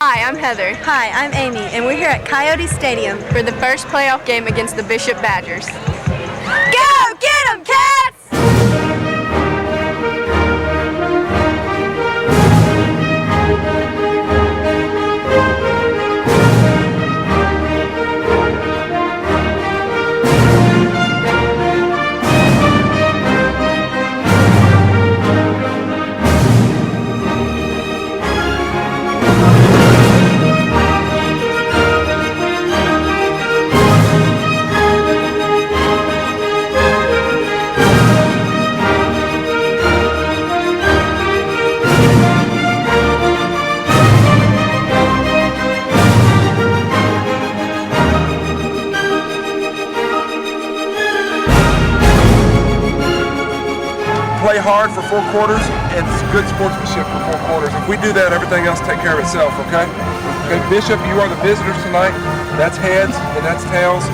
Hi, I'm Heather. Hi, I'm Amy, and we're here at Coyote Stadium For the first playoff game against the Bishop Badgers. Go get 'em, Cats! Play hard for 4 quarters and good sportsmanship for 4 quarters. If we do that, everything else take care of itself, okay? Okay, Bishop, you are the visitors tonight. That's heads and that's tails,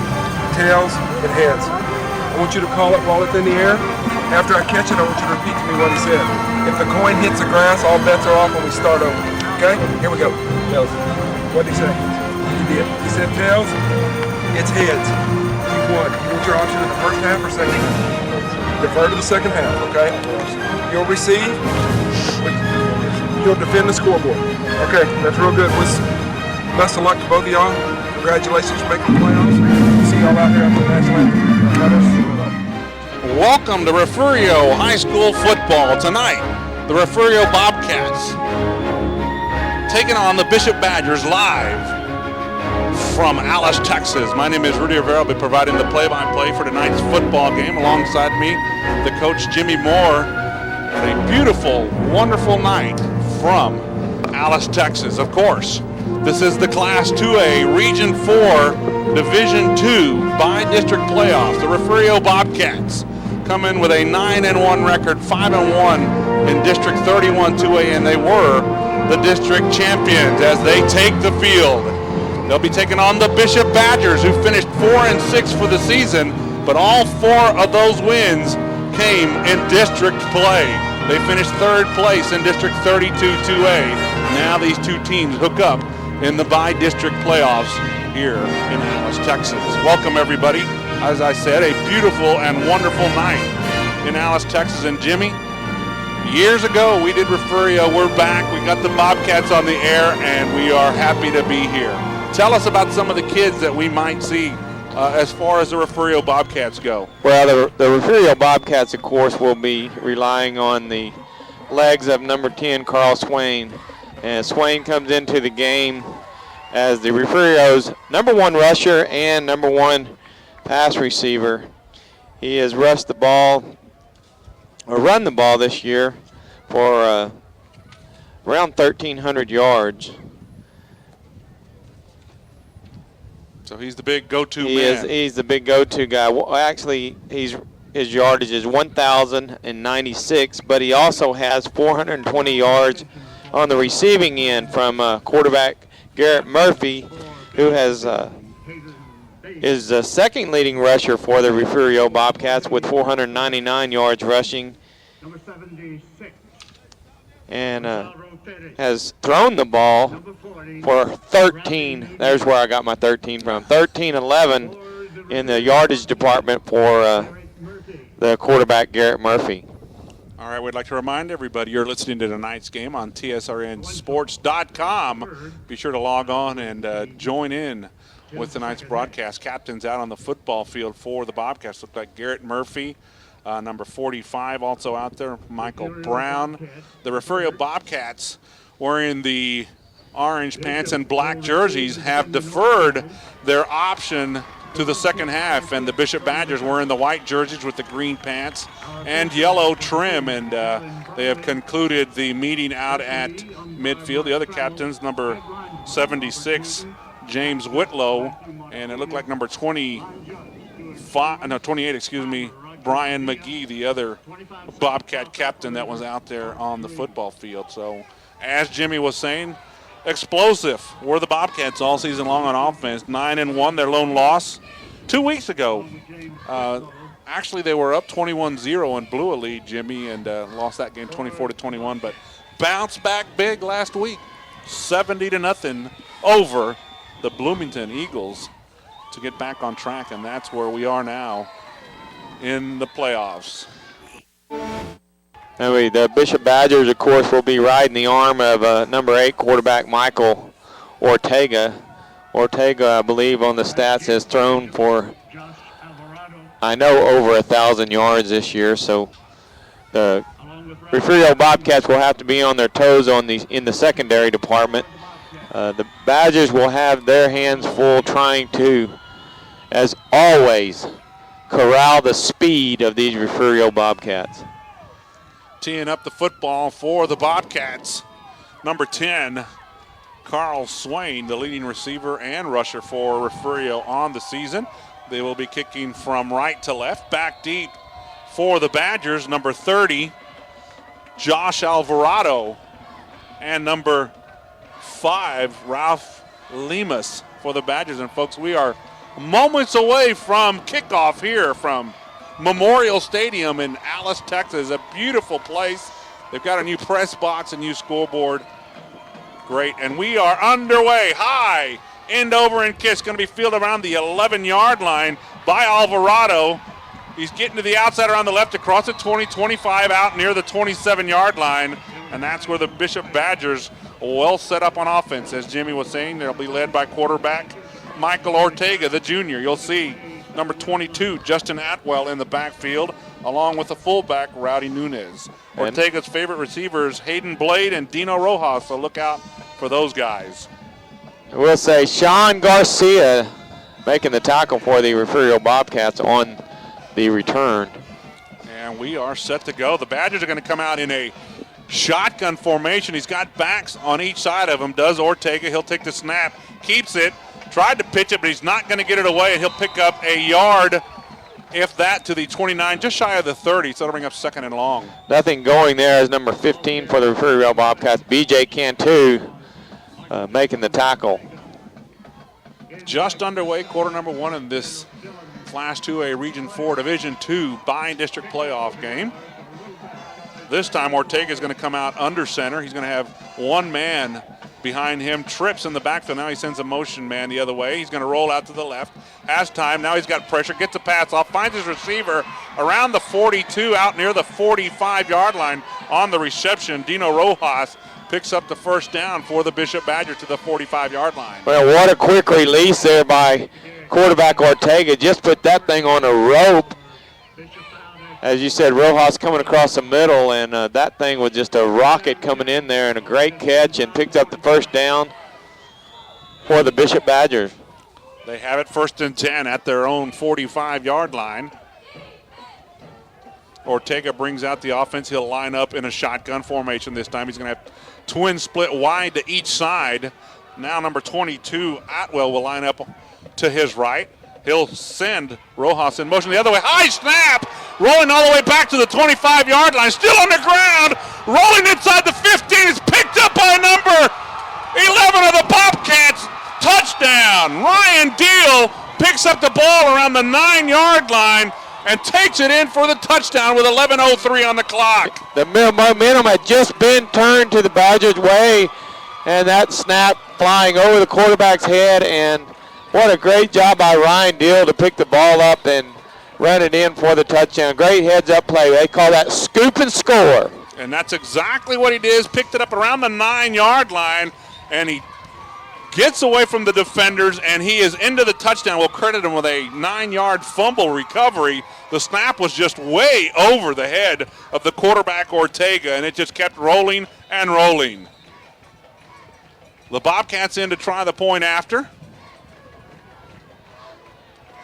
tails and heads. I want you to call it while it's in the air. After I catch it, I want you to repeat to me what he said. If the coin hits the grass, all bets are off when we start over, okay? Here we go. Tails. What did he say? He did. He said tails, it's heads. You won. You want your option in the first half or second half? Defer to the second half, okay? You'll receive, you'll defend the scoreboard. Okay, that's real good. Best of luck to both of y'all. Congratulations for making the playoffs. See y'all out there after the national anthem. Welcome to Refugio High School football tonight. The Refugio Bobcats taking on the Bishop Badgers live from Alice, Texas. My name is Rudy Rivera. I'll be providing the play-by-play for tonight's football game. Alongside me, the coach Jimmy Moore. A beautiful, wonderful night from Alice, Texas. Of course, this is the Class 2A Region 4 Division 2 by-district playoffs. The Refugio Bobcats come in with a 9-1 record, 5-1 in District 31 2A, and they were the district champions as they take the field. They'll be taking on the Bishop Badgers, who finished 4-6 for the season, but all 4 of those wins came in district play. They finished 3rd place in District 32 2A. Now these two teams hook up in the bi-district playoffs here in Alice, Texas. Welcome, everybody. As I said, a beautiful and wonderful night in Alice, Texas. And Jimmy, years ago we did Refugio. We're back. We got the Bobcats on the air, and we are happy to be here. Tell us about some of the kids that we might see as far as the Refugio Bobcats go. Well, the Refugio Bobcats, of course, will be relying on the legs of number 10, Carl Swain. And Swain comes into the game as the Refugio's number 1 rusher and number 1 pass receiver. He has rushed the ball, or run the ball this year for around 1,300 yards. So he's the big go-to man. He's the big go-to guy. Well, actually, his yardage is 1,096, but he also has 420 yards on the receiving end from quarterback Garrett Murphy, who is the second leading rusher for the Refugio Bobcats with 499 yards rushing, and has thrown the ball for 13. There's where I got my 13 from. 13-11 in the yardage department for the quarterback Garrett Murphy. All right, we'd like to remind everybody you're listening to tonight's game on tsrnsports.com. Be sure to log on and join in with tonight's broadcast. Captains out on the football field for the Bobcats look like Garrett Murphy, number 45 also out there, Michael Brown. The Refugio Bobcats wearing the orange pants and black jerseys have deferred their option to the second half, and the Bishop Badgers wearing the white jerseys with the green pants and yellow trim, and they have concluded the meeting out at midfield. The other captains, number 76, James Whitlow, and it looked like number 28, Brian McGee, the other Bobcat captain that was out there on the football field. So, as Jimmy was saying, explosive were the Bobcats all season long on offense. 9-1, their lone loss 2 weeks ago. Actually, they were up 21-0 and blew a lead, Jimmy, and lost that game 24-21, but bounced back big last week. 70-0 over the Bloomington Eagles to get back on track, and that's where we are now in the playoffs. Anyway, the Bishop Badgers, of course, will be riding the arm of number 8 quarterback Michael Ortega. Ortega, I believe, on the stats has thrown for, I know, over 1,000 yards this year. So the Refugio Bobcats will have to be on their toes in the secondary department. The Badgers will have their hands full trying to, as always, corral the speed of these Refugio Bobcats. Teeing up the football for the Bobcats, number 10, Carl Swain, the leading receiver and rusher for Refugio on the season. They will be kicking from right to left, back deep for the Badgers, number 30, Josh Alvarado, and number 5, Ralph Lemus for the Badgers. And folks, we are moments away from kickoff here from Memorial Stadium in Alice, Texas. A beautiful place. They've got a new press box, a new scoreboard. Great, and we are underway. High, end over and kiss. Going to be fielded around the 11-yard line by Alvarado. He's getting to the outside around the left across the 20, 25 out near the 27-yard line. And that's where the Bishop Badgers well set up on offense. As Jimmy was saying, they'll be led by quarterback Michael Ortega, the junior. You'll see number 22, Justin Atwell, in the backfield, along with the fullback, Rowdy Nunez. Ortega's favorite receivers, Hayden Blade and Dino Rojas, so look out for those guys. We'll say Sean Garcia making the tackle for the Refugio Bobcats on the return. And we are set to go. The Badgers are going to come out in a shotgun formation. He's got backs on each side of him, does Ortega. He'll take the snap, keeps it, tried to pitch it, but he's not going to get it away, and he'll pick up a yard, if that, to the 29, just shy of the 30, so it'll bring up second and long. Nothing going there is number 15 for the Refugio Bobcats, B.J. Cantu, making the tackle. Just underway, quarter number 1 in this Class 2A Region 4 Division 2 bi-district playoff game. This time Ortega is going to come out under center. He's going to have one man behind him, trips in the backfield. Now he sends a motion man the other way. He's going to roll out to the left. Has time. Now he's got pressure. Gets a pass off. Finds his receiver around the 42, out near the 45-yard line on the reception. Dino Rojas picks up the first down for the Bishop Badger to the 45-yard line. Well, what a quick release there by quarterback Ortega. Just put that thing on a rope. As you said, Rojas coming across the middle, and that thing was just a rocket coming in there, and a great catch, and picked up the first down for the Bishop Badgers. They have it 1st and 10 at their own 45-yard line. Ortega brings out the offense. He'll line up in a shotgun formation this time. He's going to have twin split wide to each side. Now number 22, Atwell, will line up to his right. He'll send Rojas in motion the other way. High snap, rolling all the way back to the 25-yard line. Still on the ground, rolling inside the 15. Is picked up by number 11 of the Bobcats. Touchdown. Ryan Deal picks up the ball around the 9-yard line and takes it in for the touchdown with 11:03 on the clock. The momentum had just been turned to the Badgers' way, and that snap flying over the quarterback's head, and what a great job by Ryan Deal to pick the ball up and run it in for the touchdown. Great heads-up play. They call that scoop and score. And that's exactly what he did. Picked it up around the 9-yard line, and he gets away from the defenders, and he is into the touchdown. We'll credit him with a 9-yard fumble recovery. The snap was just way over the head of the quarterback Ortega, and it just kept rolling and rolling. The Bobcats in to try the point after.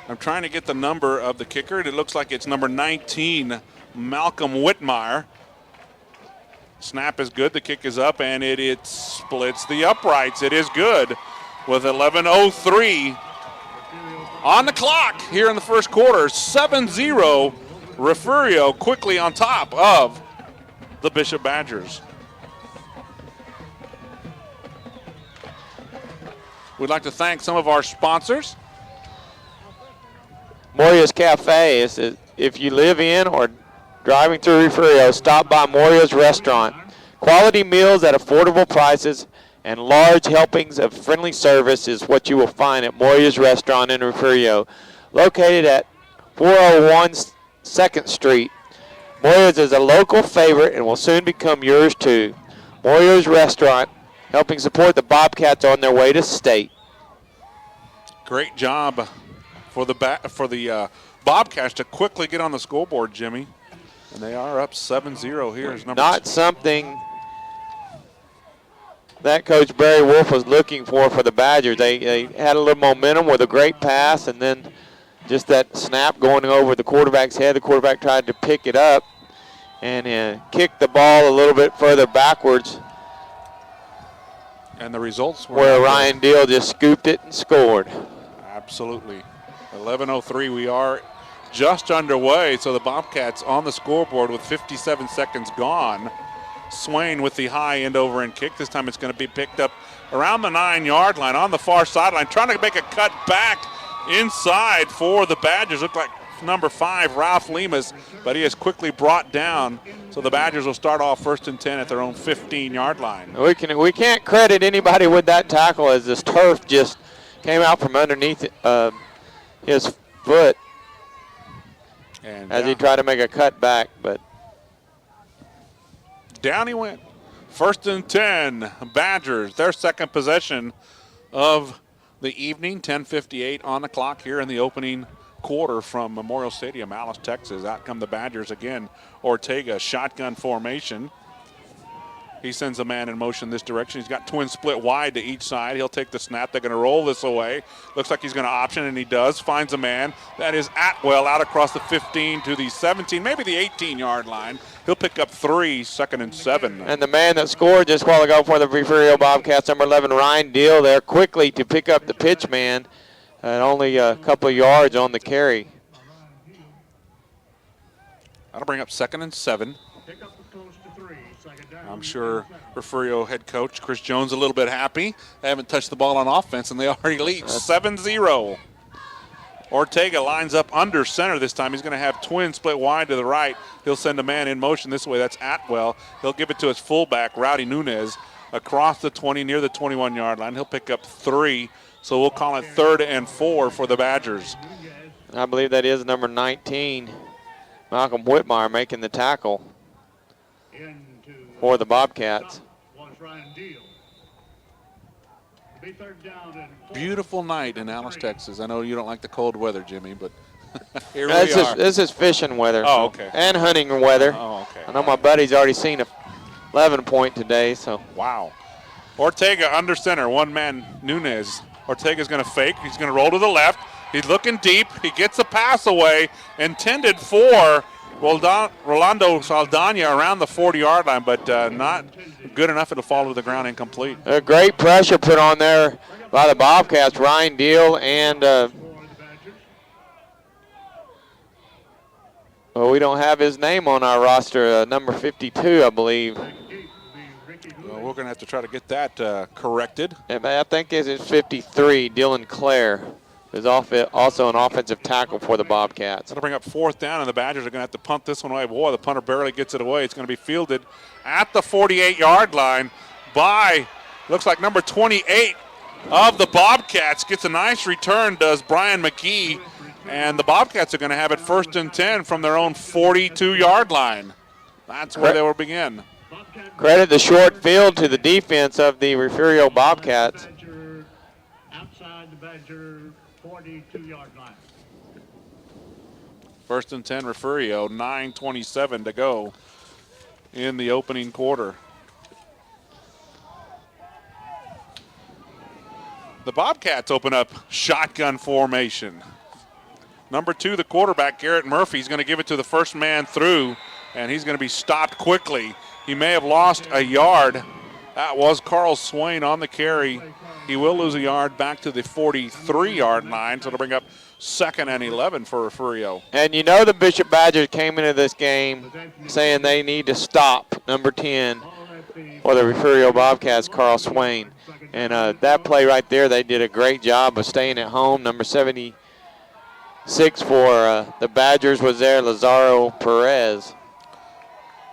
I'm trying to get the number of the kicker. It looks like it's number 19, Malcolm Whitmire. Snap is good. The kick is up, and it splits the uprights. It is good with 11:03 on the clock here in the first quarter. 7-0, Refugio quickly on top of the Bishop Badgers. We'd like to thank some of our sponsors. Moria's Cafe is, if you live in or driving through Refugio, stop by Moria's Restaurant. Quality meals at affordable prices and large helpings of friendly service is what you will find at Moya's Restaurant in Refugio, located at 401 2nd Street. Moya's is a local favorite and will soon become yours too. Moya's Restaurant, helping support the Bobcats on their way to state. Great job for the Bobcats to quickly get on the scoreboard, Jimmy. And they are up 7-0 here. Is number Not something that Coach Barry Wolf was looking for the Badgers. They had a little momentum with a great pass, and then just that snap going over the quarterback's head. The quarterback tried to pick it up and kicked the ball a little bit further backwards. And the results were where Ryan Deal just scooped it and scored. Absolutely. 11:03. We are just underway. So the Bobcats on the scoreboard with 57 seconds gone. Swain with the high end over end kick. This time it's going to be picked up around the 9-yard line on the far sideline, trying to make a cut back inside for the Badgers. Looked like number 5, Ralph Lemus, but he is quickly brought down. So the Badgers will start off 1st and 10 at their own 15-yard line. We can't credit anybody with that tackle, as this turf just came out from underneath his foot and as he tried to make a cut back, but down he went. 1st and 10, Badgers, their second possession of the evening. 10:58 on the clock here in the opening quarter from Memorial Stadium, Alice, Texas. Out come the Badgers again. Ortega, shotgun formation. He sends a man in motion this direction. He's got twins split wide to each side. He'll take the snap. They're going to roll this away. Looks like he's going to option, and he does. Finds a man. That is Atwell out across the 15 to the 17, maybe the 18-yard line. He'll pick up 3, 2nd and 7. And the man that scored just a while ago for the Refugio Bobcats, number 11, Ryan Deal, there quickly to pick up the pitch man at only a couple of yards on the carry. That'll bring up 2nd and 7. I'm sure Refugio head coach Chris Jones a little bit happy. They haven't touched the ball on offense, and they already lead 7-0. Ortega lines up under center this time. He's going to have twins split wide to the right. He'll send a man in motion this way. That's Atwell. He'll give it to his fullback, Rowdy Nunez, across the 20 near the 21-yard line. He'll pick up 3, so we'll call it 3rd and 4 for the Badgers. I believe that is number 19, Malcolm Whitmire, making the tackle for the Bobcats. Beautiful night in Alice, Texas. I know you don't like the cold weather, Jimmy, but here we are. This is fishing weather. Oh, okay. And hunting weather. Oh, okay. I know my buddy's already seen a 11-point today, so. Wow. Ortega under center, one man, Nunez. Ortega's going to fake. He's going to roll to the left. He's looking deep. He gets a pass away, intended for Rolando Saldana around the 40-yard line, but not good enough. It'll fall to the ground, incomplete. A great pressure put on there by the Bobcats. Ryan Deal and well, we don't have his name on our roster, number 52, I believe. Well, we're going to have to try to get that corrected. I think it's 53, Dylan Clare. Is also an offensive tackle for the Bobcats. That'll bring up 4th down, and the Badgers are going to have to punt this one away. Boy, the punter barely gets it away. It's going to be fielded at the 48-yard line by, looks like number 28 of the Bobcats. Gets a nice return, does Brian McGee, and the Bobcats are going to have it 1st and 10 from their own 42-yard line. That's where they will begin. Credit the short field to the defense of the Refugio Bobcats. Outside the Badger 42-yard line. 1st and 10, Refugio, 9:27 to go in the opening quarter. The Bobcats open up shotgun formation. Number 2, the quarterback, Garrett Murphy, is going to give it to the first man through, and he's going to be stopped quickly. He may have lost a yard. That was Carl Swain on the carry. He will lose a yard back to the 43-yard line, so it'll bring up 2nd and 11 for Refugio. And you know the Bishop Badgers came into this game saying they need to stop number 10 for the Refugio Bobcats, Carl Swain. And that play right there, they did a great job of staying at home. Number 76 for the Badgers was there, Lazaro Perez.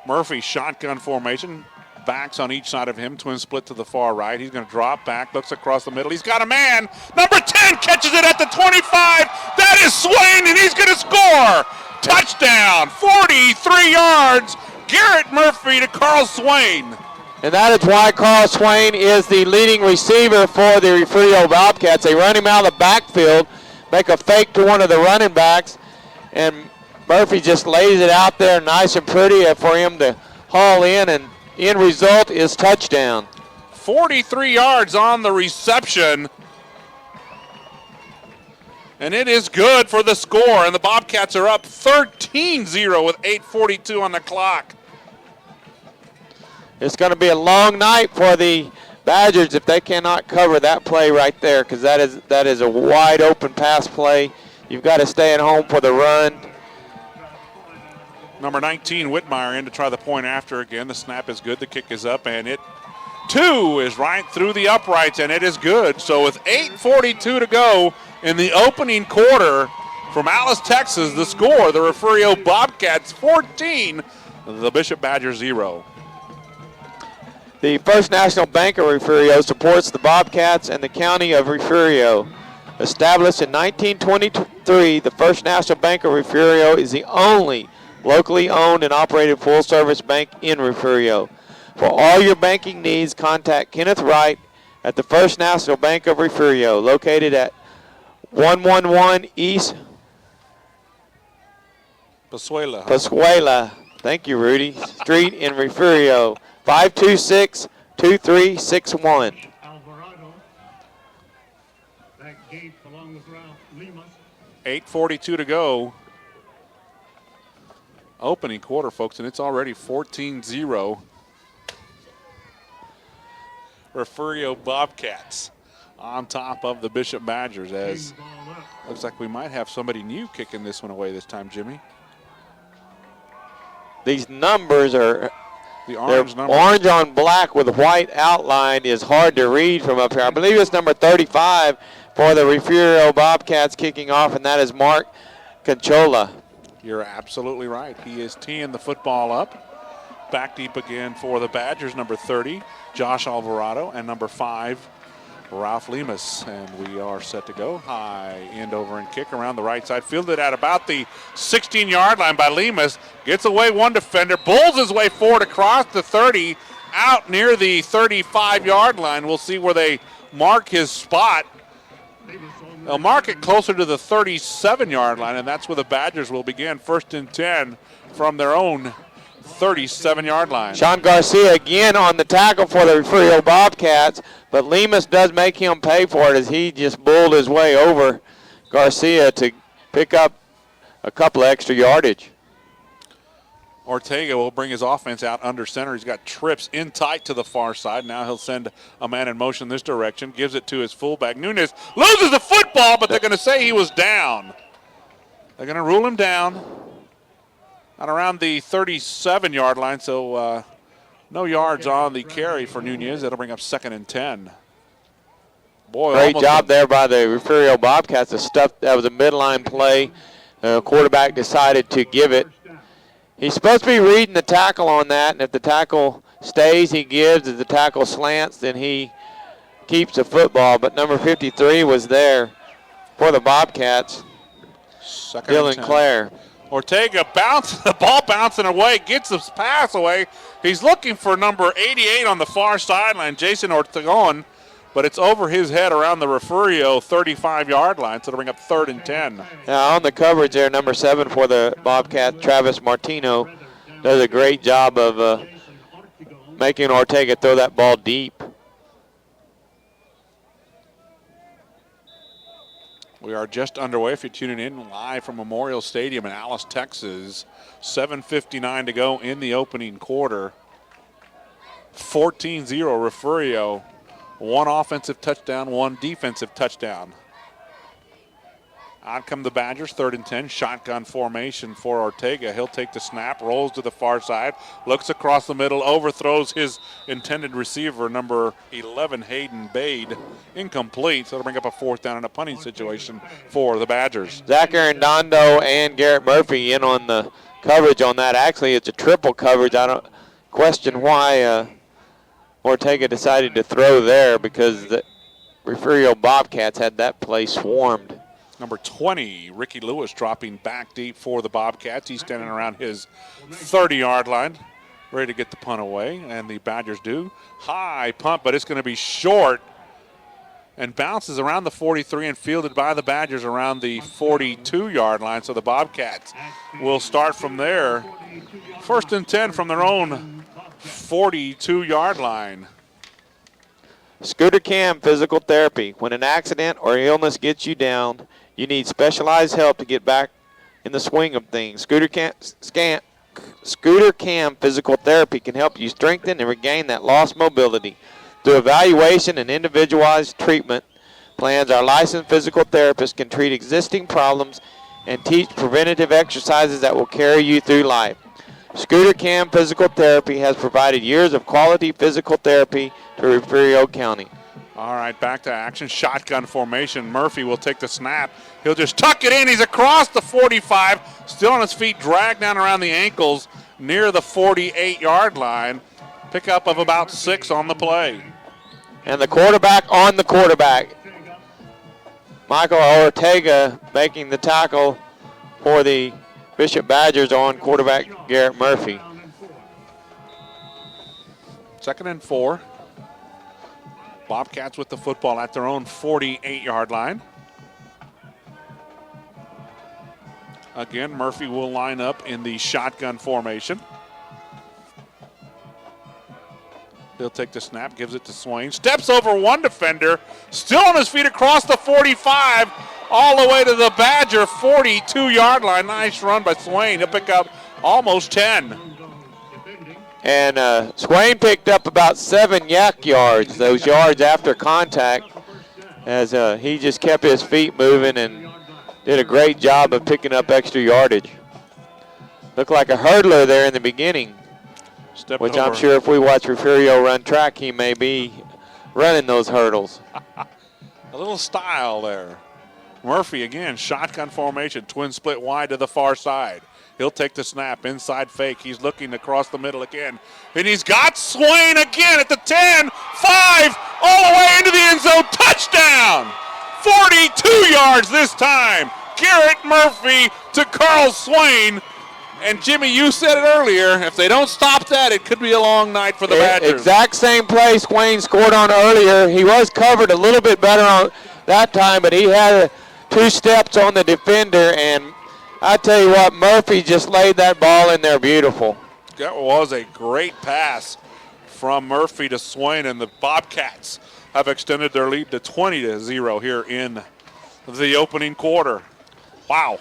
Murphy, shotgun formation. backs on each side of him. Twin split to the far right. He's going to drop back, looks across the middle. He's got a man. Number 10 catches it at the 25. That is Swain, and he's going to score. Touchdown, 43 yards. Garrett Murphy to Carl Swain. And that is why Carl Swain is the leading receiver for the Refugio Bobcats. They run him out of the backfield, make a fake to one of the running backs, and Murphy just lays it out there nice and pretty for him to haul in, and end result is touchdown. 43 yards on the reception. And it is good for the score, and the Bobcats are up 13-0 with 8:42 on the clock. It's going to be a long night for the Badgers if they cannot cover that play right there, because that is a wide open pass play. You've got to stay at home for the run. Number 19, Whitmire, in to try the point after again. The snap is good. The kick is up, and it, too, is right through the uprights, and it is good. So with 8:42 to go in the opening quarter from Alice, Texas, the score, the Refugio Bobcats 14, the Bishop Badgers 0. The First National Bank of Refugio supports the Bobcats and the county of Refugio. Established in 1923, the First National Bank of Refugio is the only locally owned and operated full-service bank in Refugio. For all your banking needs, contact Kenneth Wright at the First National Bank of Refugio, located at 111 East Pascuala. Thank you, Rudy. Street in Refugio, 526-2361. Alvarado. That gate along with Ralph Lemus. 8:42 to go. Opening quarter, folks, and it's already 14-0. Refugio Bobcats on top of the Bishop Badgers, as looks like we might have somebody new kicking this one away this time, Jimmy. These numbers are orange numbers. Orange on black with white outline is hard to read from up here. I believe it's number 35 for the Refugio Bobcats kicking off, and that is Mark Conchola. You're absolutely right. He is teeing the football up. Back deep again for the Badgers, number 30, Josh Alvarado, and number 5, Ralph Lemus. And we are set to go. High end over and kick around the right side. Fielded at about the 16-yard line by Lemus. Gets away one defender. Bulls his way forward across the 30. Out near the 35-yard line. We'll see where they mark his spot. They'll mark it closer to the 37-yard line, and that's where the Badgers will begin. 1st and 10 from their own 37-yard line. Sean Garcia again on the tackle for the Refugio Bobcats, but Lemus does make him pay for it as he just bulled his way over Garcia to pick up a couple of extra yardage. Ortega will bring his offense out under center. He's got trips in tight to the far side. Now he'll send a man in motion this direction, gives it to his fullback. Nunez loses the football, but they're going to say he was down. They're going to rule him down at around the 37-yard line, so no yards on the carry for Nunez. That'll bring up 2nd and 10. Boy, great job there by the Refugio Bobcats. The stuff that was a midline play. The quarterback decided to give it. He's supposed to be reading the tackle on that, and if the tackle stays, he gives. If the tackle slants, then he keeps the football. But number 53 was there for the Bobcats. Dylan Clare. Ortega bounces, the ball bouncing away, gets the pass away. He's looking for number 88 on the far sideline, Jason Ortegon, but it's over his head around the Refugio 35-yard line, so it'll bring up 3rd and 10. Now on the coverage there, number 7 for the Bobcat, Travis Martino, does a great job of making Ortega throw that ball deep. We are just underway if you're tuning in live from Memorial Stadium in Alice, Texas. 7:59 to go in the opening quarter. 14-0 Refugio. 1 offensive touchdown, 1 defensive touchdown. Out come the Badgers, 3rd and 10. Shotgun formation for Ortega. He'll take the snap, rolls to the far side, looks across the middle, overthrows his intended receiver, number 11, Hayden Bade. Incomplete, so it'll bring up a 4th down and a punting situation for the Badgers. Zach Arredondo and Garrett Murphy in on the coverage on that. Actually, it's a triple coverage. I don't question why Ortega decided to throw there because the Refugio Bobcats had that place swarmed. Number 20, Ricky Lewis, dropping back deep for the Bobcats. He's standing around his 30-yard line, ready to get the punt away, and the Badgers do. High punt, but it's going to be short and bounces around the 43 and fielded by the Badgers around the 42-yard line. So the Bobcats will start from there. 1st and 10 from their own 42-yard line. Scooter Cam Physical Therapy. When an accident or illness gets you down, you need specialized help to get back in the swing of things. Scooter Cam Physical Therapy can help you strengthen and regain that lost mobility. Through evaluation and individualized treatment plans, our licensed physical therapists can treat existing problems and teach preventative exercises that will carry you through life. Scooter Cam Physical Therapy has provided years of quality physical therapy to Refugio County. All right, back to action. Shotgun formation. Murphy will take the snap. He'll just tuck it in. He's across the 45, still on his feet, dragged down around the ankles near the 48-yard line. Pickup of about 6 on the play. And the quarterback on the quarterback. Michael Ortega making the tackle for the Bishop Badgers on quarterback Garrett Murphy. 2nd and 4. Bobcats with the football at their own 48-yard line. Again, Murphy will line up in the shotgun formation. He'll take the snap, gives it to Swain. Steps over one defender, still on his feet across the 45, all the way to the Badger 42-yard line. Nice run by Swain. He'll pick up almost 10. And Swain picked up about 7 yak yards, those yards after contact, as he just kept his feet moving and did a great job of picking up extra yardage. Looked like a hurdler there in the beginning. Which I'm sure if we watch Refugio run track, he may be running those hurdles. A little style there. Murphy again, shotgun formation, twin split wide to the far side. He'll take the snap, inside fake. He's looking across the middle again. And he's got Swain again at the 10, 5, all the way into the end zone. Touchdown! 42 yards this time. Garrett Murphy to Carl Swain. And Jimmy, you said it earlier, if they don't stop that, it could be a long night for the Badgers. Exact same play Swain scored on earlier. He was covered a little bit better on that time, but he had 2 steps on the defender, and I tell you what, Murphy just laid that ball in there beautiful. That was a great pass from Murphy to Swain, and the Bobcats have extended their lead to 20-0 here in the opening quarter. Wow.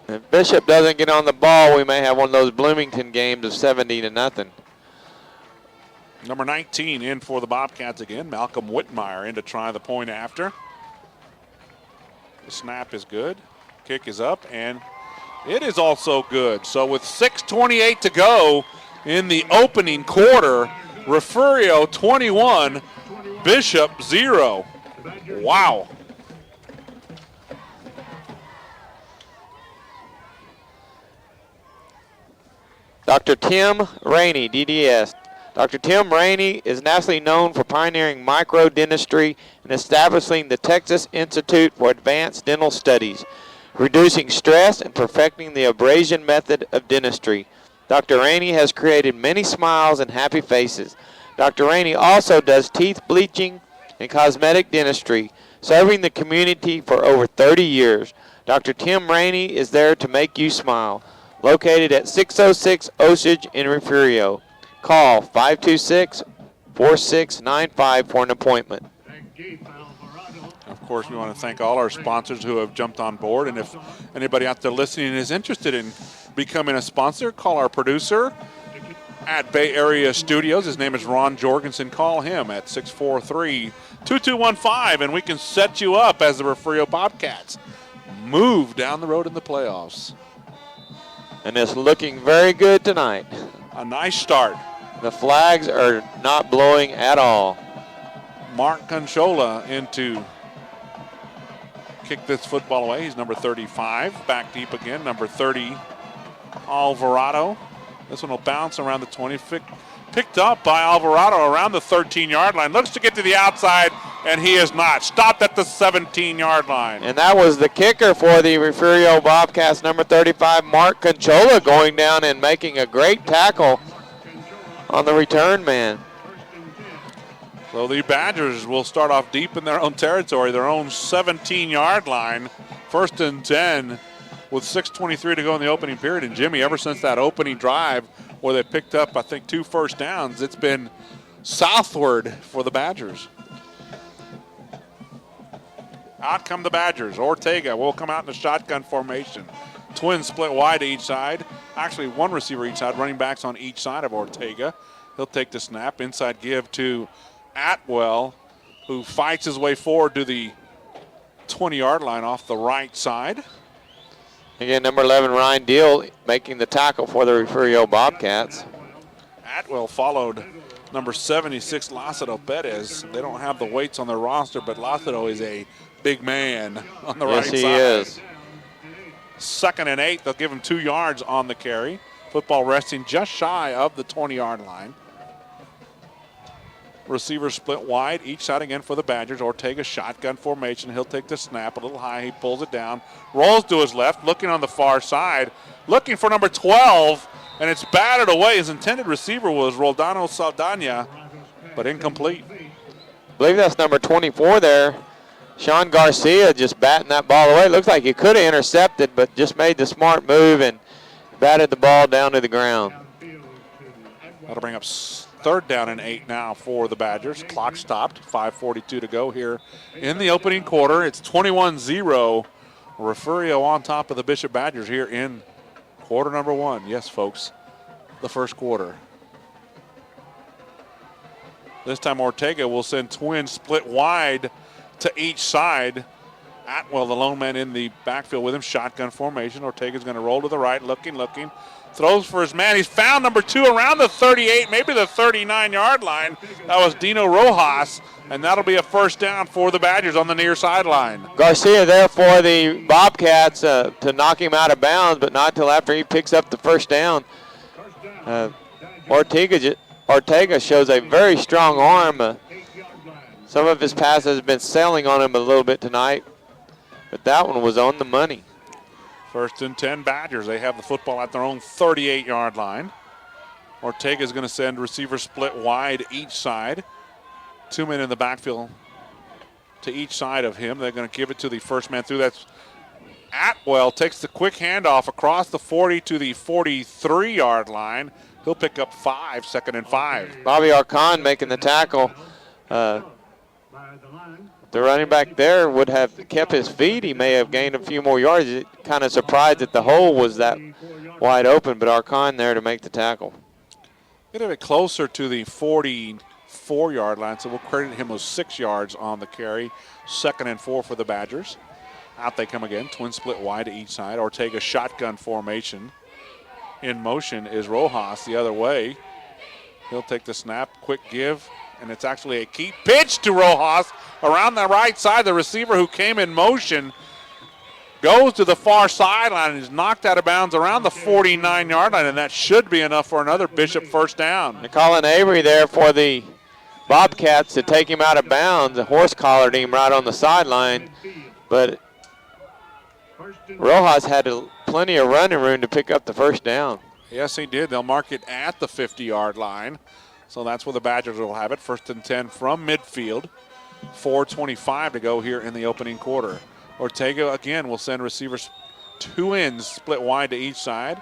If Bishop doesn't get on the ball, we may have one of those Bloomington games of 70-0. Number 19 in for the Bobcats again. Malcolm Whitmire in to try the point after. The snap is good. Kick is up, and it is also good. So with 6:28 to go in the opening quarter, Refugio 21, Bishop 0. Wow. Dr. Tim Rainey, DDS. Dr. Tim Rainey is nationally known for pioneering microdentistry and establishing the Texas Institute for Advanced Dental Studies, reducing stress and perfecting the abrasion method of dentistry. Dr. Rainey has created many smiles and happy faces. Dr. Rainey also does teeth bleaching and cosmetic dentistry, serving the community for over 30 years. Dr. Tim Rainey is there to make you smile. Located at 606 Osage in Refugio. Call 526-4695 for an appointment. Of course, we want to thank all our sponsors who have jumped on board. And if anybody out there listening is interested in becoming a sponsor, call our producer at Bay Area Studios. His name is Ron Jorgensen. Call him at 643-2215, and we can set you up as the Refugio Bobcats move down the road in the playoffs. And it's looking very good tonight. A nice start. The flags are not blowing at all. Mark Conchola in to kick this football away. He's number 35. Back deep again, number 30, Alvarado. This one will bounce around the 20. Picked up by Alvarado around the 13-yard line. Looks to get to the outside, and he is not. Stopped at the 17-yard line. And that was the kicker for the Refugio Bobcats, number 35, Mark Conchola, going down and making a great tackle on the return man. So the Badgers will start off deep in their own territory, their own 17-yard line. 1st and 10 with 6:23 to go in the opening period. And Jimmy, ever since that opening drive where they picked up, I think, 2 first downs, it's been southward for the Badgers. Out come the Badgers. Ortega will come out in a shotgun formation. Twins split wide to each side. Actually, one receiver each side, running backs on each side of Ortega. He'll take the snap. Inside give to Atwell, who fights his way forward to the 20-yard line off the right side. Again, number 11, Ryan Deal, making the tackle for the Refugio Bobcats. Atwell followed number 76, Lázaro Perez. They don't have the weights on their roster, but Lázaro is a big man on the right side. Yes, he is. 2nd and 8. They'll give him 2 yards on the carry. Football resting just shy of the 20-yard line. Receivers split wide, each side again for the Badgers. Ortega shotgun formation. He'll take the snap a little high. He pulls it down, rolls to his left, looking on the far side, looking for number 12, and it's batted away. His intended receiver was Roldano Saldana, but incomplete. I believe that's number 24 there. Sean Garcia just batting that ball away. Looks like he could have intercepted, but just made the smart move and batted the ball down to the ground. That'll bring up 3rd down and 8 now for the Badgers. Clock stopped, 5:42 to go here in the opening quarter. It's 21-0. Refugio on top of the Bishop Badgers here in quarter number 1. Yes, folks, the first quarter. This time Ortega will send twins split wide to each side. Atwell, the lone man in the backfield with him, shotgun formation. Ortega's going to roll to the right, looking. Throws for his man. He's found number 2 around the 38, maybe the 39-yard line. That was Dino Rojas, and that'll be a first down for the Badgers on the near sideline. Garcia there for the Bobcats to knock him out of bounds, but not till after he picks up the first down. Ortega shows a very strong arm. Some of his passes have been sailing on him a little bit tonight, but that one was on the money. 1st and 10 Badgers. They have the football at their own 38-yard line. Ortega's going to send receivers split wide each side. 2 men in the backfield to each side of him. They're going to give it to the first man through. That's Atwell. Takes the quick handoff across the 40 to the 43-yard line. He'll pick up 5, 2nd and 5. Bobby Arcon making the tackle. The running back there would have kept his feet. He may have gained a few more yards. Kind of surprised that the hole was that wide open, but Arcon there to make the tackle. Get a bit closer to the 44-yard line, so we'll credit him with 6 yards on the carry. 2nd and 4 for the Badgers. Out they come again. Twin split wide to each side. Ortega shotgun formation. In motion is Rojas the other way. He'll take the snap, quick give, and it's actually a key pitch to Rojas around the right side. The receiver who came in motion goes to the far sideline and is knocked out of bounds around the 49-yard line, and that should be enough for another Bishop first down. And Colin Avery there for the Bobcats to take him out of bounds. The horse collared him right on the sideline, but Rojas had plenty of running room to pick up the first down. Yes, he did. They'll mark it at the 50-yard line. So that's where the Badgers will have it. 1st and 10 from midfield. 4:25 to go here in the opening quarter. Ortega again will send receivers 2 ends split wide to each side.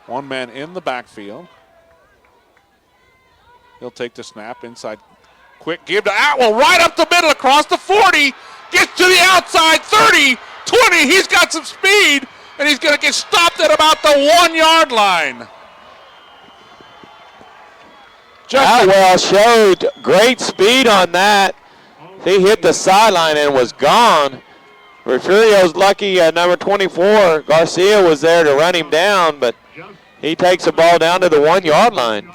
1 man in the backfield. He'll take the snap inside. Quick give to Atwell right up the middle across the 40. Gets to the outside 30, 20. He's got some speed, and he's going to get stopped at about the 1-yard line. Atwell showed great speed on that. He hit the sideline and was gone. Refugio's lucky number 24, Garcia, was there to run him down, but he takes the ball down to the 1-yard line.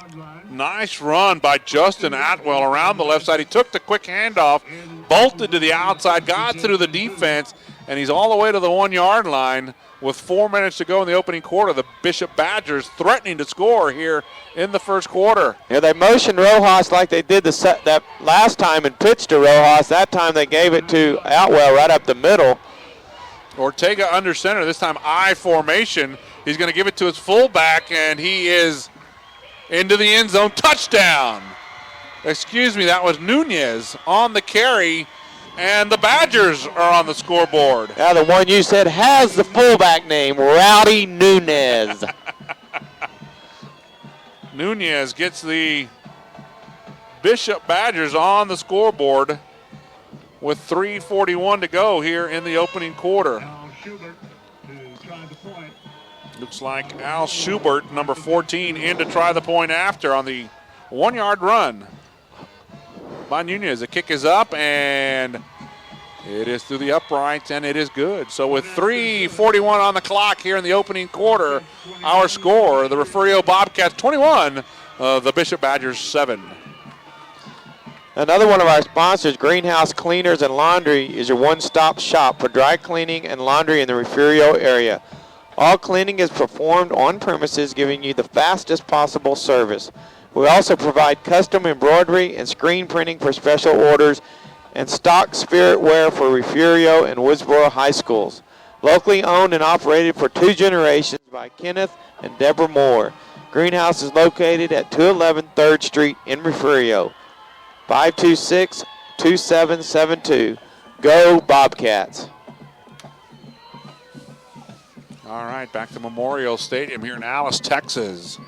Nice run by Justin Atwell around the left side. He took the quick handoff, bolted to the outside, got through the defense, and he's all the way to the 1 yard line with 4 minutes to go in the opening quarter. The Bishop Badgers threatening to score here in the first quarter. Yeah, they motioned Rojas like they did that last time and pitched to Rojas. That time they gave it to Outwell right up the middle. Ortega under center, this time I formation. He's going to give it to his fullback, and he is into the end zone. Touchdown! Excuse me, that was Nunez on the carry, and the Badgers are on the scoreboard. Yeah, the one you said has the fullback name, Rowdy Nunez. Nunez gets the Bishop Badgers on the scoreboard with 3:41 to go here in the opening quarter. Al Schubert to try the point. Looks like Al Schubert, number 14, in to try the point after on the 1 yard run by Nunez. The kick is up, and it is through the uprights, and it is good. So with 3:41 on the clock here in the opening quarter, our score, the Refugio Bobcats 21, the Bishop Badgers 7. Another one of our sponsors, Greenhouse Cleaners and Laundry, is your one-stop shop for dry cleaning and laundry in the Refugio area. All cleaning is performed on premises, giving you the fastest possible service. We also provide custom embroidery and screen printing for special orders and stock spirit wear for Refugio and Woodsboro High Schools. Locally owned and operated for 2 generations by Kenneth and Deborah Moore. Greenhouse is located at 211 3rd Street in Refugio. 526-2772. Go Bobcats. All right, back to Memorial Stadium here in Alice, Texas.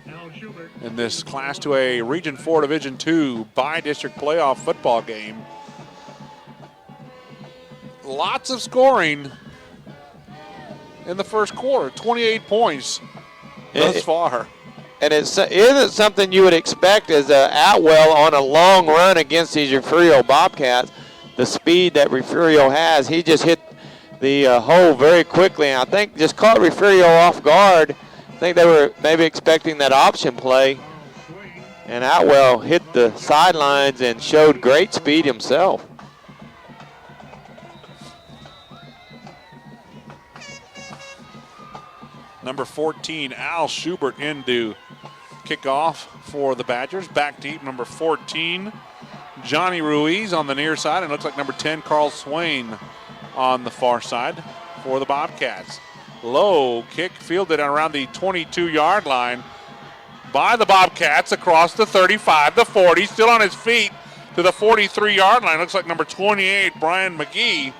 Al Schubert. In this Class 2A Region 4 Division 2 bi-district playoff football game. Lots of scoring in the first quarter, 28 points thus far. And it isn't something you would expect as Atwell on a long run against these Refugio Bobcats. The speed that Refugio has, he just hit the hole very quickly. And I think just caught Refugio off guard. I think they were maybe expecting that option play. And Atwell hit the sidelines and showed great speed himself. Number 14, Al Schubert into kickoff for the Badgers. Back deep, number 14, Johnny Ruiz on the near side. And looks like number 10, Carl Swain on the far side for the Bobcats. Low kick fielded around the 22-yard line by the Bobcats across the 35, the 40, still on his feet to the 43-yard line. Looks like number 28, Brian McGee.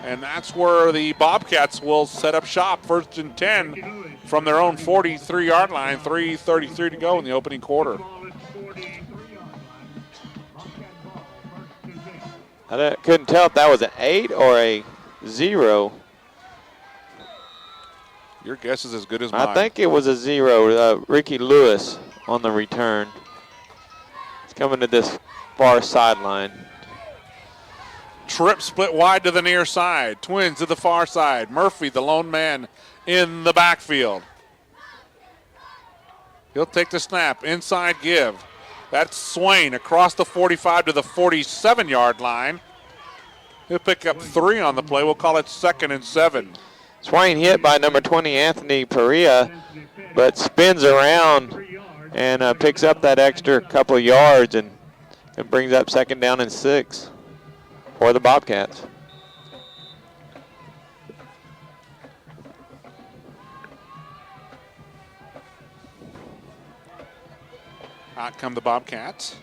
And that's where the Bobcats will set up shop. 1st and 10 from their own 43-yard line. 3:33 to go in the opening quarter. I couldn't tell if that was an 8 or a 0. Your guess is as good as mine. I think it was a 0. Ricky Lewis on the return. He's coming to this far sideline. Trip split wide to the near side. Twins to the far side. Murphy, the lone man, in the backfield. He'll take the snap. Inside give. That's Swain across the 45 to the 47-yard line. He'll pick up 3 on the play. We'll call it 2nd and 7. Swain hit by number 20, Anthony Perea, but spins around and picks up that extra couple of yards, and it brings up 2nd down and 6 for the Bobcats. Out come the Bobcats.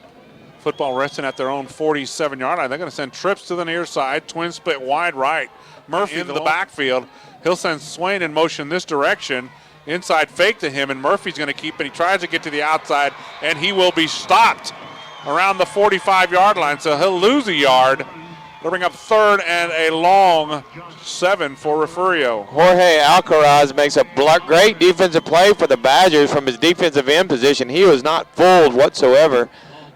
Football resting at their own 47-yard line. They're going to send trips to the near side. Twin split wide right. Murphy in the backfield. He'll send Swain in motion this direction. Inside fake to him, and Murphy's going to keep it. He tries to get to the outside, and he will be stopped around the 45-yard line, so he'll lose a yard. They'll bring up 3rd and a long 7 for Refugio. Jorge Alcaraz makes a great defensive play for the Badgers from his defensive end position. He was not fooled whatsoever.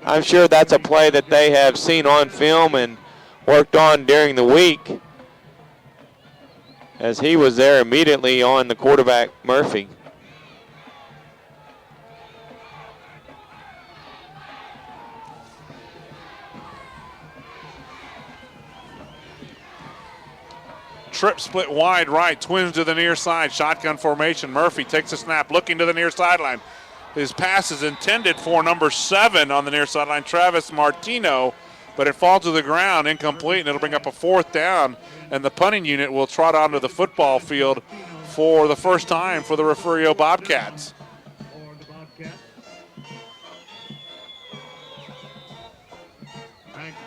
I'm sure that's a play that they have seen on film and worked on during the week, as he was there immediately on the quarterback, Murphy. Trip split wide right. Twins to the near side. Shotgun formation. Murphy takes a snap, looking to the near sideline. His pass is intended for number 7 on the near sideline, Travis Martino, but it falls to the ground, incomplete, and it'll bring up a 4th down, and the punting unit will trot onto the football field for the first time for the Refugio Bobcats.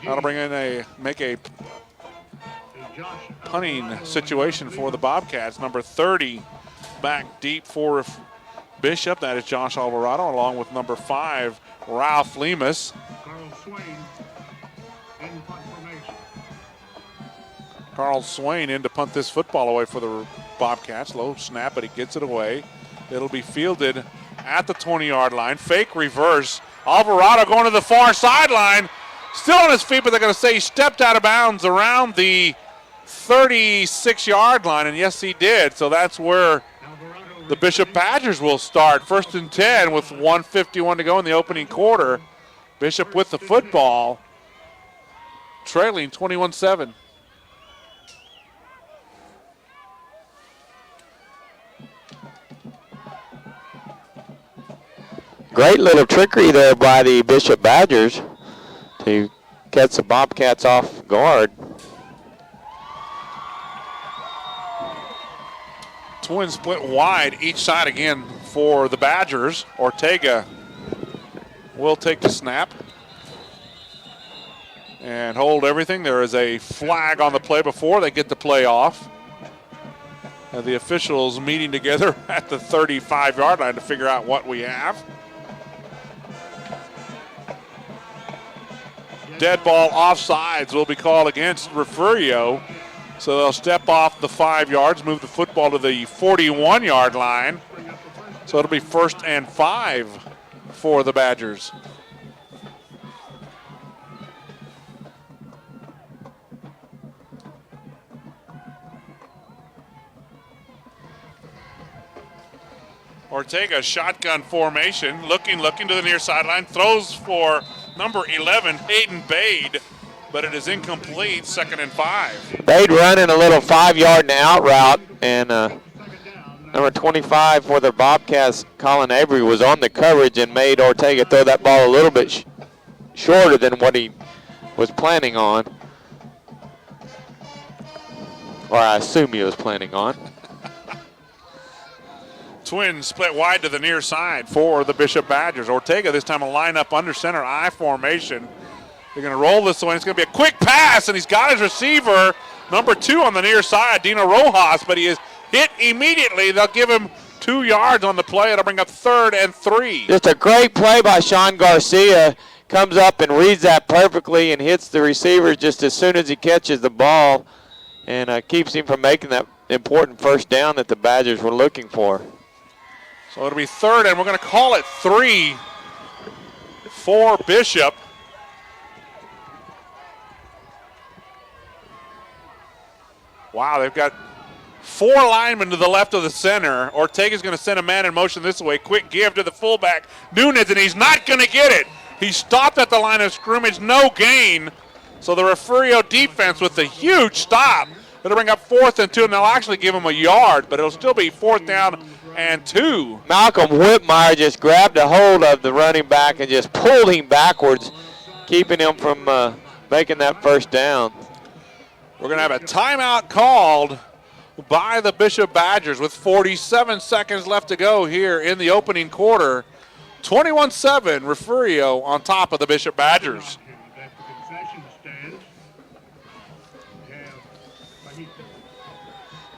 That'll bring in make a punting situation for the Bobcats. Number 30 back deep for Bishop. That is Josh Alvarado, along with number 5, Ralph Lemus. Carl Swain in to punt this football away for the Bobcats. Low snap, but he gets it away. It'll be fielded at the 20-yard line. Fake reverse. Alvarado going to the far sideline. Still on his feet, but they're going to say he stepped out of bounds around the 36-yard line, and yes, he did. So that's where the Bishop Badgers will start. 1st and 10 with 1:51 to go in the opening quarter. Bishop with the football, trailing 21-7. Great little trickery there by the Bishop Badgers to catch the Bobcats off guard. Twins split wide each side again for the Badgers. Ortega will take the snap and hold everything. There is a flag on the play before they get the play off. And the officials meeting together at the 35-yard line to figure out what we have. Dead ball offsides will be called against Refugio. So they'll step off the 5 yards, move the football to the 41-yard line. So it'll be 1st and 5 for the Badgers. Ortega, shotgun formation, looking to the near sideline, throws for number 11, Hayden Bade, but it is incomplete. 2nd and 5. Bade running a little 5-yard and out route, and number 25 for the Bobcats, Colin Avery, was on the coverage and made Ortega throw that ball a little bit shorter than what he was planning on, or I assume he was planning on. Twins split wide to the near side for the Bishop Badgers. Ortega this time will line up under center I formation. They're going to roll this one. It's going to be a quick pass, and he's got his receiver, number 2 on the near side, Dino Rojas, but he is hit immediately. They'll give him 2 yards on the play. It'll bring up 3rd and 3. Just a great play by Sean Garcia. Comes up and reads that perfectly and hits the receiver just as soon as he catches the ball, and keeps him from making that important first down that the Badgers were looking for. So it'll be 3rd, and we're going to call it 3 for Bishop. Wow, they've got 4 linemen to the left of the center. Ortega's going to send a man in motion this way. Quick give to the fullback, Nunez, and he's not going to get it. He stopped at the line of scrimmage, no gain. So the Refugio defense with a huge stop. It'll bring up 4th and 2, and they'll actually give him a yard, but it'll still be 4th down and 2. Malcolm Whitmire just grabbed a hold of the running back and just pulled him backwards, keeping him from making that first down. We're going to have a timeout called by the Bishop Badgers with 47 seconds left to go here in the opening quarter. 21-7, Refugio on top of the Bishop Badgers.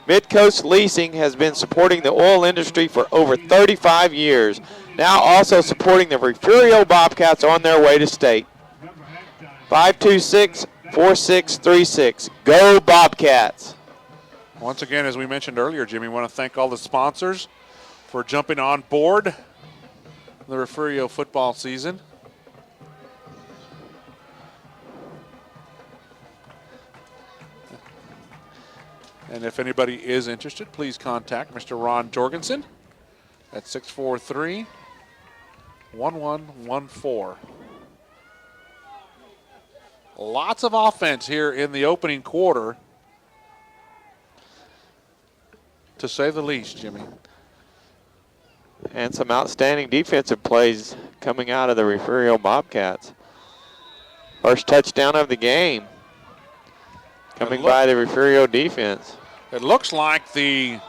Midcoast Leasing has been supporting the oil industry for over 35 years, now also supporting the Refugio Bobcats on their way to state. 526-4636. Go Bobcats. Once again, as we mentioned earlier, Jimmy, we want to thank all the sponsors for jumping on board the Refugio football season. And if anybody is interested, please contact Mr. Ron Jorgensen at 643-1114. Lots of offense here in the opening quarter. to say the least, Jimmy. And some outstanding defensive plays coming out of the Refugio Bobcats. First touchdown of the game coming by the Refugio defense. It looks like the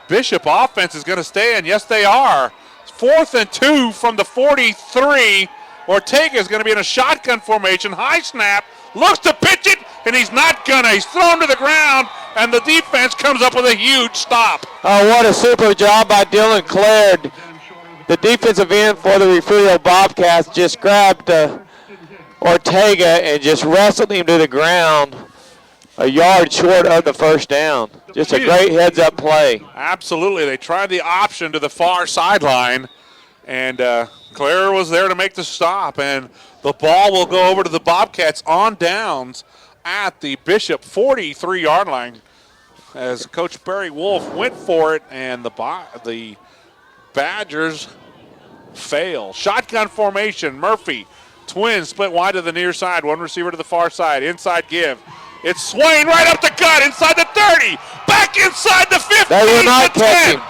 Bishop offense is going to stay in. Yes, they are. 4th and 2 from the 43. Ortega is going to be in a shotgun formation. High snap, looks to pitch it, and he's not gonna. He's thrown to the ground, and the defense comes up with a huge stop. Oh, what a super job by Dylan Claird. The defensive end for the Refugio Bobcats just grabbed Ortega and just wrestled him to the ground a yard short of the first down. Just a great heads-up play. Absolutely. They tried the option to the far sideline, and Claire was there to make the stop, and the ball will go over to the Bobcats on downs at the Bishop 43-yard line as Coach Barry Wolf went for it, and the Badgers fail. Shotgun formation, Murphy. Twins split wide to the near side. One receiver to the far side. Inside give. It's Swain right up the gut inside the 30. Back inside the 15. They will not catch him.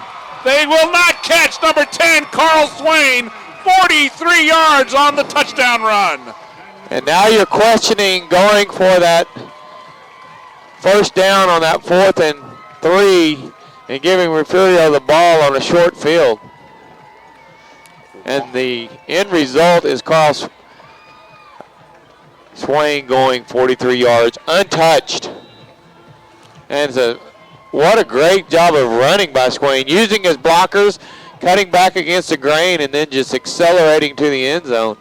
They will not catch number 10, Carl Swain. 43 yards on the touchdown run. And now you're questioning going for that first down on that 4th and 3 and giving Refugio the ball on a short field. And the end result is Carl Swain going 43 yards untouched. And what a great job of running by Swain, using his blockers, cutting back against the grain, and then just accelerating to the end zone.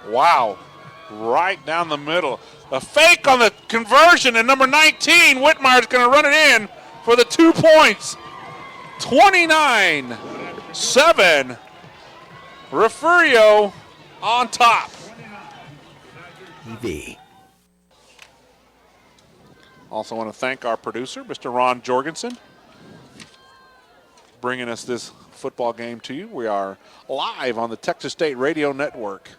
Wow, right down the middle. A fake on the conversion, and number 19, Whitmire's going to run it in for the 2 points. 29-7. Refugio on top. Also want to thank our producer, Mr. Ron Jorgensen, bringing us this football game to you. We are live on the Texas State Radio Network.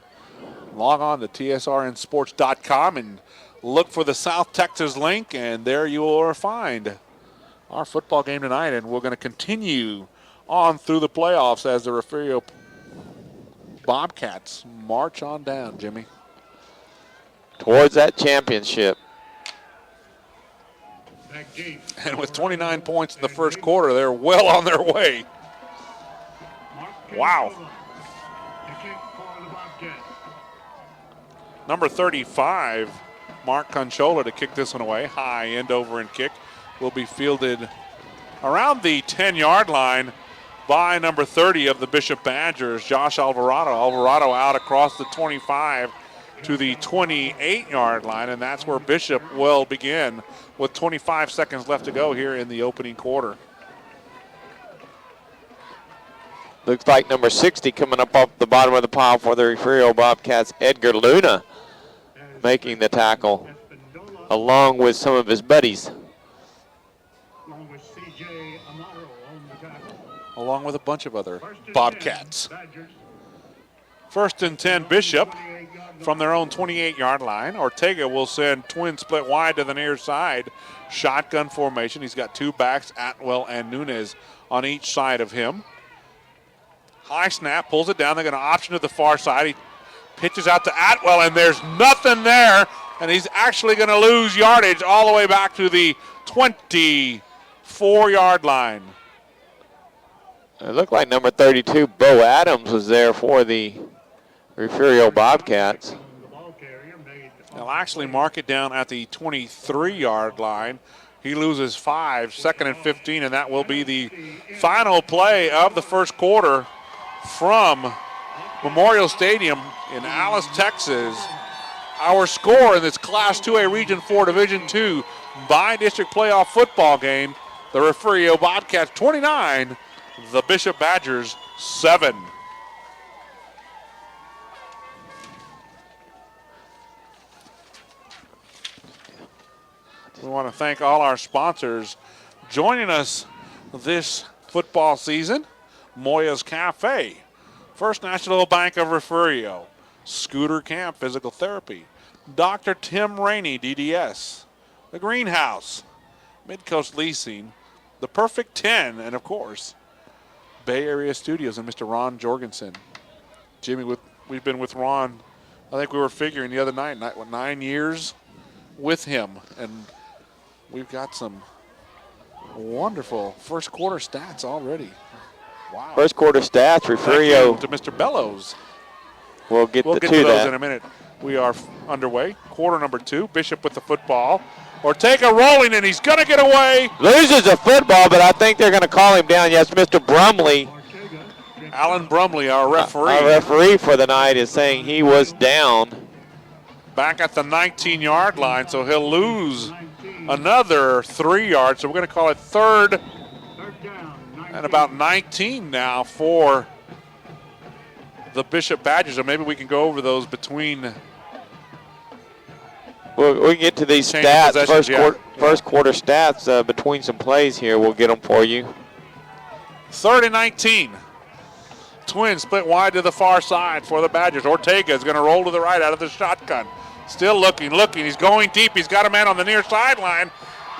Log on to tsrnsports.com and look for the South Texas link, and there you will find our football game tonight. And we're going to continue on through the playoffs as the Refugio Bobcats march on down, Jimmy. Towards that championship. And with 29 points in the first quarter, they're well on their way. Wow. Number 35, Mark Conchola, to kick this one away. High end over and kick will be fielded around the 10-yard line by number 30 of the Bishop Badgers, Josh Alvarado. Alvarado out across the 25 to the 28-yard line, and that's where Bishop will begin with 25 seconds left to go here in the opening quarter. Looks like number 60 coming up off the bottom of the pile for the Refugio Bobcats, Edgar Luna, making the tackle along with some of his buddies. Along with a bunch of other Bobcats. 1st and 10, Bishop from their own 28-yard line. Ortega will send twin split wide to the near side. Shotgun formation. He's got 2 backs, Atwell and Nunez, on each side of him. High snap, pulls it down. They're going to option to the far side. He pitches out to Atwell, and there's nothing there. And he's actually going to lose yardage all the way back to the 24-yard line. It looked like number 32, Bo Adams, was there for the Refugio Bobcats. They'll actually mark it down at the 23-yard line. He loses 5, 2nd and 15, and that will be the final play of the first quarter from Memorial Stadium in Alice, Texas. Our score in this Class 2A Region 4 Division II bi-district playoff football game, the Refugio Bobcats 29, the Bishop Badgers 7. We want to thank all our sponsors joining us this football season. Moya's Cafe, First National Bank of Refugio, Scooter Camp Physical Therapy, Dr. Tim Rainey, DDS, The Greenhouse, Midcoast Leasing, the perfect 10, and of course, Bay Area Studios and Mr. Ron Jorgensen. Jimmy, we've been with Ron, I think we were figuring the other night, 9 years with him, and we've got some wonderful first quarter stats already. Wow. First quarter stats, Refugio. To Mr. Bellows. We'll get to to those that in a minute. We are underway. Quarter number 2. Bishop with the football. Ortega rolling, and he's going to get away. Loses a football, but I think they're going to call him down. Yes, Mr. Brumley. Alan Brumley, our referee. Our referee for the night is saying he was down. Back at the 19-yard line, so he'll lose another 3 yards. So we're going to call it third and about 19 now for the Bishop Badgers. Or maybe we can go over those between. We can get to these stats, first quarter stats between some plays here. We'll get them for you. Third and 19. Twins split wide to the far side for the Badgers. Ortega is going to roll to the right out of the shotgun. Still looking. He's going deep. He's got a man on the near sideline.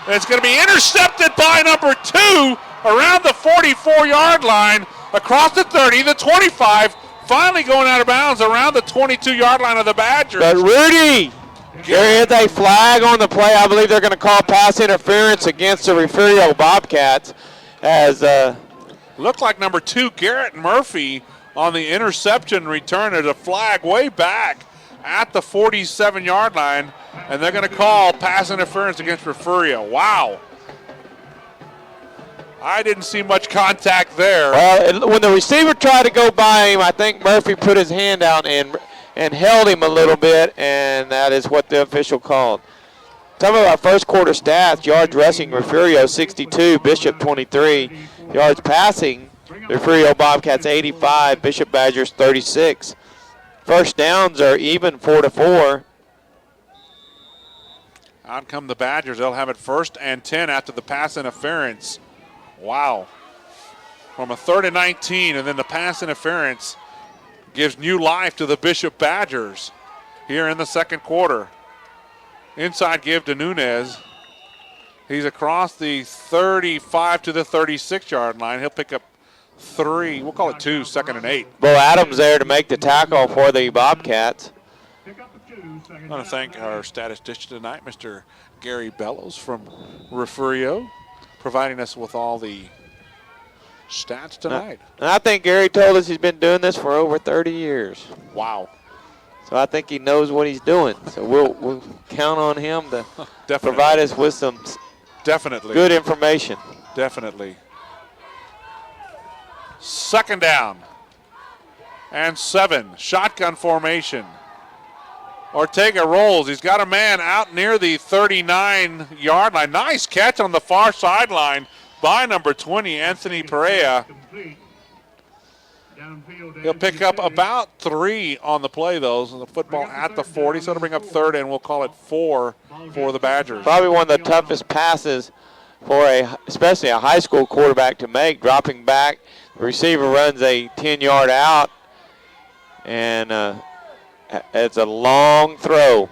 And it's going to be intercepted by number 2 around the 44-yard line, across the 30, the 25, finally going out of bounds around the 22-yard line of the Badgers. But Rudy, there is a flag on the play. I believe they're going to call pass interference against the Refugio Bobcats. As looked like number 2, Garrett Murphy, on the interception return. There's a flag way back at the 47-yard line, and they're going to call pass interference against Refugio. Wow. I didn't see much contact there. Well, when the receiver tried to go by him, I think Murphy put his hand out and held him a little bit, and that is what the official called. Some of our first quarter stats: yards rushing, Refugio 62, Bishop 23. Yards passing, Refugio Bobcats 85, Bishop Badgers 36. First downs are even 4-4. Out come the Badgers. They'll have it 1st and 10 after the pass interference. Wow. From a 3rd and 19, and then the pass interference gives new life to the Bishop Badgers here in the second quarter. Inside give to Nunez. He's across the 35 to the 36-yard line. He'll pick up 3. We'll call it 2, 2nd and 8. Bo Adams there to make the tackle for the Bobcats. I want to thank our statistician tonight, Mr. Gary Bellows from Refugio, providing us with all the stats tonight. And I think Gary told us he's been doing this for over 30 years. Wow. So I think he knows what he's doing. So we'll count on him to provide us with some good information. Definitely. 2nd down and 7. Shotgun formation. Ortega rolls. He's got a man out near the 39-yard line. Nice catch on the far sideline by number 20, Anthony Perea. He'll pick up about 3 on the play, though. So the football at the 40, so it'll bring up 3rd, and we'll call it 4 for the Badgers. Probably one of the toughest passes for especially a high school quarterback to make, dropping back. The receiver runs a 10-yard out, and it's a long throw.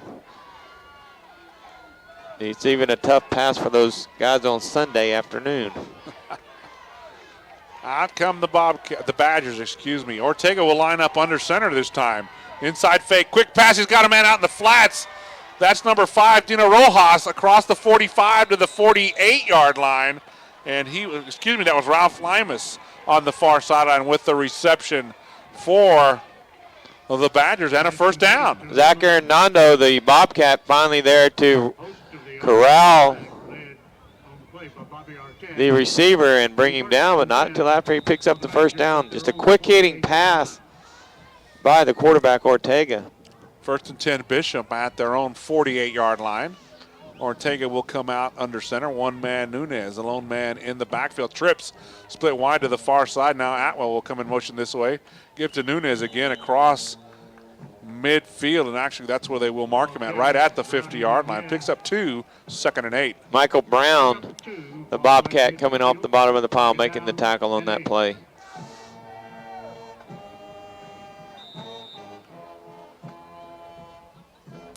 It's even a tough pass for those guys on Sunday afternoon. Out come the Badgers, excuse me. Ortega will line up under center this time. Inside fake, quick pass. He's got a man out in the flats. That's number 5, Dino Rojas, across the 45 to the 48-yard line. And that was Ralph Limas on the far sideline with the reception for the Badgers and a 1st down. Zach Arredondo, the Bobcat, finally there to corral the receiver and bring him down, but not until after he picks up the 1st down. Just a quick hitting pass by the quarterback, Ortega. 1st and 10, Bishop at their own 48-yard line. Ortega will come out under center. One man, Nunez, a lone man in the backfield. Trips split wide to the far side. Now Atwell will come in motion this way. Give to Nunez again across midfield, and actually that's where they will mark him at, right at the 50-yard line. Picks up 2, 2nd and 8. Michael Brown, the Bobcat, coming off the bottom of the pile, making the tackle on that play.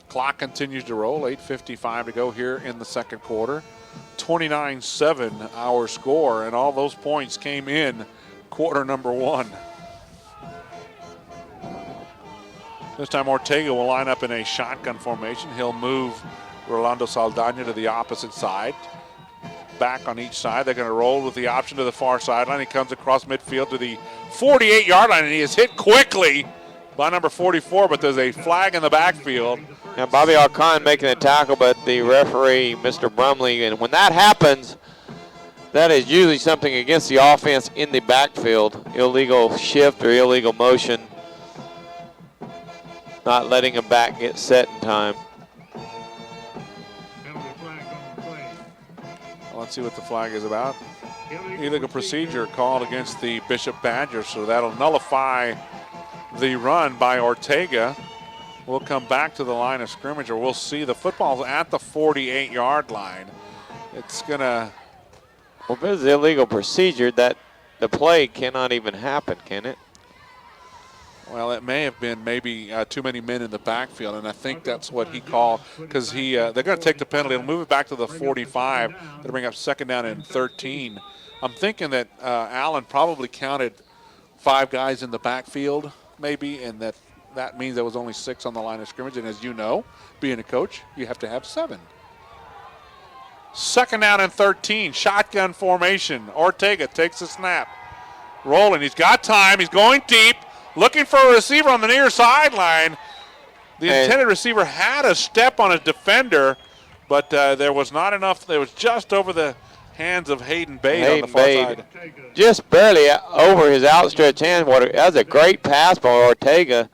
Clock continues to roll, 8:55 to go here in the second quarter. 29-7 our score, and all those points came in quarter number one. This time Ortega will line up in a shotgun formation. He'll move Rolando Saldana to the opposite side. Back on each side. They're going to roll with the option to the far sideline. He comes across midfield to the 48-yard line, and he is hit quickly by number 44, but there's a flag in the backfield. Now Bobby Alcon making a tackle, but the referee, Mr. Brumley, and when that happens, that is usually something against the offense in the backfield. Illegal shift or illegal motion. Not letting a back get set in time. Well, let's see what the flag is about. Illegal procedure called against the Bishop Badgers, so that'll nullify the run by Ortega. We'll come back to the line of scrimmage, or we'll see the football's at the 48-yard line. It's gonna. Well, if it's illegal procedure, that the play cannot even happen, can it? Well, it may have been maybe too many men in the backfield, and I think that's what he called, because they're going to take the penalty. They'll move it back to the 45. They'll bring up second down and 13. I'm thinking that Allen probably counted 5 guys in the backfield, maybe, and that means there was only 6 on the line of scrimmage. And as you know, being a coach, you have to have 7. Second down and 13, shotgun formation. Ortega takes the snap. Rolling, he's got time, he's going deep. Looking for a receiver on the near sideline. The intended receiver had a step on his defender, but there was not enough. There was just over the hands of Hayden Bade on the far side. Just barely over his outstretched hand. That was a great pass by Ortega.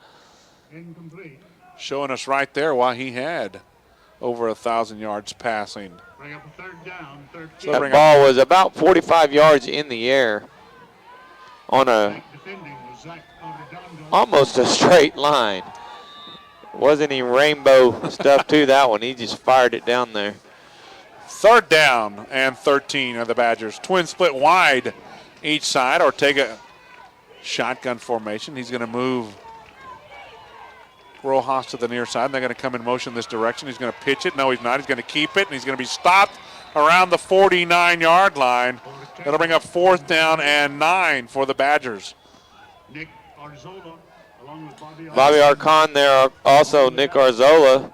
Showing us right there why he had over 1,000 yards passing. Bring up a third down, 13. So That ball was about 45 yards in the air on almost a straight line. Wasn't any rainbow stuff to that one. He just fired it down there. Third down and 13 are the Badgers. Twin split wide each side. Ortega shotgun formation. He's going to move Rojas to the near side. And they're going to come in motion this direction. He's going to pitch it. No, he's not. He's going to keep it, and he's going to be stopped around the 49-yard line. That'll bring up fourth down and 9 for the Badgers. Nick Arzola, along with Bobby Arcon there, also Nick Arzola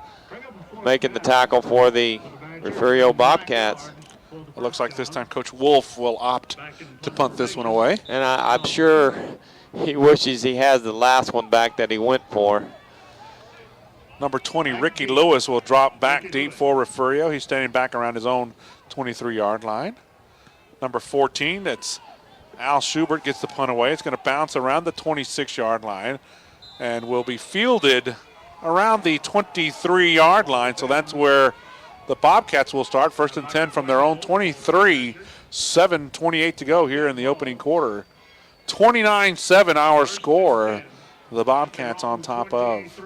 making the tackle for the Refugio Bobcats. It looks like this time Coach Wolf will opt to punt this one away. And I'm sure he wishes he has the last one back that he went for. Number 20, Ricky Lewis, will drop back deep for Refugio. He's standing back around his own 23-yard line. Number 14, that's Al Schubert, gets the punt away. It's going to bounce around the 26-yard line and will be fielded around the 23-yard line. So that's where the Bobcats will start. First and 10 from their own 23. 7:28 to go here in the opening quarter. 29-7 our score. The Bobcats on top of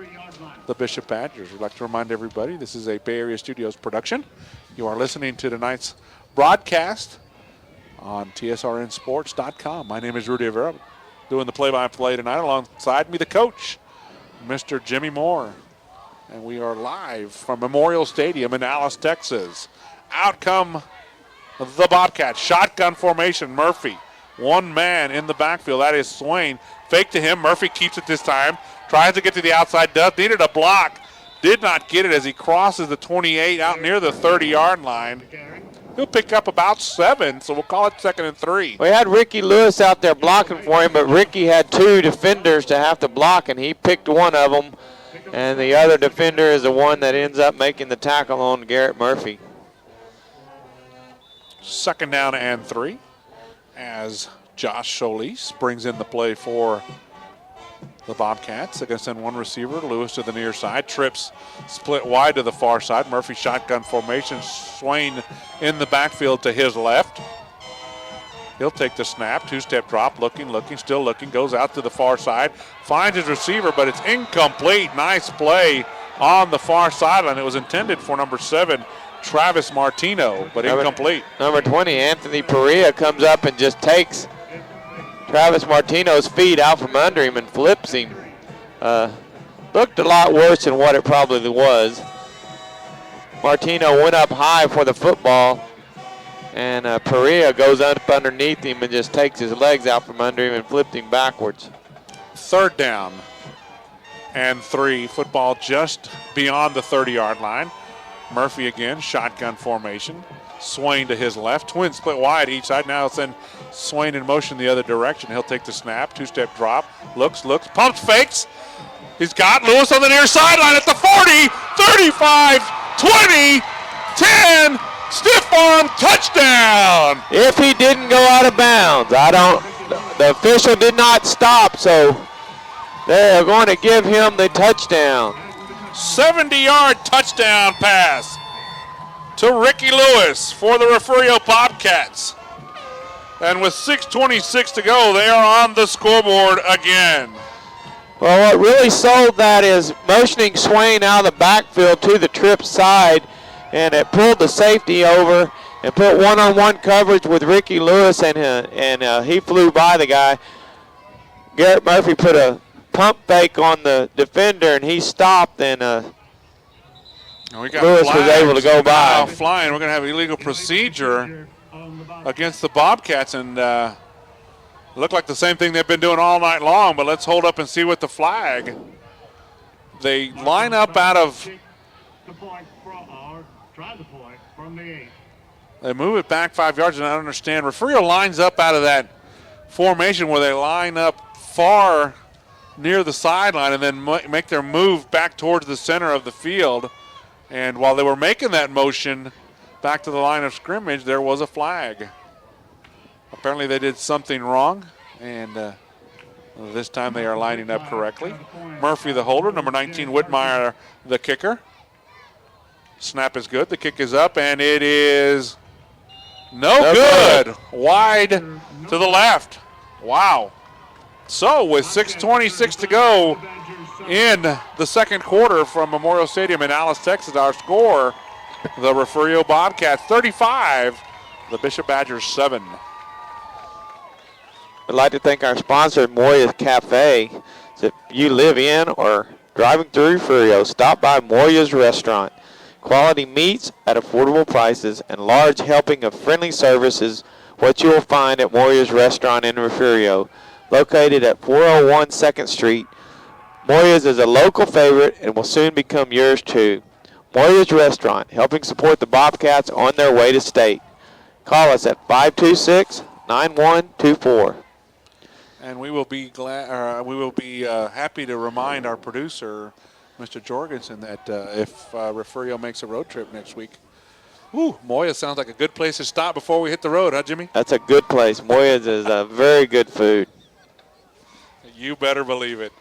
the Bishop Badgers. We'd like to remind everybody this is a Bay Area Studios production. You are listening to tonight's broadcast on tsrnsports.com. My name is Rudy Rivera, doing the play-by-play tonight. Alongside me, the coach, Mr. Jimmy Moore. And we are live from Memorial Stadium in Alice, Texas. Out come the Bobcats. Shotgun formation, Murphy. One man in the backfield, that is Swain. Fake to him, Murphy keeps it this time. Tries to get to the outside, needed a block. Did not get it as he crosses the 28 out near the 30-yard line. He'll pick up about 7, so we'll call it 2nd and 3. We had Ricky Lewis out there blocking for him, but Ricky had 2 defenders to have to block, and he picked one of them. And the other defender is the one that ends up making the tackle on Garrett Murphy. 2nd down and 3 as Josh Solis brings in the play for the Bobcats. They're going to send one receiver, Lewis, to the near side. Trips split wide to the far side. Murphy shotgun formation. Swain in the backfield to his left. He'll take the snap, 2-step drop, looking, still looking, goes out to the far side, finds his receiver, but it's incomplete. Nice play on the far sideline. It was intended for number 7, Travis Martino, but incomplete. Number 20, Anthony Perea, comes up and just takes Travis Martino's feet out from under him and flips him. Looked a lot worse than what it probably was. Martino went up high for the football, And Perea goes up underneath him and just takes his legs out from under him and flipped him backwards. 3rd down and 3. Football just beyond the 30-yard line. Murphy again, shotgun formation. Swain to his left. Twins split wide each side. Now it's in Swain in motion the other direction. He'll take the snap. 2-step drop. Looks, pumps, fakes. He's got Lewis on the near sideline at the 40, 35, 20, 10. Stiff arm touchdown. If he didn't go out of bounds, the official did not stop, so they're going to give him the touchdown. 70-yard touchdown pass to Ricky Lewis for the Refugio Bobcats. And with 6:26 to go, they are on the scoreboard again. Well, what really sold that is motioning Swain out of the backfield to the trip side, and it pulled the safety over and put one-on-one coverage with Ricky Lewis, and he flew by the guy. Garrett Murphy put a pump fake on the defender, and he stopped, and Lewis was able to go by. Flying. We're going to have illegal procedure against the Bobcats, and look like the same thing they've been doing all night long, but let's hold up and see what the flag. They line up out of... They move it back 5 yards, and I don't understand. Refugio lines up out of that formation where they line up far near the sideline and then make their move back towards the center of the field. And while they were making that motion back to the line of scrimmage, there was a flag. Apparently they did something wrong, and this time they are lining up correctly. Murphy the holder, number 19 Whitmire the kicker. Snap is good, the kick is up, and it is no good. Wide to the left. Wow. So with 6:26 to go in the second quarter from Memorial Stadium in Alice, Texas, our score, the Refugio Bobcats 35, the Bishop Badgers 7. I'd like to thank our sponsor, Moya's Cafe. So if you live in or driving through Refugio, stop by Moya's Restaurant. Quality meats at affordable prices and large helping of friendly services, what you will find at Moya's Restaurant in Refugio. Located at 401 2nd Street, Moya's is a local favorite and will soon become yours too. Moya's Restaurant, helping support the Bobcats on their way to state. Call us at 526-9124. And we will be happy to remind our producer, Mr. Jorgensen, that if Refugio makes a road trip next week, Moya sounds like a good place to stop before we hit the road, huh, Jimmy? That's a good place. Moya's is a very good food. You better believe it.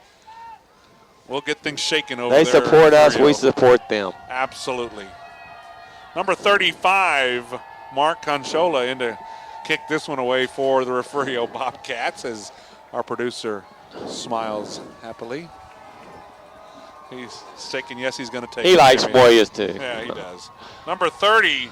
We'll get things shaking over there. They support us, we support them. Absolutely. Number 35, Mark Conchola, in to kick this one away for the Refugio Bobcats as our producer smiles happily. He's shaking, yes, he's going to take it. He likes Moyas too. Yeah, he does. Number 30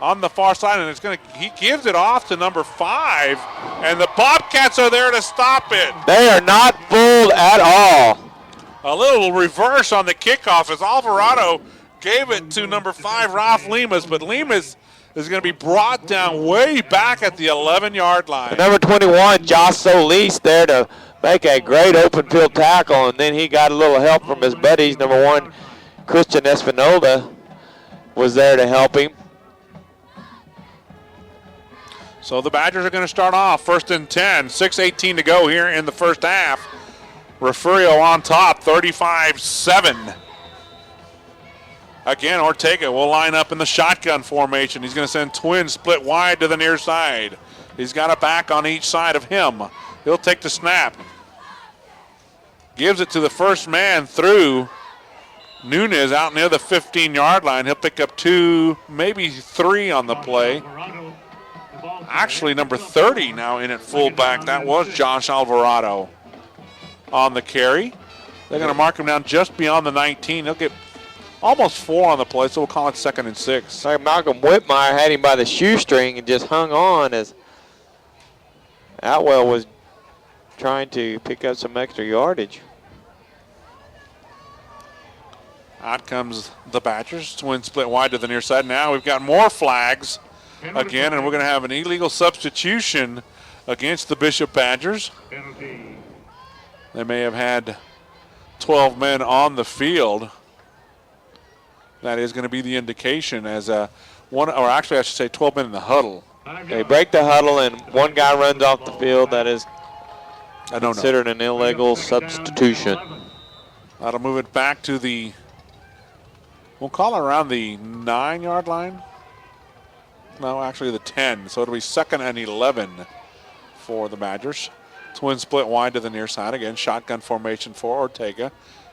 on the far side, and he gives it off to number 5, and the Bobcats are there to stop it. They are not fooled at all. A little reverse on the kickoff as Alvarado gave it to number 5, Ralph Lemus, but Lemus is going to be brought down way back at the 11-yard line. And number 21, Josh Solis, there to make a great open field tackle, and then he got a little help from his buddies. Number 1, Christian Espinola was there to help him. So the Badgers are going to start off 1st and 10, 6:18 to go here in the first half. Refugio on top, 35-7. Again, Ortega will line up in the shotgun formation. He's going to send twins split wide to the near side. He's got a back on each side of him. He'll take the snap. Gives it to the first man through Nunez out near the 15-yard line. He'll pick up 2, maybe 3 on the play. Actually, number 30 now in at fullback. That was Josh Alvarado on the carry. They're going to mark him down just beyond the 19. He'll get almost 4 on the play, so we'll call it 2nd and 6. Like Malcolm Whitmire had him by the shoestring and just hung on as Atwell was trying to pick up some extra yardage. Out comes the Badgers. Twin split wide to the near side. Now we've got more flags again, and we're going to have an illegal substitution against the Bishop Badgers. Penalty. They may have had 12 men on the field. That is going to be the indication as one, or actually I should say 12 men in the huddle. They break the huddle and one guy runs off the field. That is considered an illegal substitution. That'll move it back to the, we'll call it around the 9-yard line. No, actually the 10. So it'll be 2nd and 11 for the Badgers. Twin split wide to the near side. Again, shotgun formation for Ortega.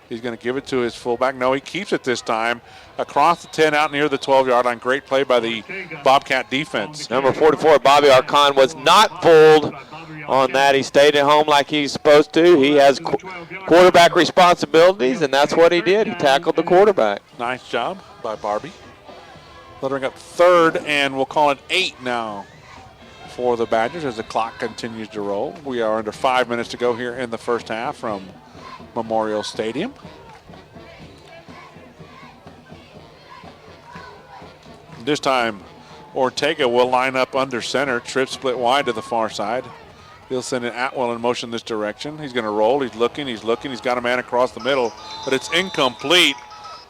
He's going to give it to his fullback. No, he keeps it this time. Across the 10 out near the 12-yard line. Great play by the Bobcat defense. Number 44, Bobby Arcon, was not fooled on that. He stayed at home like he's supposed to. He has quarterback responsibilities, and that's what he did. He tackled the quarterback. Nice job by Barbie. They'll bring up 3rd, and we'll call it 8 now for the Badgers as the clock continues to roll. We are under 5 minutes to go here in the first half from Memorial Stadium. This time, Ortega will line up under center. Trip split wide to the far side. He'll send it Atwell in motion this direction. He's going to roll. He's looking. He's got a man across the middle, but it's incomplete.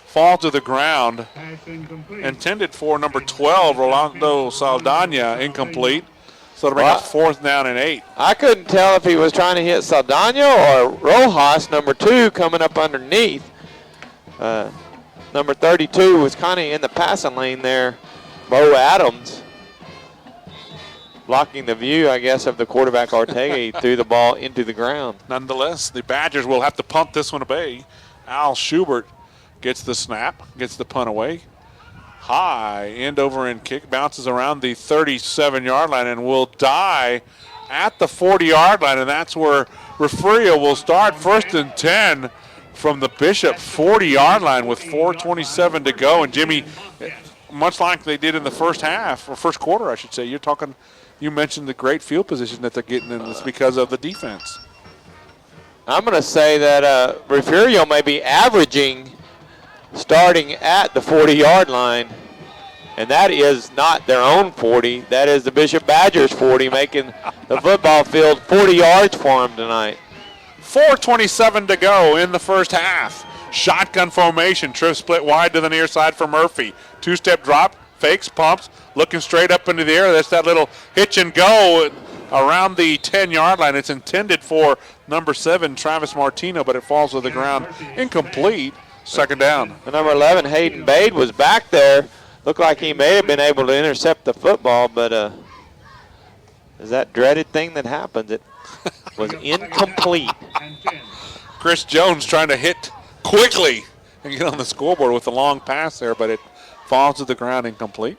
Fall to the ground. Intended for number 12, Rolando Saldana, incomplete. So it'll bring up 4th down and 8. I couldn't tell if he was trying to hit Saldana or Rojas, number 2, coming up underneath. Number 32 was kind of in the passing lane there. Bo Adams blocking the view, I guess, of the quarterback Ortega. He threw the ball into the ground. Nonetheless, the Badgers will have to punt this one away. Al Schubert gets the snap, gets the punt away. High end over end kick, bounces around the 37-yard line and will die at the 40-yard line, and that's where Refugio will start. 1st and 10 from the Bishop 40-yard line with 4:27 to go. And Jimmy, much like they did in the first half, or first quarter, I should say, you mentioned the great field position that they're getting in this because of the defense. I'm going to say that Refugio may be averaging starting at the 40-yard line, and that is not their own 40. That is the Bishop Badgers 40, making the football field 40 yards for them tonight. 4:27 to go in the first half. Shotgun formation. Trip split wide to the near side for Murphy. 2-step drop, fakes, pumps, looking straight up into the air. That's that little hitch and go around the 10-yard line. It's intended for number 7, Travis Martino, but it falls to the ground. Incomplete. 2nd down. The number 11, Hayden Bade, was back there. Looked like he may have been able to intercept the football, but is that dreaded thing that happens? It was incomplete. Chris Jones trying to hit quickly and get on the scoreboard with a long pass there, but it falls to the ground, incomplete.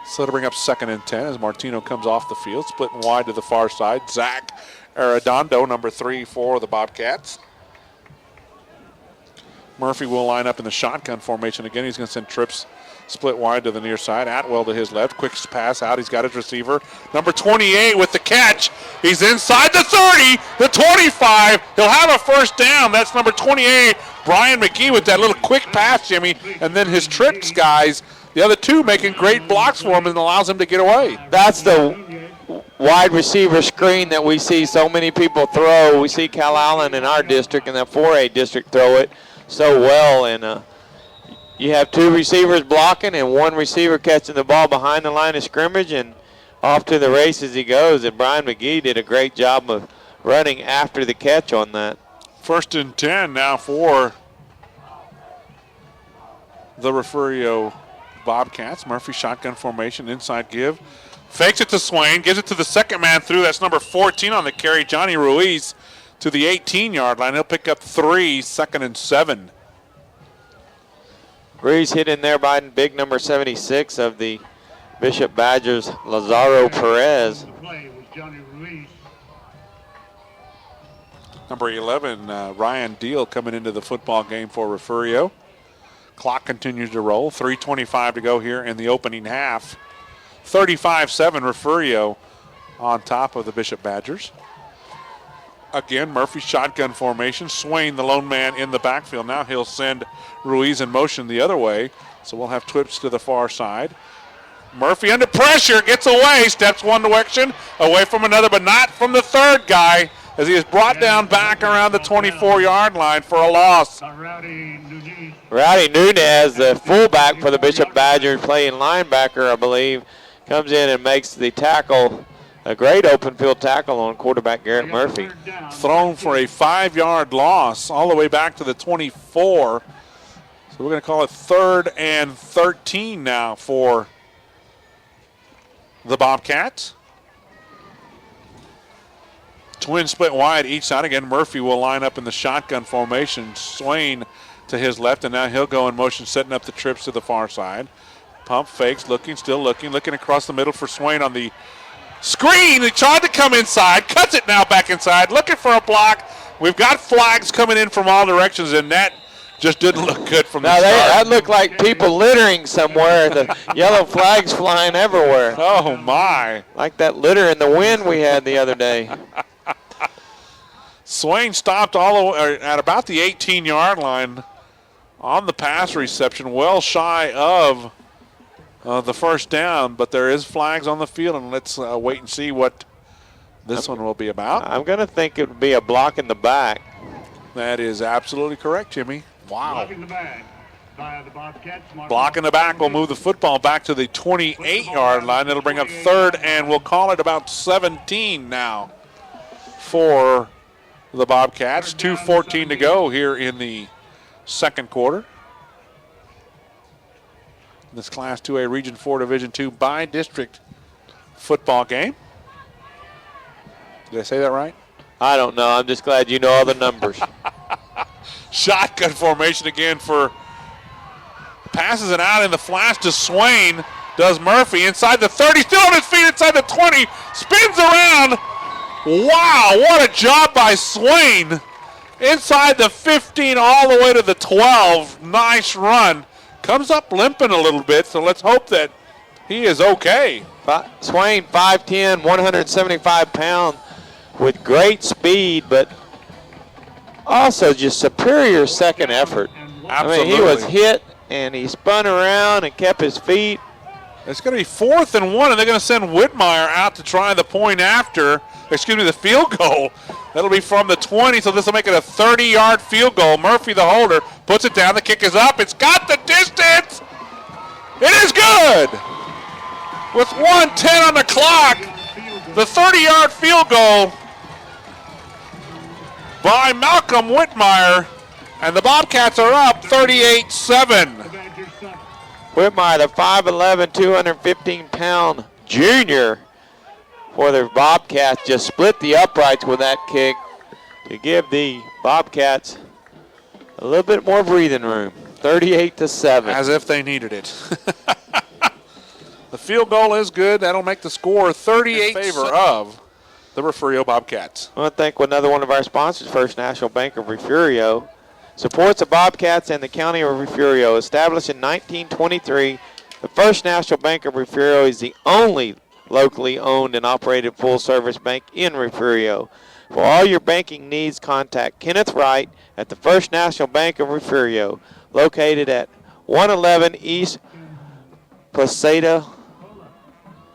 So to bring up 2nd and 10 as Martino comes off the field, splitting wide to the far side. Zach Arredondo, number 3 for the Bobcats. Murphy will line up in the shotgun formation again. He's going to send trips split wide to the near side. Atwell to his left. Quick pass out. He's got his receiver. Number 28 with the catch. He's inside the 30, the 25. He'll have a 1st down. That's number 28, Brian McGee, with that little quick pass, Jimmy. And then his trips guys, the other 2 making great blocks for him and allows him to get away. That's the wide receiver screen that we see so many people throw. We see Cal Allen in our district and that 4A district throw it so well, and you have 2 receivers blocking and 1 receiver catching the ball behind the line of scrimmage, and off to the races he goes. And Brian McGee did a great job of running after the catch on that. 1st and 10 now for the Refugio Bobcats. Murphy shotgun formation, inside give. Fakes it to Swain, gives it to the 2nd man through. That's number 14 on the carry, Johnny Ruiz, to the 18-yard line. He'll pick up 3, 2nd and 7. Ruiz hit in there by big number 76 of the Bishop Badgers, Lazaro Perez. Number 11, Ryan Deal coming into the football game for Refugio. Clock continues to roll. 3:25 to go here in the opening half. 35-7 Refugio on top of the Bishop Badgers. Again, Murphy shotgun formation. Swain, the lone man in the backfield. Now he'll send Ruiz in motion the other way. So we'll have twips to the far side. Murphy under pressure, gets away, steps one direction, away from another, but not from the third guy, as he is brought down back around the 24-yard line for a loss. Rowdy Nunez, the fullback for the Bishop Badgers, playing linebacker, I believe, comes in and makes the tackle, a great open field tackle on quarterback Garrett Murphy. Thrown for a 5-yard loss all the way back to the 24. So we're going to call it 3rd and 13 now for the Bobcats. Twin split wide each side. Again, Murphy will line up in the shotgun formation. Swain to his left, and now he'll go in motion, setting up the trips to the far side. Pump fakes, still looking across the middle for Swain on the screen. He tried to come inside, cuts it now back inside, looking for a block. We've got flags coming in from all directions, and that just didn't look good from the start. That looked like people littering somewhere. The yellow flags flying everywhere. Oh, my. Like that litter in the wind we had the other day. Swain stopped all the way at about the 18-yard line on the pass reception, well shy of the first down, but there is flags on the field, and let's wait and see what this one will be about. I'm going to think it would be a block in the back. That is absolutely correct, Jimmy. Wow. Blocking the back by the Bobcats. Block in the back will move the football back to the 28-yard line. It'll bring up 3rd, and we'll call it about 17 now for the Bobcats. 2:14 to go here in the second quarter. This Class 2A Region 4 Division 2 by-district football game. Did I say that right? I don't know. I'm just glad you know all the numbers. Shotgun formation again for passes it out in the flash to Swain. Does Murphy inside the 30, still on his feet inside the 20, spins around. Wow, what a job by Swain. Inside the 15 all the way to the 12. Nice run. Comes up limping a little bit, so let's hope that he is okay. Swain, 5'10", 175 pounds, with great speed, but also just superior second effort. Absolutely. I mean, he was hit, and he spun around and kept his feet. It's going to be 4th and 1, and they're going to send Whitmire out to try the the field goal. That'll be from the 20, so this will make it a 30-yard field goal. Murphy, the holder, puts it down. The kick is up. It's got the distance. It is good. With 1:10 on the clock, the 30-yard field goal by Malcolm Whitmire, and the Bobcats are up 38-7. Whitmire, the 5'11", 215-pound junior for the Bobcats, just split the uprights with that kick to give the Bobcats a little bit more breathing room. 38-7. As if they needed it. The field goal is good. That'll make the score 38 in favor of the Refugio Bobcats. I want to thank another one of our sponsors, First National Bank of Refugio. Supports the Bobcats and the County of Refugio. Established in 1923, the First National Bank of Refugio is the only locally owned and operated full-service bank in Refugio. For all your banking needs, contact Kenneth Wright at the First National Bank of Refugio, located at 111 East Placida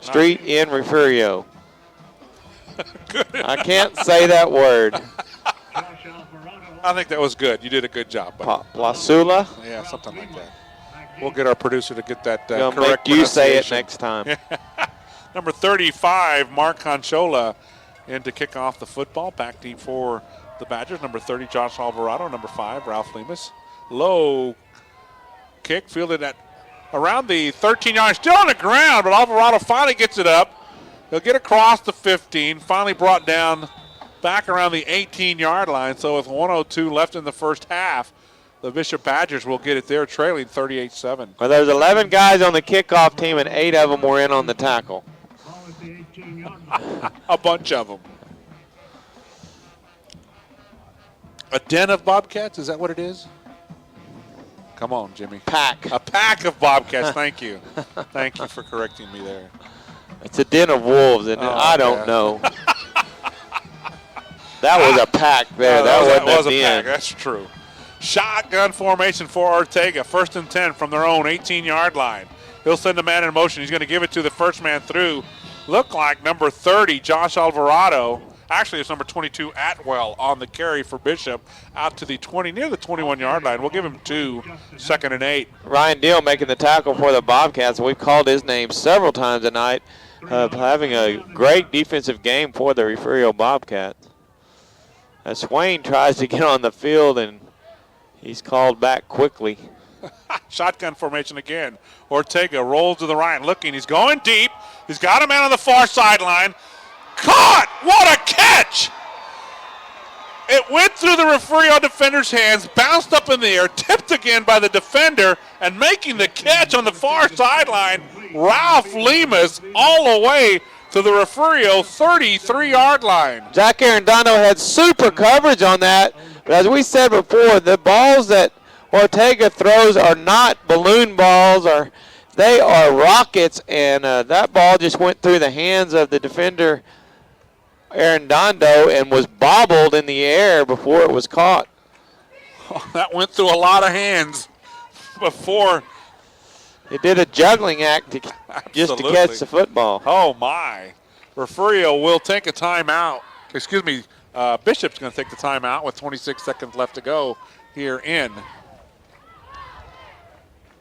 Street in Refugio. I can't say that word. I think that was good. You did a good job. Placula? Yeah, something like that. We'll get our producer to get that We'll correct make you say it pronunciation. next time. Number 35, Mark Conchola, in to kick off the football. Back deep for the Badgers. Number 30, Josh Alvarado. Number 5, Ralph Lemus. Low kick, fielded at around the 13-yard, still on the ground, but Alvarado finally gets it up. He'll get across the 15, finally brought down back around the 18-yard line. So with 1:02 left in the first half, the Bishop Badgers will get it there, trailing 38-7. Well, there's 11 guys on the kickoff team, and 8 of them were in on the tackle. A bunch of them. A den of Bobcats, is that what it is? Come on, Jimmy. Pack. A pack of Bobcats, thank you. Thank you for correcting me there. It's a den of wolves, and I don't know. That was a pack there. That was a the pack. end. That's true. Shotgun formation for Ortega. 1st and 10 from their own 18-yard line. He'll send a man in motion. He's going to give it to the first man through. Look like number 30, Josh Alvarado. Actually, it's number 22, Atwell, on the carry for Bishop out to the 20, near the 21-yard line. We'll give him 2, 2nd and 8. Ryan Deal making the tackle for the Bobcats. We've called his name several times tonight, having a great defensive game for the Refugio Bobcats. As Swain tries to get on the field, and he's called back quickly. Shotgun formation again. Ortega rolls to the right, looking. He's going deep. He's got a man on the far sideline. Caught! What a catch! It went through the Refugio defender's hands, bounced up in the air, tipped again by the defender, and making the catch on the far sideline, Ralph Lemus all the way to the Refugio 33-yard line. Jack Arredondo had super coverage on that, but as we said before, the balls that Ortega throws are not balloon balls, they are rockets, and that ball just went through the hands of the defender, Arredondo, and was bobbled in the air before it was caught. Oh, that went through a lot of hands before. It did a juggling act just to catch the football. Oh, my. Refugio will take a timeout. Excuse me, Bishop's going to take the timeout with 26 seconds left to go here in.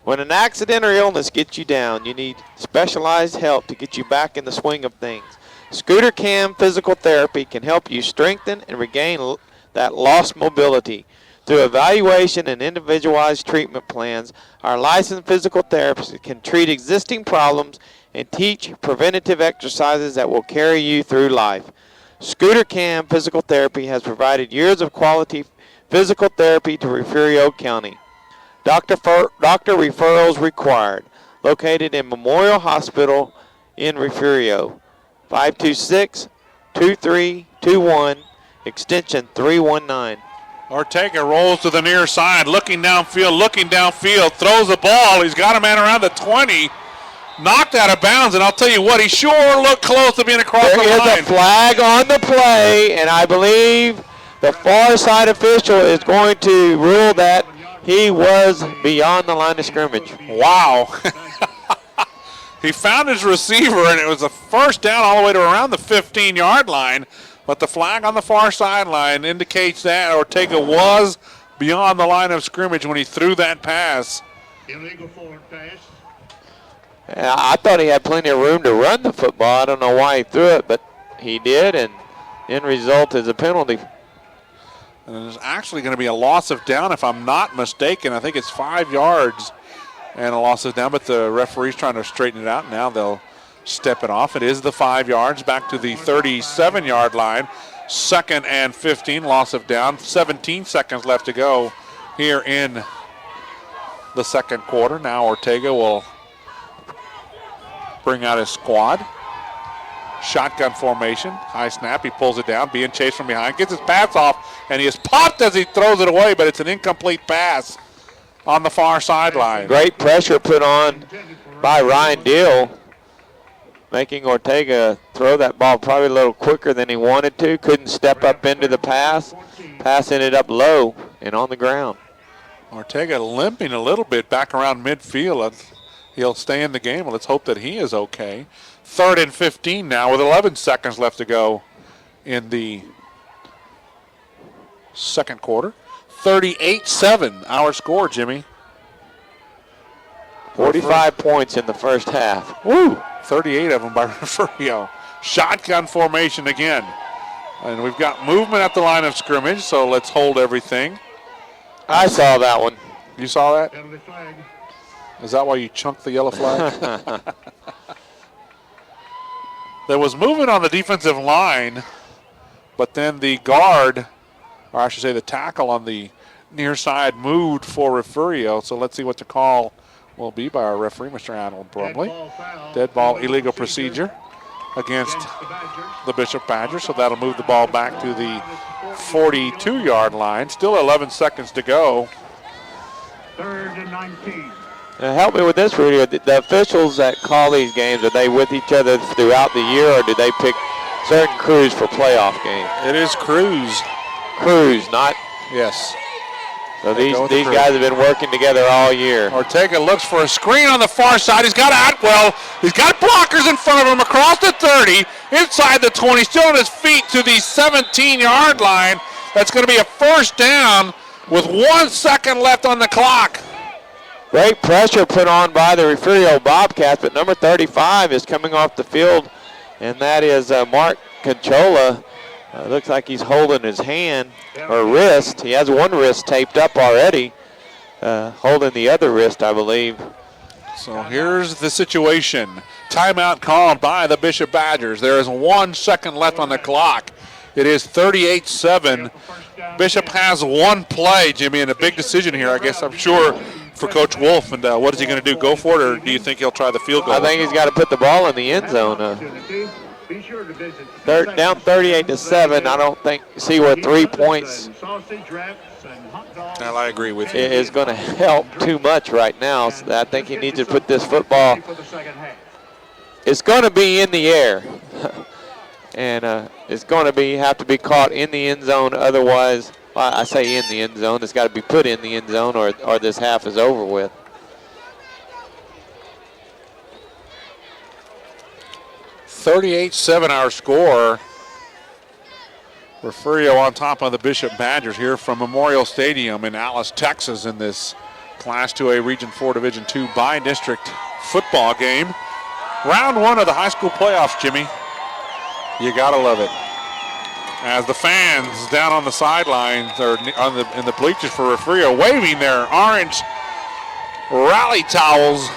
When an accident or illness gets you down, you need specialized help to get you back in the swing of things. Scooter Cam Physical Therapy can help you strengthen and regain that lost mobility. Through evaluation and individualized treatment plans, our licensed physical therapists can treat existing problems and teach preventative exercises that will carry you through life. Scooter Cam Physical Therapy has provided years of quality physical therapy to Refugio County. Doctor referrals required. Located in Memorial Hospital in Refugio. 526-2321, extension 319. Ortega rolls to the near side, looking downfield, throws the ball. He's got a man around the 20, knocked out of bounds, and I'll tell you what, he sure looked close to being across the line. There is a flag on the play, and I believe the far side official is going to rule that he was beyond the line of scrimmage. Wow. He found his receiver, and it was a first down all the way to around the 15-yard line. But the flag on the far sideline indicates that Ortega was beyond the line of scrimmage when he threw that pass. Illegal forward pass. I thought he had plenty of room to run the football. I don't know why he threw it, but he did, and end result is a penalty. And there's actually going to be a loss of down, if I'm not mistaken. I think it's 5 yards and a loss of down, but the referee's trying to straighten it out. Now they'll step it off. It is the 5 yards back to the 37-yard line. 2nd and 15, loss of down. 17 seconds left to go here in the second quarter. Now Ortega will bring out his squad. Shotgun formation, high snap, he pulls it down, being chased from behind, gets his pass off, and he is popped as he throws it away, but it's an incomplete pass on the far sideline. Great pressure put on by Ryan Deal, making Ortega throw that ball probably a little quicker than he wanted to. Couldn't step up into the pass. Pass ended up low and on the ground. Ortega limping a little bit back around midfield. He'll stay in the game. Well, let's hope that he is okay. 3rd and 15 now with 11 seconds left to go in the second quarter. 38-7, our score, Jimmy. 45 points in the first half. Woo! 38 of them by Refugio. Shotgun formation again. And we've got movement at the line of scrimmage, so let's hold everything. I saw that one. You saw that? Penalty flag. Is that why you chunked the yellow flag? There was movement on the defensive line, but then the guard, or I should say the tackle on the near side, moved for Refugio. So let's see what the call will be by our referee, Mr. Arnold Brumley. Dead ball, illegal procedure against the Bishop Badgers. So that'll move the ball back to the 42-yard line. Still 11 seconds to go. 3rd and 19. Help me with this, Rudy. The officials that call these games, are they with each other throughout the year, or do they pick certain Cruz for playoff game. It is Cruz. Cruz, not. Yes. So these guys have been working together all year. Ortega looks for a screen on the far side. He's got Atwell. He's got blockers in front of him across the 30, inside the 20, still on his feet to the 17-yard line. That's going to be a first down with 1 second left on the clock. Great pressure put on by the Refugio Bobcats, but number 35 is coming off the field, and that is Mark Conchola. Looks like he's holding his hand or wrist. He has one wrist taped up already, holding the other wrist, I believe. So here's the situation. Timeout called by the Bishop Badgers. There is 1 second left on the clock. It is 38-7. Bishop has one play, Jimmy, and a big decision here, I guess, I'm sure, for Coach Wolf. And what is he going to do, go for it, or do you think he'll try the field goal? I think he's got to put the ball in the end zone. Down 38-7. I don't see where 3 points I agree with you. is going to help too much right now. So I think he needs to put this football. It's going to be in the air, and it's going to have to be caught in the end zone. Otherwise, well, I say in the end zone. It's got to be put in the end zone, or this half is over with. 38-7 our score. Refugio on top of the Bishop Badgers here from Memorial Stadium in Alice, Texas, in this Class 2A Region 4 Division 2 by-district football game. Round 1 of the high school playoffs, Jimmy. You gotta love it. As the fans down on the sidelines or in the bleachers for Refugio waving their orange rally towels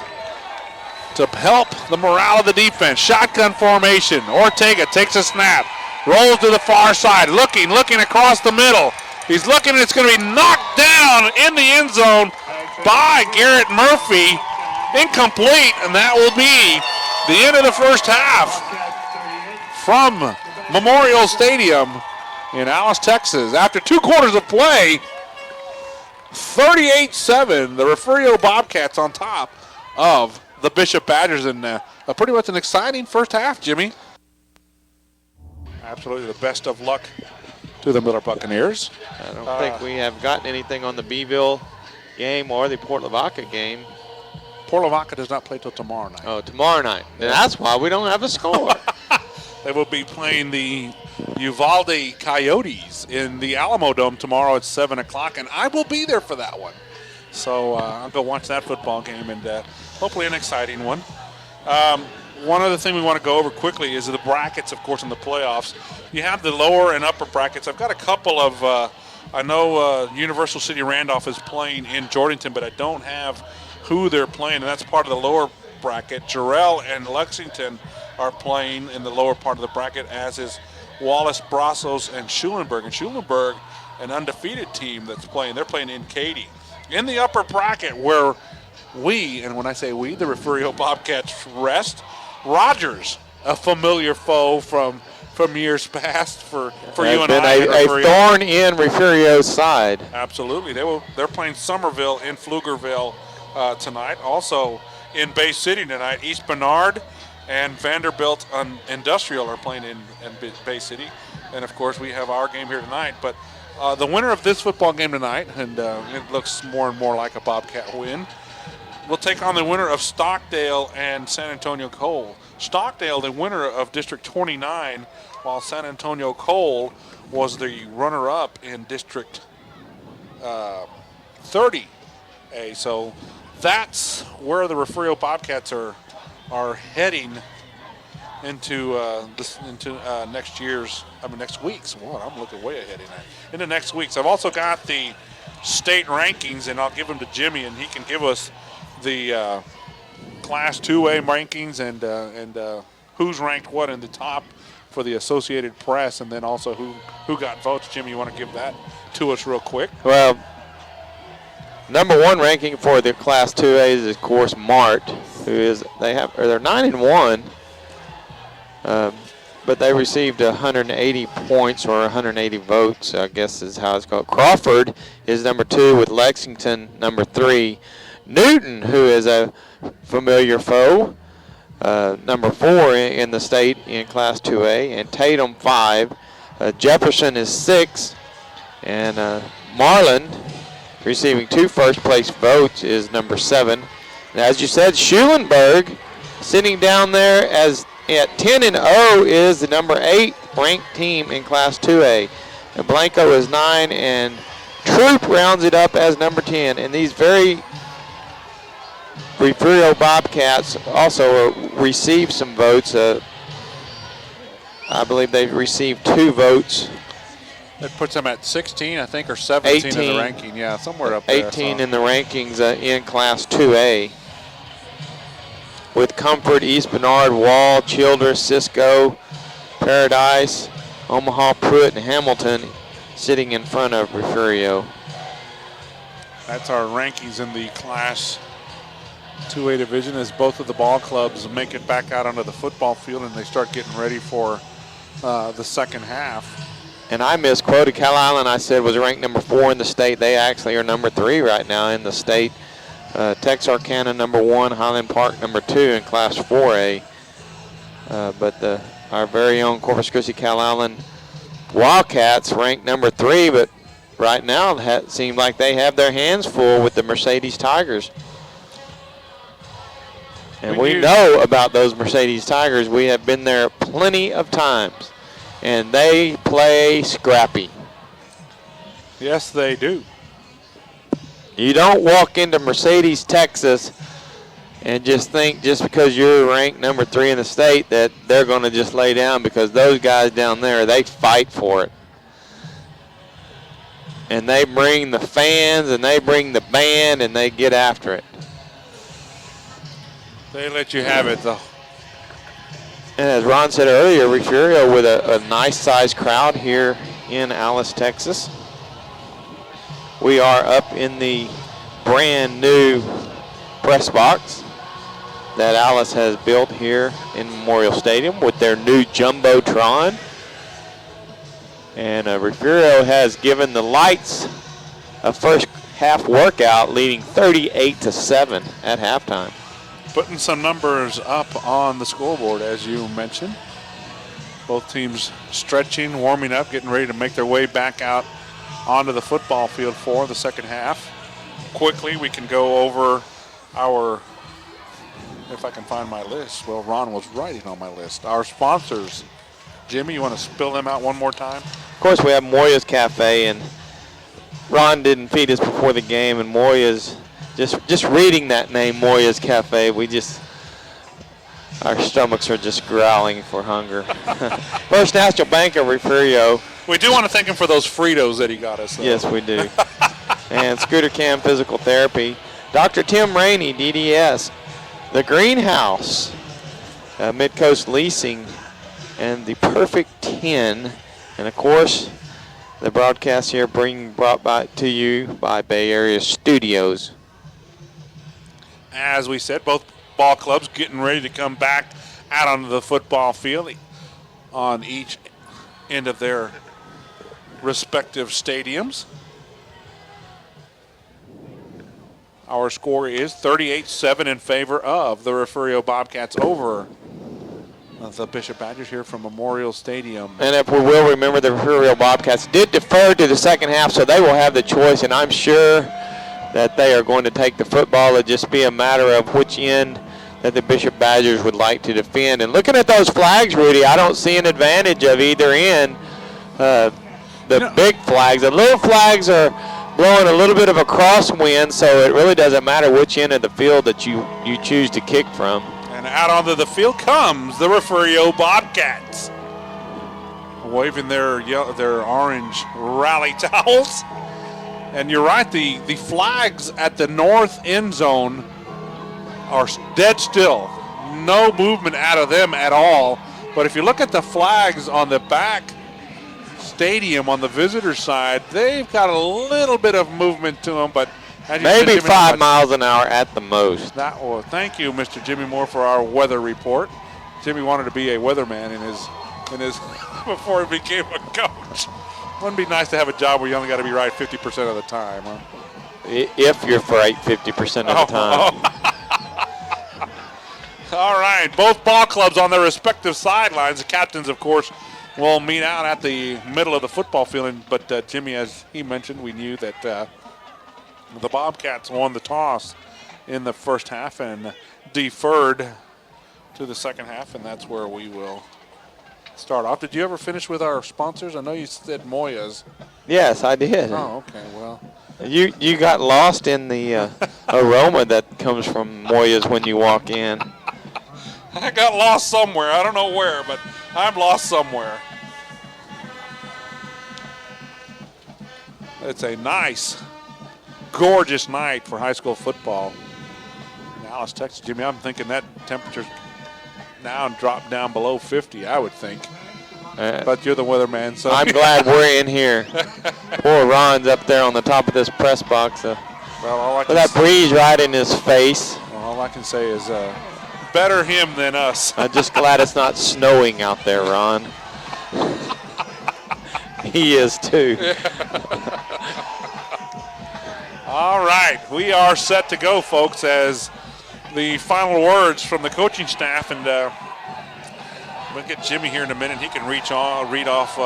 to help the morale of the defense. Shotgun formation. Ortega takes a snap, rolls to the far side, looking across the middle. He's looking, and it's going to be knocked down in the end zone by Garrett Murphy. Incomplete, and that will be the end of the first half from Memorial Stadium in Alice, Texas. After 2 quarters of play, 38-7, the Refugio Bobcats on top of the Bishop Badgers, and pretty much an exciting first half, Jimmy. Absolutely the best of luck to the Miller Buccaneers. I don't think we have gotten anything on the Beeville game or the Port Lavaca game. Port Lavaca does not play till tomorrow night. Oh, tomorrow night. And that's why we don't have a score. They will be playing the Uvalde Coyotes in the Alamo Dome tomorrow at 7 o'clock, and I will be there for that one. So I'll go watch that football game, and hopefully an exciting one. One other thing we want to go over quickly is the brackets, of course, in the playoffs. You have the lower and upper brackets. I've got a couple of, I know Universal City Randolph is playing in Jordanton, but I don't have who they're playing, and that's part of the lower bracket. Jarrell and Lexington are playing in the lower part of the bracket, as is Wallace, Brazos, and Schulenburg. And Schulenburg, an undefeated team that's playing, they're playing in Katy. In the upper bracket, where we, and when I say we, the Refugio Bobcats rest, Rogers, a familiar foe from years past for you and I. A thorn in Refugio's side. Absolutely. They're playing Somerville in Pflugerville tonight. Also in Bay City tonight, East Bernard and Vanderbilt Industrial are playing in Bay City. And, of course, we have our game here tonight. But the winner of this football game tonight, and it looks more and more like a Bobcat win, will take on the winner of Stockdale and San Antonio Cole. Stockdale, the winner of District 29, while San Antonio Cole was the runner-up in District 30A. So that's where the Refugio Bobcats are heading into next week's. Well, I'm looking way ahead in that. Into next week's. I've also got the state rankings, and I'll give them to Jimmy, and he can give us the Class 2A rankings and who's ranked what in the top for the Associated Press, and then also who got votes. Jimmy, you want to give that to us real quick? Well, number 1 ranking for the Class 2A is, of course, Mart, they're 9-1, but they received 180 points or 180 votes, I guess is how it's called. Crawford is number 2 with Lexington number 3. Newton, who is a familiar foe, number 4 in the state in Class 2A, and Tatum 5. Jefferson is 6, and Marland, receiving 2 first-place votes, is number 7. And as you said, Schulenburg, sitting down there at 10-0, is the number 8 ranked team in Class 2A. And Blanco is 9, and Troop rounds it up as number 10. And these very Refugio Bobcats also received some votes. I believe they've received 2 votes. That puts them at 16, I think, or 17 in the ranking. Yeah, somewhere up there. 18 in the rankings in Class 2A. With Comfort, East Bernard, Wall, Childress, Cisco, Paradise, Omaha, Pruitt, and Hamilton sitting in front of Refugio. That's our rankings in the Class 2A division as both of the ball clubs make it back out onto the football field and they start getting ready for the second half. And I misquoted Cal Island. I said was ranked number 4 in the state. They actually are number 3 right now in the state. Texarkana number 1, Highland Park number 2 in Class 4A. But our very own Corpus Christi Cal Island Wildcats ranked number 3, but right now it seems like they have their hands full with the Mercedes Tigers. And we know about those Mercedes Tigers. We have been there plenty of times. And they play scrappy. Yes, they do. You don't walk into Mercedes, Texas, and just think just because you're ranked number 3 in the state that they're going to just lay down, because those guys down there, they fight for it. And they bring the fans and they bring the band and they get after it. They let you have it, though. And as Ron said earlier, Refugio with a nice-sized crowd here in Alice, Texas. We are up in the brand new press box that Alice has built here in Memorial Stadium with their new Jumbotron. And Refugio has given the Lights a first half workout, leading 38-7 at halftime. Putting some numbers up on the scoreboard, as you mentioned. Both teams stretching, warming up, getting ready to make their way back out onto the football field for the second half. Quickly, we can go over our, if I can find my list. Well, Ron was writing on my list. Our sponsors. Jimmy, you want to spill them out one more time? Of course, we have Moya's Cafe, and Ron didn't feed us before the game, and Moya's, just reading that name, Moya's Cafe, our stomachs are just growling for hunger. First National Bank of Refugio. We do want to thank him for those Fritos that he got us, though. Yes, we do. And Scooter Cam Physical Therapy. Dr. Tim Rainey, DDS. The Greenhouse, Midcoast Leasing, and the Perfect 10. And, of course, the broadcast here brought to you by Bay Area Studios. As we said, both ball clubs getting ready to come back out onto the football field on each end of their respective stadiums. Our score is 38-7 in favor of the Refugio Bobcats over the Bishop Badgers here from Memorial Stadium. And if we will remember, the Refugio Bobcats did defer to the second half, so they will have the choice, and I'm sure that they are going to take the football. It'll just be a matter of which end that the Bishop Badgers would like to defend. And looking at those flags, Rudy, I don't see an advantage of either end. The big flags, the little flags are blowing a little bit of a crosswind, so it really doesn't matter which end of the field that you choose to kick from. And out onto the field comes the Refugio Bobcats, waving their orange rally towels. And you're right, the flags at the north end zone are dead still. No movement out of them at all. But if you look at the flags on the back stadium on the visitor side, they've got a little bit of movement to them, but maybe 5 miles an hour at the most. Thank you, Mr. Jimmy Moore, for our weather report. Jimmy wanted to be a weatherman in his before he became a coach. Wouldn't it be nice to have a job where you only got to be right 50% of the time, huh? If you're right 50% of the time. All right, both ball clubs on their respective sidelines. The captains, of course, will meet out at the middle of the football field. But Jimmy, as he mentioned, we knew that the Bobcats won the toss in the first half and deferred to the second half, and that's where we will start off. Did you ever finish with our sponsors? I know you said Moya's. Yes, I did. Oh, okay, well. You got lost in the aroma that comes from Moya's when you walk in. I got lost somewhere. I don't know where, but I'm lost somewhere. It's a nice, gorgeous night for high school football in Alice, Texas. Jimmy, I'm thinking that temperature's now dropped down below 50, I would think. But you're the weatherman, so. I'm glad we're in here. Poor Ron's up there on the top of this press box. With that breeze right in his face. Well, all I can say is better him than us. I'm just glad it's not snowing out there, Ron. He is too. All right, we are set to go, folks, as the final words from the coaching staff, and we'll get Jimmy here in a minute. He can read off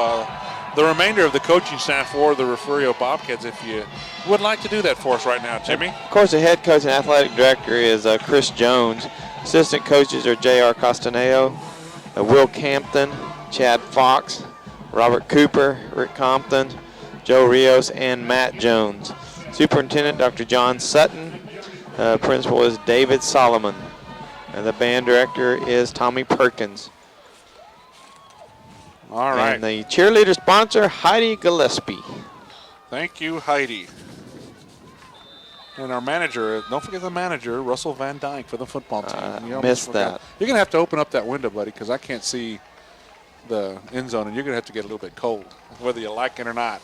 the remainder of the coaching staff for the Refugio Bobcats if you would like to do that for us right now, Jimmy. Of course, the head coach and athletic director is Chris Jones. Assistant coaches are J.R. Castaneo, Will Campton, Chad Fox, Robert Cooper, Rick Compton, Joe Rios, and Matt Jones. Superintendent, Dr. John Sutton. Principal is David Solomon. And the band director is Tommy Perkins. All right. And the cheerleader sponsor, Heidi Gillespie. Thank you, Heidi. And our manager, don't forget the manager, Russell Van Dyke for the football team. You missed that. You're going to have to open up that window, buddy, because I can't see the end zone, and you're going to have to get a little bit cold, whether you like it or not.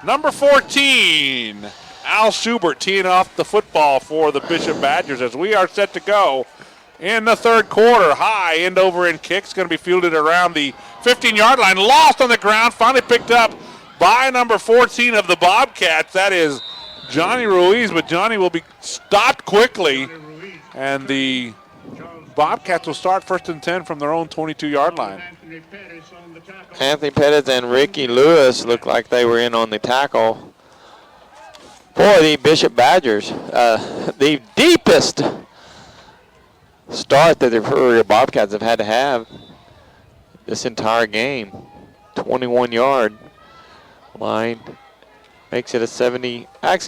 Number 14, Al Schubert teeing off the football for the Bishop Badgers as we are set to go in the third quarter. High end over end kick's going to be fielded around the 15-yard line. Lost on the ground, finally picked up by number 14 of the Bobcats. That is Johnny Ruiz, but Johnny will be stopped quickly, and the Bobcats will start 1st and 10 from their own 22-yard line. Anthony Pettis and Ricky Lewis look like they were in on the tackle for the Bishop Badgers. The deepest start that the Refugio Bobcats have had to have this entire game. 21-yard line makes it a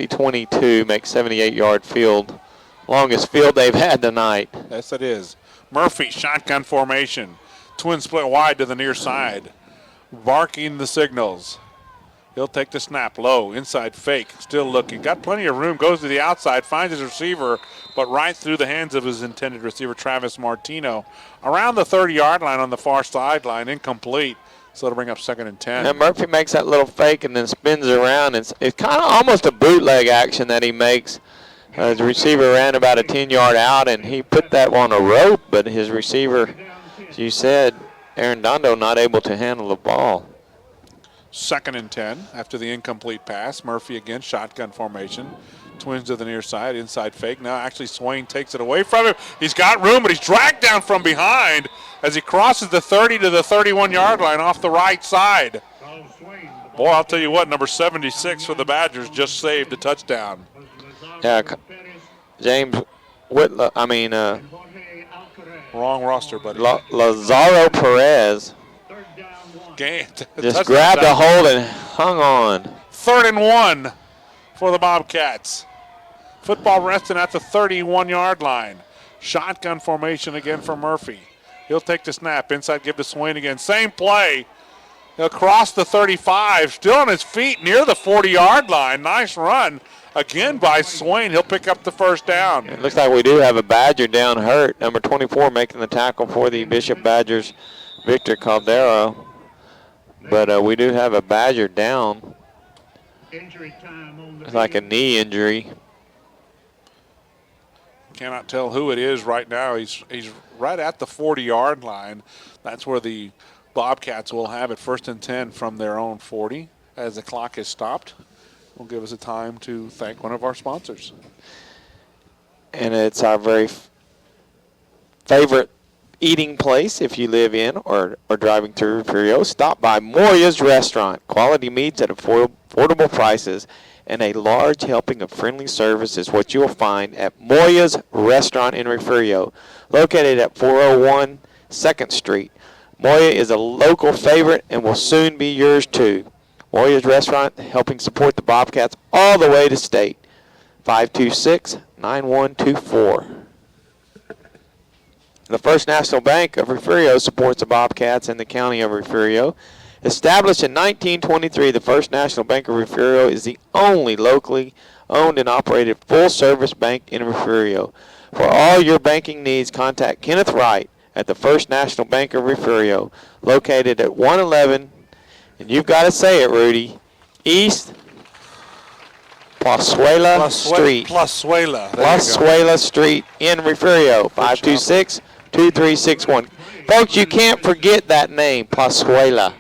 22, makes 78-yard field. Longest field they've had tonight. Yes, it is. Murphy, shotgun formation. Twin split wide to the near side. Barking the signals. He'll take the snap low, inside fake, still looking. Got plenty of room, goes to the outside, finds his receiver, but right through the hands of his intended receiver, Travis Martino. Around the 30-yard line on the far sideline, incomplete. So it'll bring up 2nd and 10. And Murphy makes that little fake and then spins around. It's kind of almost a bootleg action that he makes. The receiver ran about a 10-yard out, and he put that on a rope, but his receiver, as you said, Aaron Dondo, not able to handle the ball. 2nd and 10 after the incomplete pass. Murphy again, shotgun formation. Twins to the near side, inside fake. Now actually Swain takes it away from him. He's got room, but he's dragged down from behind as he crosses the 30 to the 31-yard line off the right side. Boy, I'll tell you what, number 76 for the Badgers just saved a touchdown. Yeah, James Whitlow, wrong roster, buddy. Lazaro Perez just grabbed a hold and hung on. 3rd and 1 for the Bobcats. Football resting at the 31-yard line. Shotgun formation again for Murphy. He'll take the snap. Inside, give to Swain again. Same play. He'll cross the 35. Still on his feet near the 40-yard line. Nice run again by Swain. He'll pick up the first down. It looks like we do have a Badger down hurt. Number 24 making the tackle for the Bishop Badgers, Victor Caldero. But we do have a Badger down. It's like a knee injury. Cannot tell who it is right now. He's right at the 40-yard line. That's where the Bobcats will have it 1st and 10 from their own 40 as the clock is stopped. Will give us a time to thank one of our sponsors. And it's our very favorite eating place if you live in or driving through Refugio, stop by Moya's Restaurant. Quality meats at affordable prices and a large helping of friendly service is what you'll find at Moya's Restaurant in Refugio, located at 401 2nd Street. Moya is a local favorite and will soon be yours too. Moya's Restaurant helping support the Bobcats all the way to state. 526-9124. The First National Bank of Refugio supports the Bobcats in the county of Refugio. Established in 1923, the First National Bank of Refugio is the only locally owned and operated full-service bank in Refugio. For all your banking needs, contact Kenneth Wright at the First National Bank of Refugio, located at 111, and you've got to say it, Rudy, East Plazuela Street. Plazuela Street in Refugio, 526-2361. Folks, you can't forget that name, Plazuela.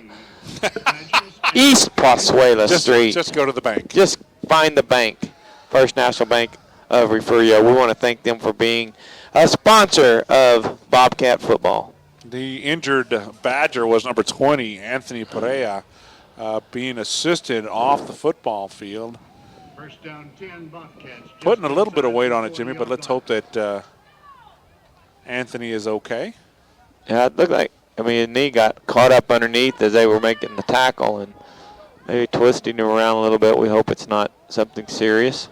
East Plazuela Street. Just go to the bank. Just find the bank, First National Bank of Refugio. We want to thank them for being a sponsor of Bobcat football. The injured Badger was number 20, Anthony Perea, being assisted off the football field. First down 10, Bobcats. Putting a little bit of weight on it, Jimmy, but let's hope that Anthony is okay. Yeah, it looked like, his knee got caught up underneath as they were making the tackle and maybe twisting him around a little bit. We hope it's not something serious.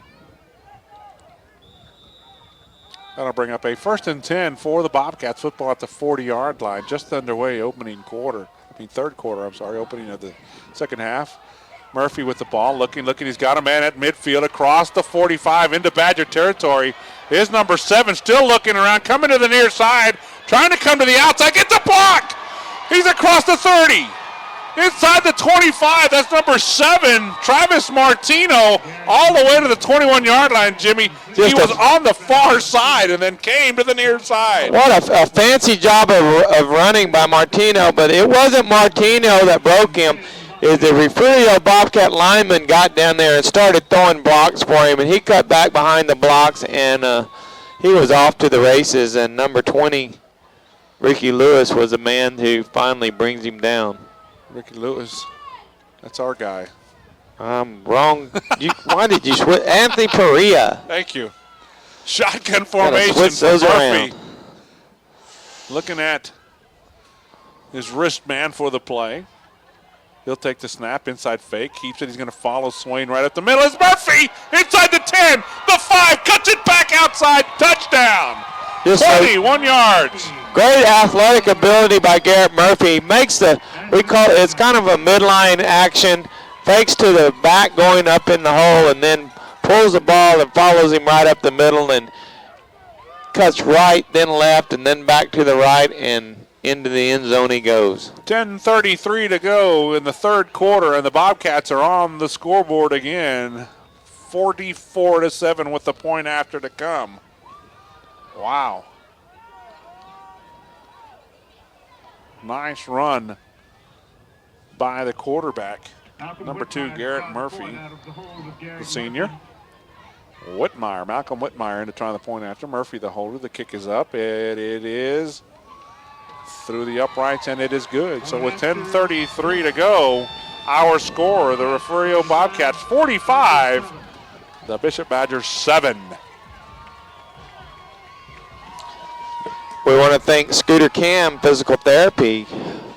That'll bring up a 1st and 10 for the Bobcats. Football at the 40-yard line, just underway, opening third quarter, opening of the second half. Murphy with the ball, looking. He's got a man at midfield across the 45 into Badger territory. Is number 7 still looking around, coming to the near side, trying to come to the outside, gets a block. He's across the 30. Inside the 25, that's number 7, Travis Martino, all the way to the 21-yard line, Jimmy. He was on the far side and then came to the near side. What a fancy job of running by Martino, but it wasn't Martino that broke him. Is the Refugio Bobcat lineman got down there and started throwing blocks for him, and he cut back behind the blocks, and he was off to the races, and number 20, Ricky Lewis, was the man who finally brings him down. Ricky Lewis, that's our guy. I'm wrong. Why did you switch? Anthony Perea. Thank you. Shotgun formation switch for those Murphy. around. Looking at his wristband for the play. He'll take the snap, inside fake, keeps it. He's going to follow Swain right up the middle. It's Murphy inside the 10, the 5, cuts it back outside, touchdown. 21 yards. Great athletic ability by Garrett Murphy. Makes it's kind of a midline action, fakes to the back going up in the hole, and then pulls the ball and follows him right up the middle and cuts right, then left, and then back to the right, and into the end zone he goes. 10:33 to go in the third quarter, and the Bobcats are on the scoreboard again. 44-7 with the point after to come. Wow. Nice run by the quarterback. Number 2, Garrett Murphy, the senior. Malcolm Whitmire in to try the point after. Murphy the holder. The kick is up. It is through the uprights, and it is good. So with 10:33 to go, our score, the Refugio Bobcats 45, the Bishop Badgers 7. We want to thank Scooter Cam Physical Therapy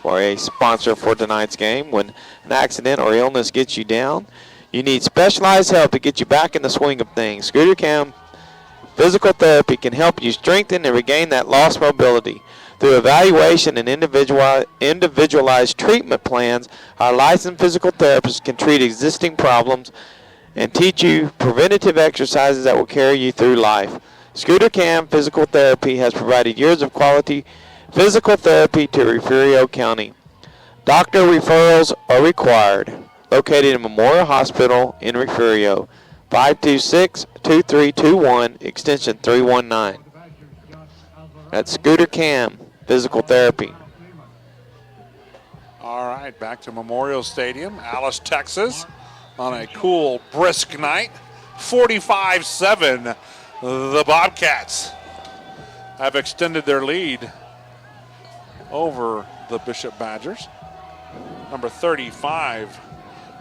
for a sponsor for tonight's game. When an accident or illness gets you down, you need specialized help to get you back in the swing of things. Scooter Cam Physical Therapy can help you strengthen and regain that lost mobility. Through evaluation and individualized treatment plans, our licensed physical therapists can treat existing problems and teach you preventative exercises that will carry you through life. Scooter Cam Physical Therapy has provided years of quality physical therapy to Refugio County. Doctor referrals are required. Located in Memorial Hospital in Refugio, 526-2321, extension 319. That's Scooter Cam Physical Therapy. All right, back to Memorial Stadium, Alice, Texas, on a cool, brisk night. 45-7, the Bobcats. have extended their lead over the Bishop Badgers. Number 35,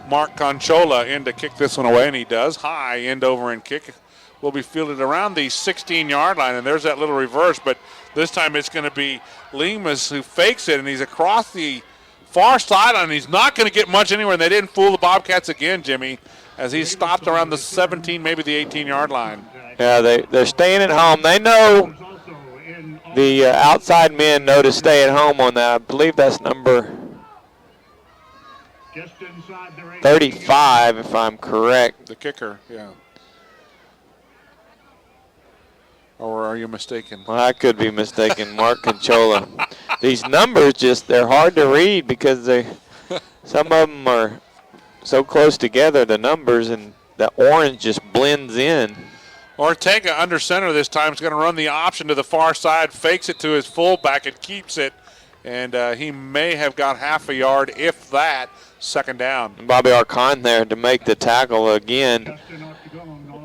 Mark Conchola, in to kick this one away, and he does. High end over and kick will be fielded around the 16-yard line, and there's that little reverse, but this time it's going to be Lemus who fakes it, and he's across the far sideline, and he's not going to get much anywhere, and they didn't fool the Bobcats again, Jimmy, as he stopped around the 17, maybe the 18-yard line. Yeah, they're staying at home. They know, the outside men know to stay at home on that. I believe that's number 35, if I'm correct. The kicker, yeah. Or are you mistaken? Well, I could be mistaken. Mark Conchola. These numbers they're hard to read because some of them are so close together, the numbers, and the orange just blends in. Ortega under center this time is going to run the option to the far side, fakes it to his fullback and keeps it. And he may have got half a yard, if that. Second down. Bobby Arcon there to make the tackle again.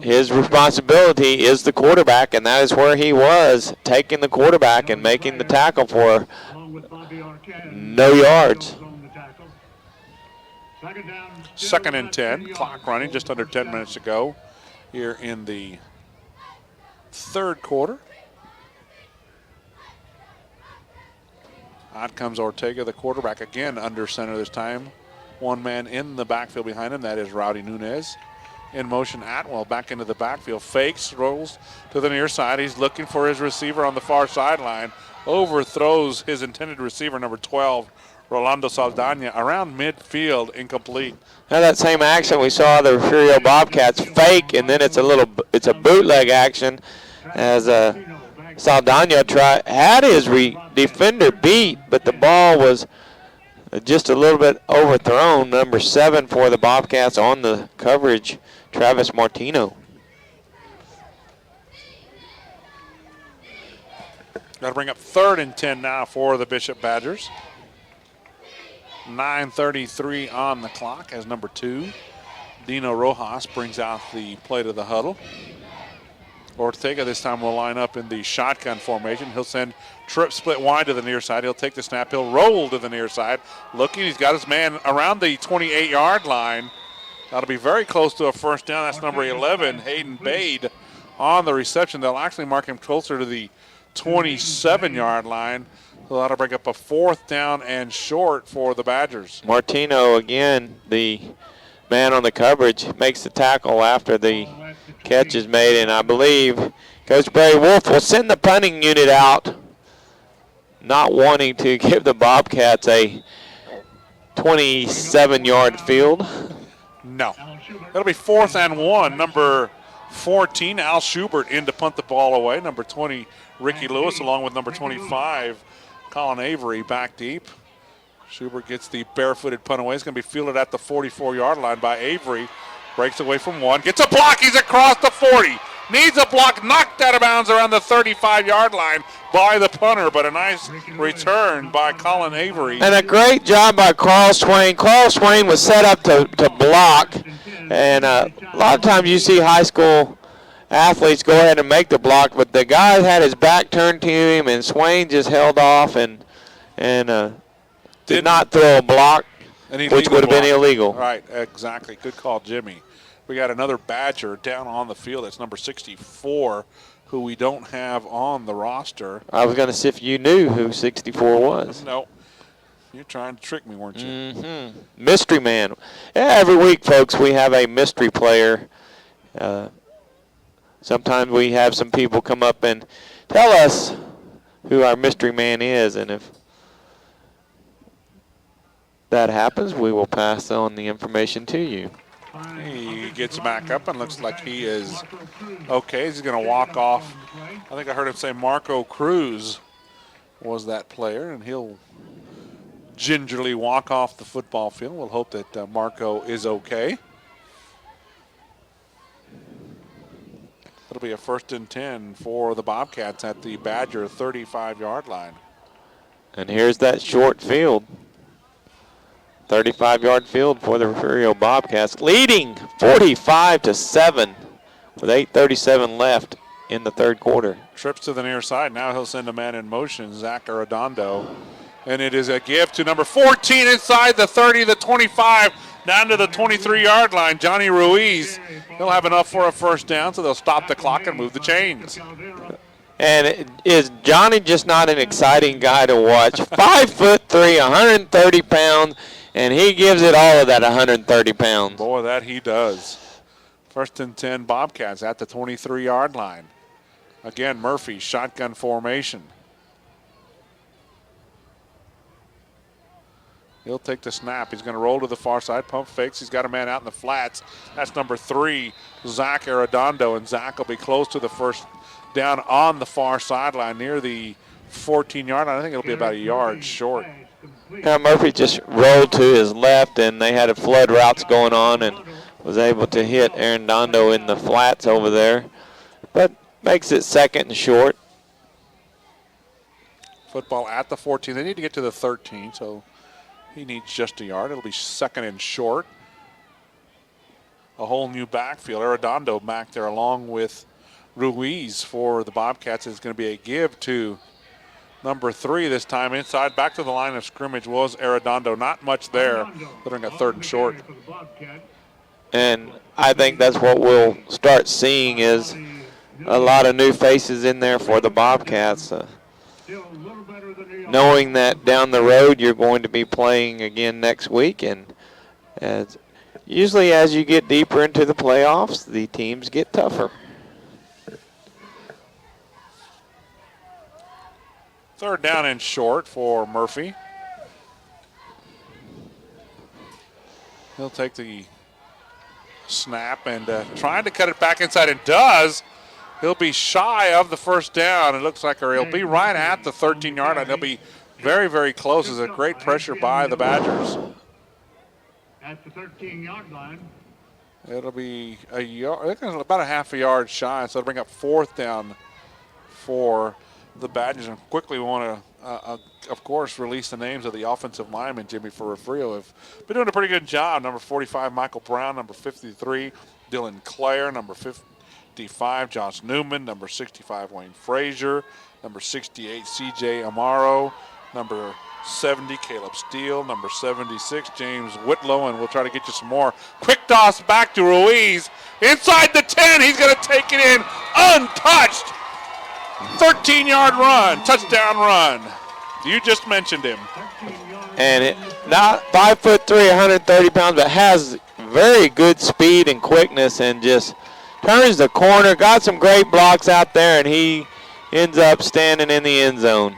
His responsibility is the quarterback, and that is where he was, taking the quarterback and making the tackle for no yards. Second and 10. Clock running, just under 10 minutes to go here in the third quarter. Out comes Ortega, the quarterback, again under center this time. One man in the backfield behind him, that is Rowdy Nunez. In motion, Atwell back into the backfield. Fakes, rolls to the near side. He's looking for his receiver on the far sideline. Overthrows his intended receiver, number 12, Rolando Saldana, around midfield, incomplete. Now that same action we saw the Refugio Bobcats fake, and then it's a bootleg action as Saldana had his defender beat, but the ball was just a little bit overthrown. Number 7 for the Bobcats on the coverage, Travis Martino. Got to bring up third and 10 now for the Bishop Badgers. 9:33 on the clock as number 2, Dino Rojas, brings out the play to the huddle. Ortega this time will line up in the shotgun formation. He'll send trip split wide to the near side. He'll take the snap. He'll roll to the near side. Looking, he's got his man around the 28-yard line. That'll be very close to a first down. That's number 11, Hayden Bade, on the reception. They'll actually mark him closer to the 27-yard line. So that'll bring up a fourth down and short for the Badgers. Martino, again, the man on the coverage, makes the tackle after the catch is made, and I believe Coach Barry Wolf will send the punting unit out, not wanting to give the Bobcats a 27-yard field. No. It'll be 4th and 1. Number 14, Al Schubert, in to punt the ball away. Number 20, Ricky Lewis, along with number 25, Colin Avery, back deep. Schubert gets the barefooted punt away. It's going to be fielded at the 44-yard line by Avery. Breaks away from one. Gets a block. He's across the 40. Needs a block. Knocked out of bounds around the 35-yard line by the punter, but a nice return by Colin Avery. And a great job by Carl Swain. Carl Swain was set up to block. And a lot of times you see high school athletes go ahead and make the block, but the guy had his back turned to him, and Swain just held off and did not throw a block, which would have been illegal. Right, exactly. Good call, Jimmy. We got another Badger down on the field. That's number 64, who we don't have on the roster. I was going to see if you knew who 64 was. No. You're trying to trick me, weren't you? Mm-hmm. Mystery man. Yeah, every week, folks, we have a mystery player. Sometimes we have some people come up and tell us who our mystery man is, and if that happens, we will pass on the information to you. He gets back up and looks like he is okay. He's going to walk off. I think I heard him say Marco Cruz was that player, and he'll gingerly walk off the football field. We'll hope that Marco is okay. It'll be a 1st and 10 for the Bobcats at the Badger 35-yard line. And here's that short field. 35-yard field for the Refugio Bobcats, leading 45-7 with 8:37 left in the third quarter. Trips to the near side. Now he'll send a man in motion, Zach Arredondo. And it is a give to number 14 inside the 30, the 25, down to the 23-yard line. Johnny Ruiz. He'll have enough for a first down, so they'll stop the clock and move the chains. And is Johnny just not an exciting guy to watch? 5'3", 130 pounds, and he gives it all of that 130 pounds. Boy, that he does. First and 10 Bobcats at the 23-yard line. Again, Murphy, shotgun formation. He'll take the snap. He's going to roll to the far side, pump fakes. He's got a man out in the flats. That's number 3, Zach Arredondo, and Zach will be close to the first down on the far sideline near the 14-yard line. I think it'll be about a yard short. Now Murphy just rolled to his left, and they had a flood routes going on and was able to hit Arredondo in the flats over there, but makes it second and short. Football at the 14. They need to get to the 13, so he needs just a yard. It'll be second and short. A whole new backfield. Arredondo back there along with Ruiz for the Bobcats. Is going to be a give to number 3 this time. Inside, back to the line of scrimmage was Arredondo. Not much there. They're going to third and short. And I think that's what we'll start seeing is a lot of new faces in there for the Bobcats. Knowing that down the road you're going to be playing again next week, and usually as you get deeper into the playoffs, the teams get tougher. Third down and short for Murphy. He'll take the snap and trying to cut it back inside, and does. He'll be shy of the first down. It looks like, or he'll be right at the 13-yard line. He'll be very, very close. It's a great pressure by the Badgers. At the 13-yard line. It'll be a yard, about a half a yard shy, so it'll bring up fourth down for the Badgers. And quickly we want to, of course, release the names of the offensive linemen, Jimmy, for Refugio. Have been doing a pretty good job. Number 45, Michael Brown. Number 53, Dylan Clare. Number 55, Josh Newman. Number 65, Wayne Frazier. Number 68, C.J. Amaro. Number 70, Caleb Steele. Number 76, James Whitlow. And we'll try to get you some more. Quick toss back to Ruiz. Inside the 10. He's going to take it in untouched. 13-yard run. Touchdown run. You just mentioned him. And it not 5'3", 130 pounds, but has very good speed and quickness, and just turns the corner. Got some great blocks out there, and he ends up standing in the end zone.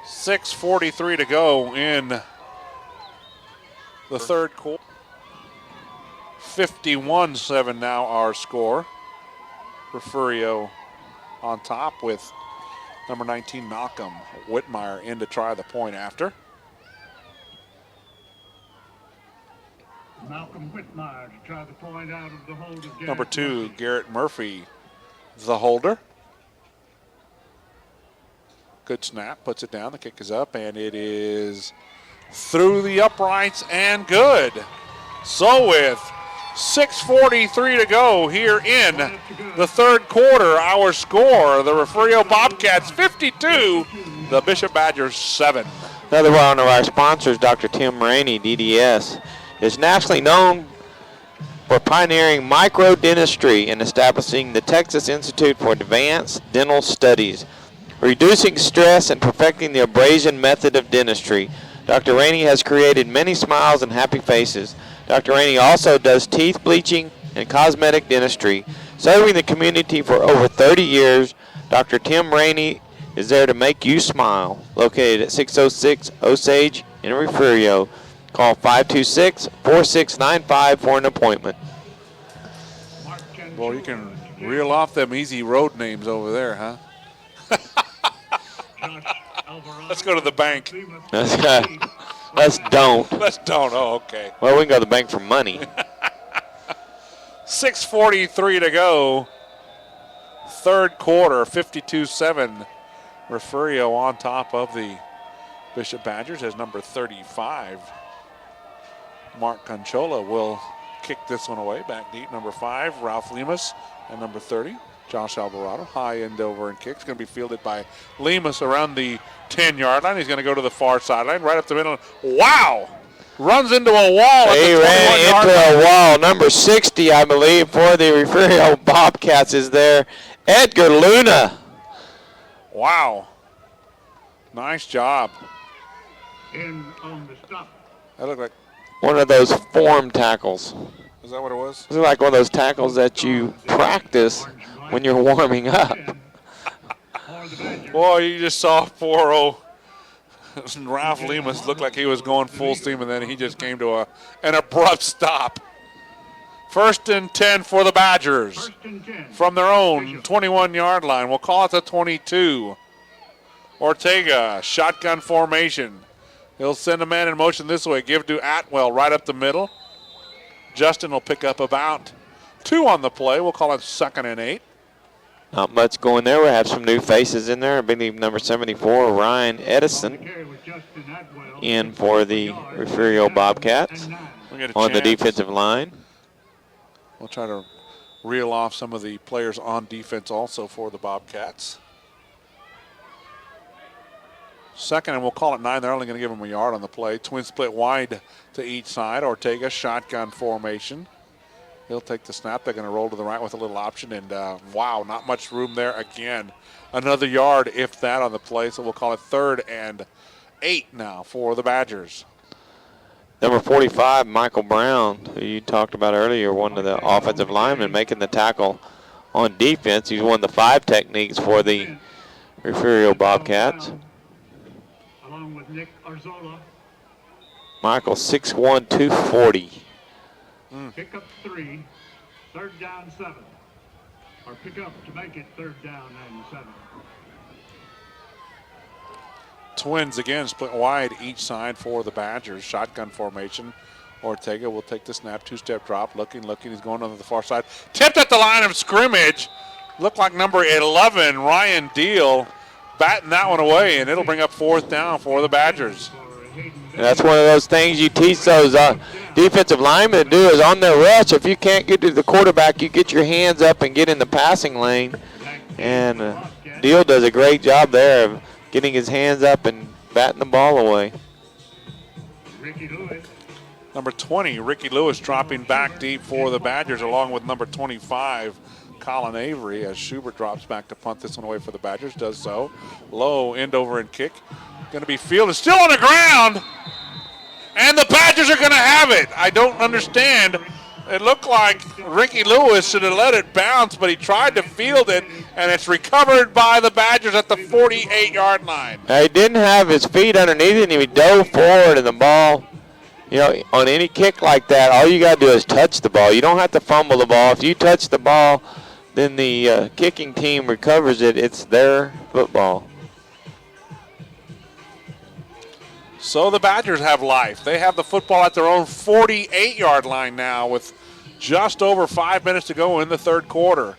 6:43 to go in the third quarter. 51-7 now our score. Refugio on top with number 19, Malcolm Whitmire, in to try the point after. Malcolm Whitmire to try the point out of the hold of Number 2, Garrett Murphy, the holder. Good snap, puts it down. The kick is up, and it is through the uprights and good. So with 6:43 to go here in the third quarter, our score, the Refugio Bobcats 52, the Bishop Badgers 7. Another one of our sponsors, Dr. Tim Rainey, DDS, is nationally known for pioneering microdentistry and establishing the Texas Institute for Advanced Dental Studies, reducing stress and perfecting the abrasion method of dentistry. Dr. Rainey has created many smiles and happy faces. Dr. Rainey also does teeth bleaching and cosmetic dentistry. Serving the community for over 30 years, Dr. Tim Rainey is there to make you smile. Located at 606 Osage in Refugio. Call 526-4695 for an appointment. Well, you can reel off them easy road names over there, huh? Let's go to the bank. Let's don't. Let's don't. Oh, okay. Well, we can go to the bank for money. 6:43 to go. Third quarter, 52-7. Refugio on top of the Bishop Badgers as number 35. Mark Conchola will kick this one away. Back deep, number 5, Ralph Lemus, and number 30, Josh Alvarado, high end over and kick. It's going to be fielded by Lemus around the 10-yard line. He's going to go to the far sideline, right up the middle. Wow! Runs into a wall. He ran into a wall. Number 60, I believe, for the Refugio Bobcats is there. Edgar Luna. Wow. Nice job. In on the stop. That looked like, One of those form tackles. is that what it was? It's like one of those tackles that you practice when you're warming up. Boy, you just saw poor Ralph Lemus looked like he was going full steam, and then he just came to an abrupt stop. 1st and 10 for the Badgers from their own 21-yard line. We'll call it the 22. Ortega, shotgun formation. He'll send a man in motion this way. Give to Atwell right up the middle. Justin will pick up about 2 on the play. We'll call it 2nd and 8. Not much going there. We have some new faces in there. I believe number 74, Ryan Edison, in for the Refugio Bobcats on the defensive line. We'll try to reel off some of the players on defense also for the Bobcats. 2nd, and we'll call it 9. They're only going to give them a yard on the play. Twin split wide to each side. Ortega, shotgun formation. He'll take the snap. They're going to roll to the right with a little option, and wow, not much room there again. Another yard, if that, on the play, so we'll call it 3rd and 8 now for the Badgers. Number 45, Michael Brown, who you talked about earlier, one of the offensive linemen making the tackle on defense. He's one of the 5 techniques for the Refugio Bobcats. Along with Nick Arzola. Michael, 6'1", 240. Pick up 3, 3rd down 7. Or pick up to make it 3rd down and 7. Twins again split wide each side for the Badgers. Shotgun formation. Ortega will take the snap, 2-step drop. Looking. He's going on the far side. Tipped at the line of scrimmage. Looked like number 11, Ryan Deal, batting that one away, and it'll bring up 4th down for the Badgers. And that's one of those things you teach those defensive linemen to do is on their rush. If you can't get to the quarterback, you get your hands up and get in the passing lane. And Deal does a great job there of getting his hands up and batting the ball away. Number 20, Ricky Lewis, dropping back deep for the Badgers, along with number 25, Colin Avery, as Schubert drops back to punt this one away for the Badgers. Does so. Low, end over and kick. Going to be fielded, still on the ground, and the Badgers are going to have it. I don't understand. It looked like Ricky Lewis should have let it bounce, but he tried to field it, and it's recovered by the Badgers at the 48-yard line. He didn't have his feet underneath it, and he dove forward, and the ball, you know, on any kick like that, all you got to do is touch the ball. You don't have to fumble the ball. If you touch the ball, then the kicking team recovers it. It's their football. So the Badgers have life. They have the football at their own 48-yard line now with just over 5 minutes to go in the 3rd quarter.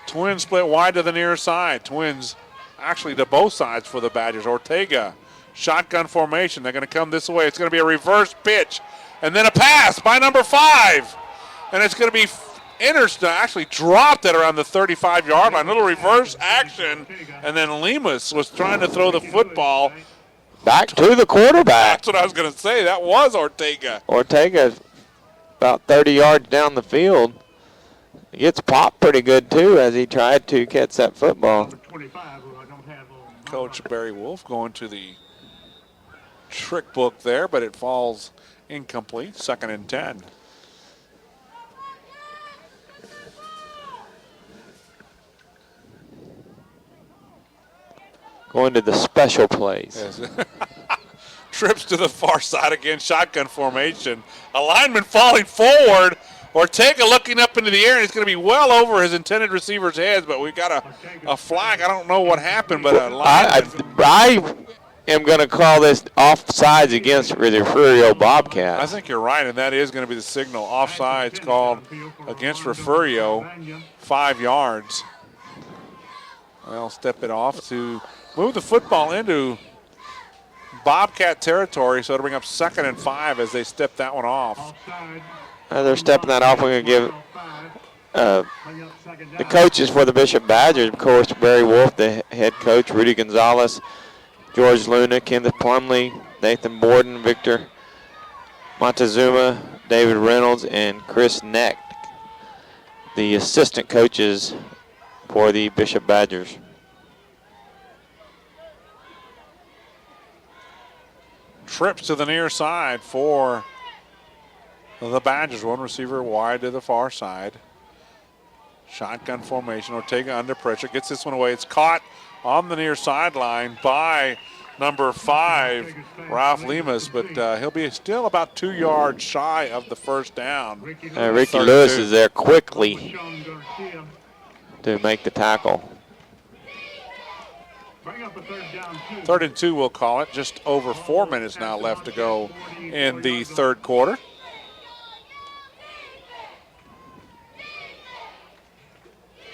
Twins split wide to the near side. Twins actually to both sides for the Badgers. Ortega, shotgun formation. They're going to come this way. It's going to be a reverse pitch. And then a pass by number 5. And it's going to be actually dropped at around the 35-yard line. A little reverse action, and then Lemus was trying to throw the football back to the quarterback. That's what I was going to say. That was Ortega. Ortega about 30 yards down the field. He gets popped pretty good, too, as he tried to catch that football. Coach Barry Wolf going to the trick book there, but it falls incomplete. 2nd and 10. Going to the special plays. Yes. Trips to the far side again, shotgun formation. A lineman falling forward. Ortega looking up into the air, and it's going to be well over his intended receiver's heads, but we've got a flag. I don't know what happened, but a lineman. I am going to call this offsides against the Refugio Bobcats. I think you're right, and that is going to be the signal. Offsides called against Refugio, 5 yards. They'll step it off to move the football into Bobcat territory, so it'll bring up 2nd and 5 as they step that one off. As they're stepping that off, we're going to give the coaches for the Bishop Badgers, of course, Barry Wolf, the head coach, Rudy Gonzalez, George Luna, Kenneth Plumley, Nathan Borden, Victor Montezuma, David Reynolds, and Chris Neck, the assistant coaches for the Bishop Badgers. Trips to the near side for the Badgers. One receiver wide to the far side. Shotgun formation. Ortega under pressure. Gets this one away. It's caught on the near sideline by number 5, Ralph Lemus, but he'll be still about 2 yards shy of the first down. Ricky Lewis is there quickly to make the tackle. 3rd and 2, we'll call it. Just over 4 minutes now left to go in the third quarter.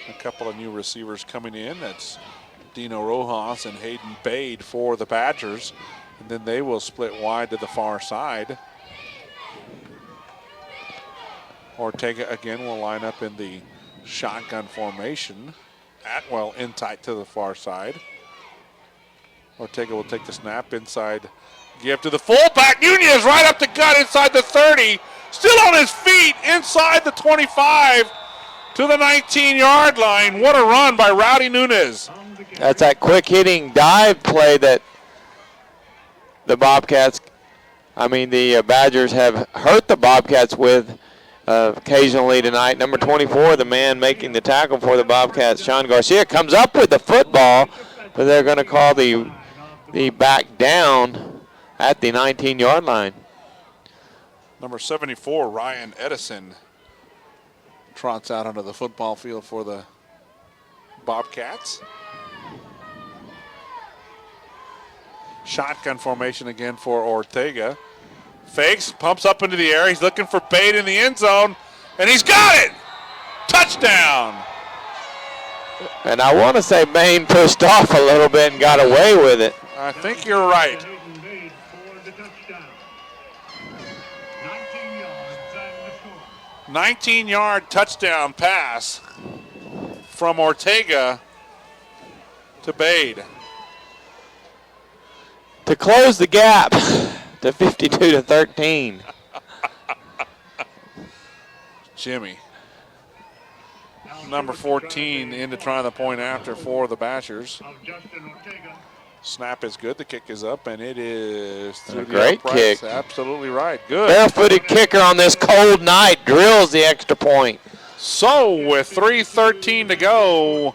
A couple of new receivers coming in. That's Dino Rojas and Hayden Bade for the Badgers. And then they will split wide to the far side. Ortega again will line up in the shotgun formation. Atwell in tight to the far side. Ortega will take the snap inside. Give to the fullback. Nunez right up the gut inside the 30. Still on his feet inside the 25 to the 19-yard line. What a run by Rowdy Nunez. That's that quick hitting dive play that the Badgers have hurt the Bobcats with occasionally tonight. Number 24, the man making the tackle for the Bobcats, Sean Garcia, comes up with the football, but they're going to call the back down at the 19-yard line. Number 74, Ryan Edison, trots out onto the football field for the Bobcats. Shotgun formation again for Ortega. Fakes, pumps up into the air. He's looking for Bade in the end zone, and he's got it! Touchdown! And I want to say Maine pushed off a little bit and got away with it. I think you're right. 19-yard touchdown pass from Ortega to Bade. To close the gap to 52-13. Jimmy. Number 14 in to try the point after for the Badgers. Snap is good. The kick is up, and it is through a great the kick. Absolutely right. Good. Barefooted kicker on this cold night drills the extra point. So with 3:13 to go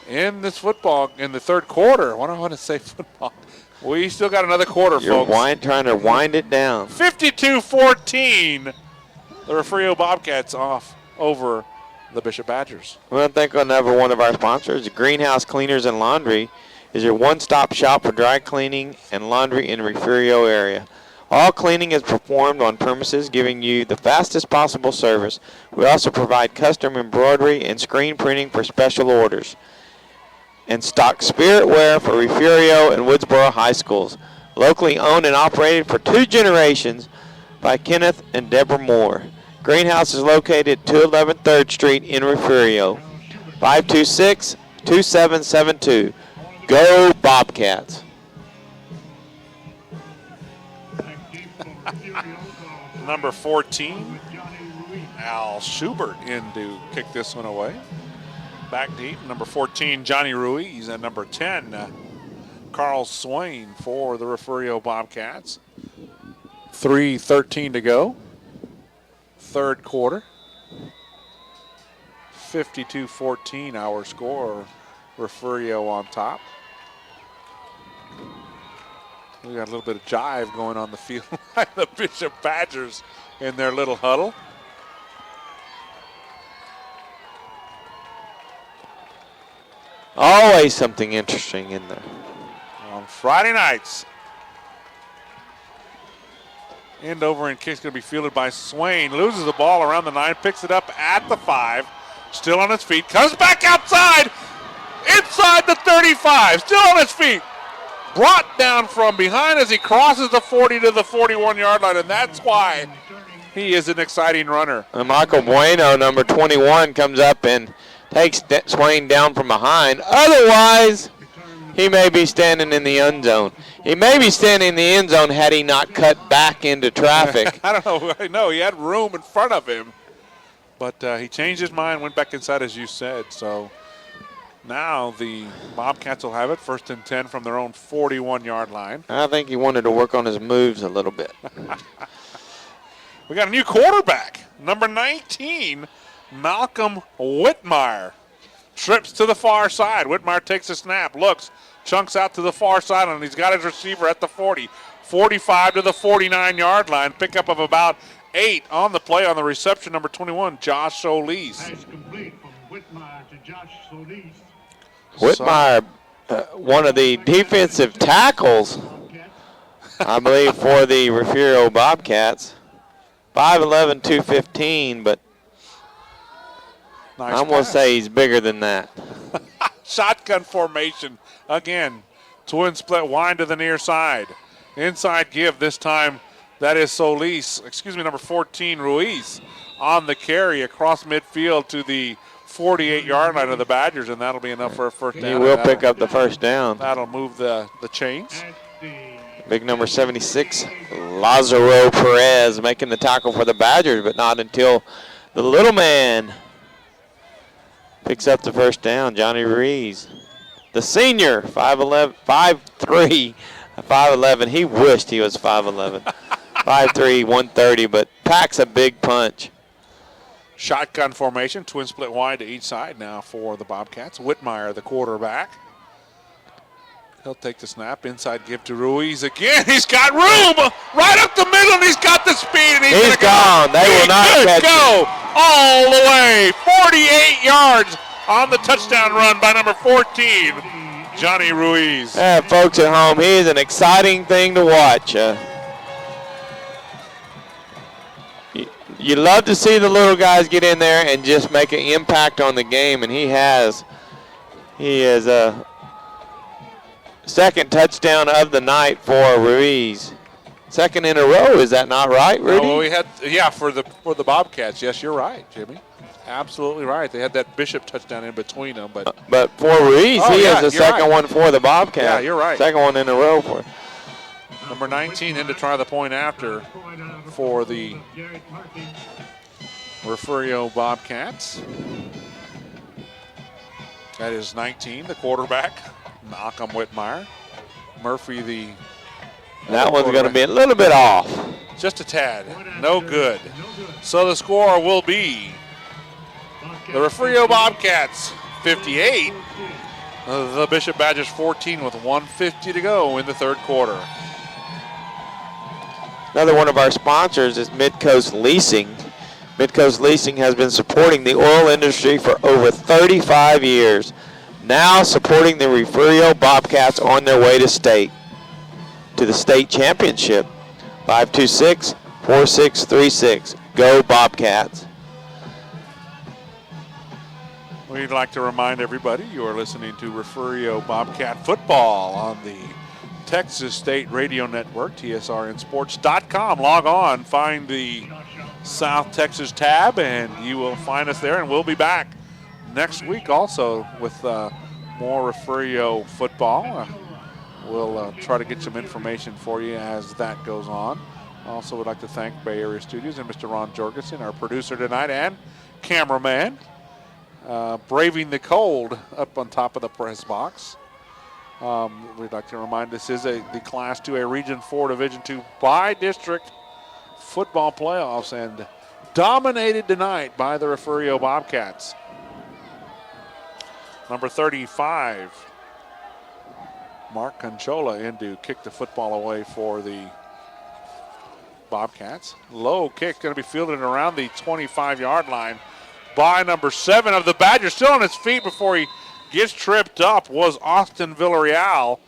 in this football, in the third quarter, what do I want to say football? We still got another quarter, You're folks. trying to wind it down. 52-14. The Refugio Bobcats off over the Bishop Badgers. We want to thank another one of our sponsors, Greenhouse Cleaners and Laundry, is your one-stop shop for dry cleaning and laundry in the Refugio area. All cleaning is performed on premises, giving you the fastest possible service. We also provide custom embroidery and screen printing for special orders. And stock spirit wear for Refugio and Woodsboro High Schools. Locally owned and operated for 2 generations by Kenneth and Deborah Moore. Greenhouse is located at 211 3rd Street in Refugio. 526-2772. Go Bobcats. Number 14, Al Schubert in to kick this one away. Back deep, number 14, Johnny Ruiz, and number 10, Carl Swain for the Refugio Bobcats. 3:13 to go. Third quarter. 52-14 our score. Refugio on top. We got a little bit of jive going on the field by the Bishop Badgers in their little huddle. Always something interesting in there. On Friday nights. End over and kick's going to be fielded by Swain. Loses the ball around the 9, picks it up at the 5. Still on his feet, comes back outside. Inside the 35, still on his feet. Brought down from behind as he crosses the 40 to the 41-yard line, and that's why He is an exciting runner. And Michael Bueno, number 21, comes up and takes Swain down from behind. Otherwise, he may be standing in the end zone. He may be standing in the end zone had he not cut back into traffic. I don't know. I know he had room in front of him, but he changed his mind, went back inside, as you said. So now the Bobcats will have it, 1st and 10 from their own 41-yard line. I think he wanted to work on his moves a little bit. We got a new quarterback, number 19, Malcolm Whitmire. Trips to the far side. Whitmire takes a snap, looks, chunks out to the far side, and he's got his receiver at the 40. 45 to the 49-yard line. Pickup of about 8 on the play on the reception, number 21, Josh Solis. Pass complete from Whitmire to Josh Solis. Whitmire, one of the defensive tackles, I believe, for the Refugio Bobcats. 5'11", 215, but Nice I'm going to pass. say he's bigger than that. Shotgun formation. Again, twin split wind to the near side. Inside give this time. That is Solis, number 14, Ruiz, on the carry across midfield to the 48-yard line of the Badgers, and that'll be enough for a first down. He will pick up the first down. That'll move the chains. Big number 76, Lazaro Perez, making the tackle for the Badgers, but not until the little man picks up the first down, Johnny Ruiz. The senior, 5'11", 5'3", 5'11". He wished he was 5'11". 5'3", 130, but packs a big punch. Shotgun formation, twin split wide to each side now for the Bobcats. Whitmire, the quarterback. He'll take the snap, inside give to Ruiz again. He's got room right up the middle, and he's got the speed. And he's gone. They will not catch go all the way. 48 yards on the touchdown run by number 14, Johnny Ruiz. Folks at home, he is an exciting thing to watch. You love to see the little guys get in there and just make an impact on the game, and he has. He is a second touchdown of the night for Ruiz. Second in a row, is that not right, Rudy? Oh, we had, for the Bobcats. Yes, you're right, Jimmy. Absolutely right. They had that Bishop touchdown in between them, but for Ruiz, he has the second one for the Bobcats. Yeah, you're right. Second one in a row for. Number 19 in to try the point after for the Refugio Bobcats. That is 19, the quarterback, Malcolm Whitmire. Murphy, that one's going to be a little bit off. Just a tad. No good. So the score will be the Refugio Bobcats 58. The Bishop Badgers 14 with 1:50 to go in the third quarter. Another one of our sponsors is Midcoast Leasing. Midcoast Leasing has been supporting the oil industry for over 35 years. Now supporting the Refugio Bobcats on their way to the state championship. 526-4636. Go Bobcats. We'd like to remind everybody you are listening to Refugio Bobcat football on the Texas State Radio Network, TSRNsports.com. Log on, find the South Texas tab, and you will find us there. And we'll be back next week also with more Refugio football. We'll try to get some information for you as that goes on. Also would like to thank Bay Area Studios and Mr. Ron Jorgensen, our producer tonight, and cameraman, braving the cold up on top of the press box. We'd like to remind this is the Class 2A Region 4 Division 2 by-district football playoffs, and dominated tonight by the Refugio Bobcats. Number 35, Mark Conchola in to kick the football away for the Bobcats. Low kick going to be fielded around the 25-yard line by number 7 of the Badgers. Still on his feet before he gets tripped up was Austin Villarreal.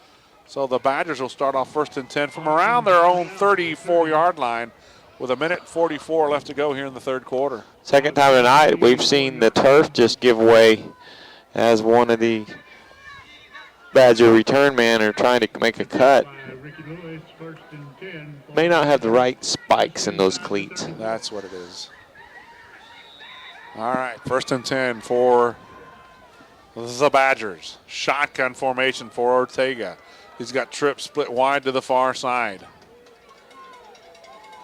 So the Badgers will start off 1st and 10 from around their own 34-yard line with 1:44 left to go here in the third quarter. Second time tonight we've seen the turf just give way as one of the Badger return men are trying to make a cut. Ricky Lewis, 1st and 10. May not have the right spikes in those cleats. That's what it is. All right, 1st and 10 for the Badgers. Shotgun formation for Ortega. He's got Tripp split wide to the far side.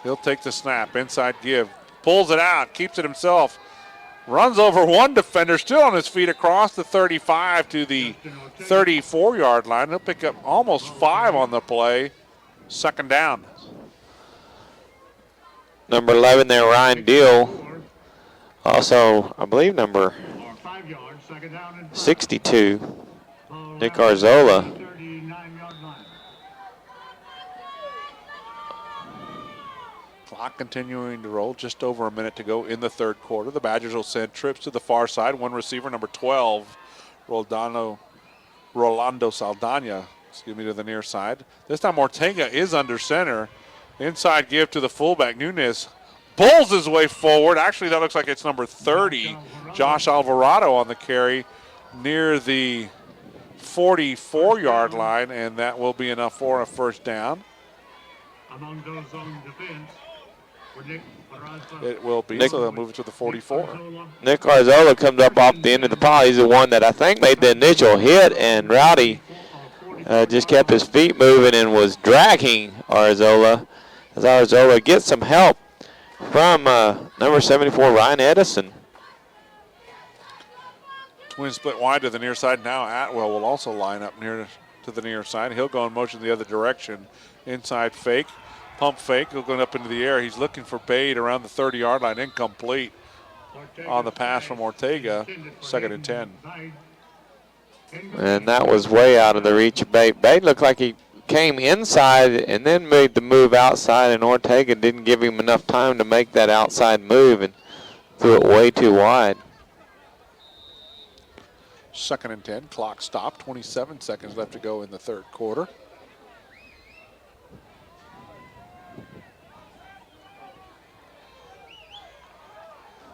He'll take the snap, inside give, pulls it out, keeps it himself, runs over one defender, still on his feet across the 35 to the 34-yard line. He'll pick up almost 5 on the play. 2nd down. Number 11 there, Ryan Deal. Also, I believe number 62, Nick Arzola. Clock continuing to roll, just over a minute to go in the 3rd quarter. The Badgers will send trips to the far side. One receiver, number 12, Rolando Saldana, to the near side. This time Ortega is under center. Inside give to the fullback, Nunez. Pulls his way forward. Actually, that looks like it's number 30, Josh Alvarado on the carry near the 44-yard line, and that will be enough for a 1st down. Among those on defense, it will be, so they'll move it to the 44. Nick Arzola comes up off the end of the pile. He's the one that I think made the initial hit, and Rowdy just kept his feet moving and was dragging Arzola as Arzola gets some help from number 74, Ryan Edison. Twins split wide to the near side. Now Atwell will also line up near to the near side. He'll go in motion the other direction. Inside fake, pump fake. He'll go up into the air. He's looking for Bade around the 30-yard line. Incomplete on the pass from Ortega. 2nd and 10. And that was way out of the reach of Bade. Bade looked like he came inside and then made the move outside, and Ortega didn't give him enough time to make that outside move and threw it way too wide. 2nd and 10. Clock stopped. 27 seconds left to go in the 3rd quarter.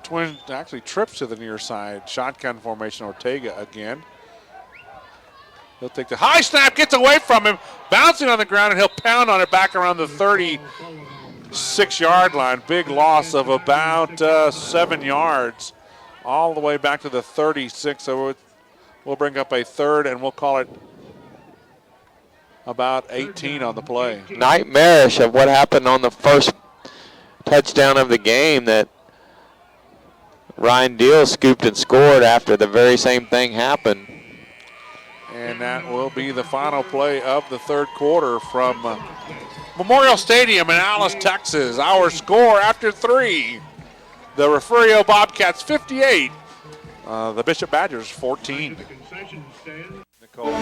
Twins actually trips to the near side. Shotgun formation, Ortega again. He'll take the high snap, gets away from him, bouncing on the ground, and he'll pound on it back around the 36-yard line. Big loss of about 7 yards all the way back to the 36. So we'll bring up a 3rd, and we'll call it about 18 on the play. Nightmarish of what happened on the first touchdown of the game, that Ryan Deal scooped and scored after the very same thing happened. And that will be the final play of the 3rd quarter from Memorial Stadium in Alice, Texas. Our score after 3, the Refugio Bobcats 58, the Bishop Badgers 14. Nicole.